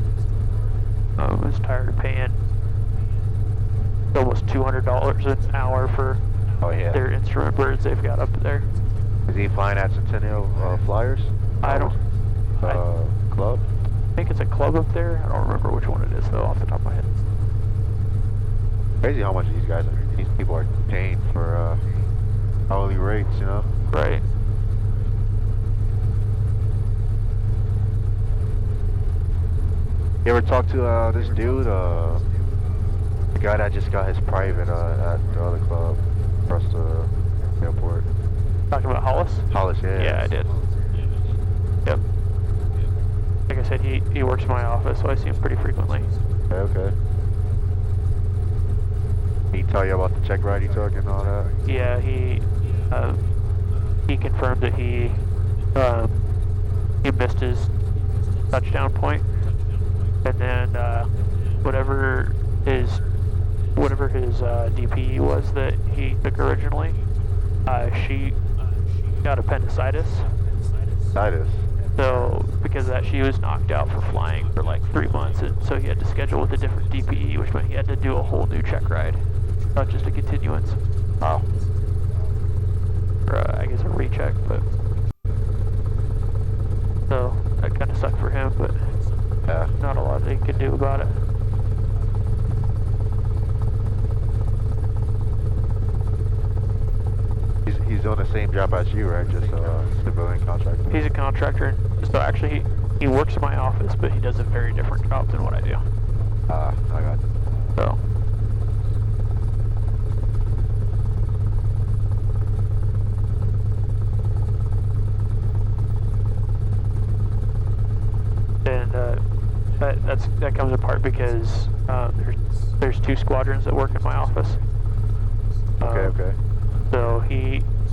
is tired of paying almost $200 an hour for Oh yeah. their instrument birds they've got up there. Is he flying at Centennial Flyers? I don't. Club? I think it's a club up there. I don't remember which one it is though, off the top of my head. Crazy how much these people are paying for hourly rates, you know? Right. You ever talk to this dude, the guy that just got his private at the other club across the airport? Talking about Hollis? Hollis, yeah. Yeah, I did. Yep. Like I said, he works in my office, so I see him pretty frequently. Okay. He tell you about the check ride he took and all that? Yeah, he confirmed that he missed his touchdown point, and then whatever his DPE was that he took originally, she got appendicitis. Appendicitis? So because of that, she was knocked out for flying for like 3 months, and so he had to schedule with a different DPE, which meant he had to do a whole new check ride, not just a continuance. Wow. Or I guess a recheck, but so that kind of sucked for him, but Yeah. not a lot they could do about it. He's doing the same job as you, right? Just civilian contractor. He's a contractor, so actually he works in my office, but he does a very different job than what I do. I got it. So. And that comes apart because there's 2 squadrons that work in my office. Okay. So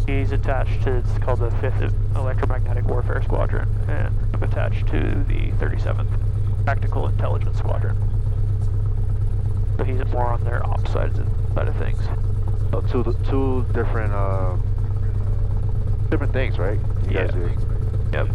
he's attached to, it's called the 5th Electromagnetic Warfare Squadron, and I'm attached to the 37th Tactical Intelligence Squadron. So he's more on their ops side of things. Oh, two different things, right? You guys do. Yep.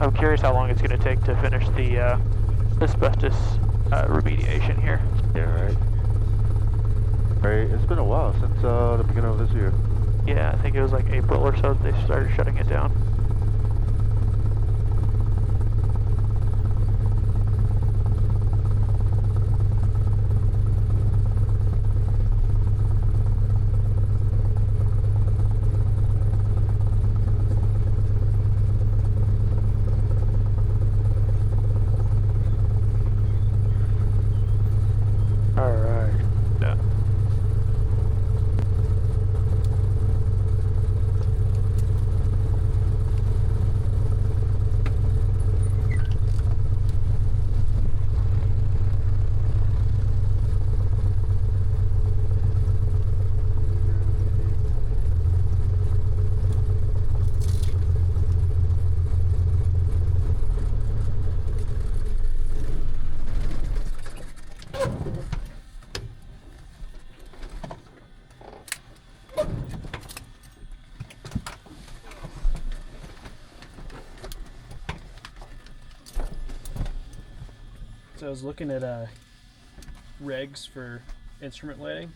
I'm curious how long it's going to take to finish the asbestos remediation here. Yeah, right. Right. It's been a while since the beginning of this year. Yeah, I think it was like April or so that they started shutting it down. Alright. So I was looking at regs for instrument lighting,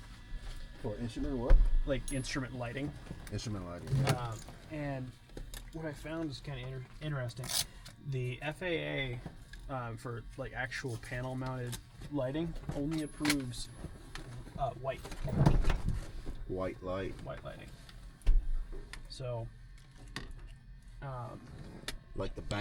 For instrument what? like instrument lighting. Instrument lighting. Yeah. And what I found is kind of interesting. The FAA for like actual panel mounted lighting only approves white White light. lighting. So Like the back.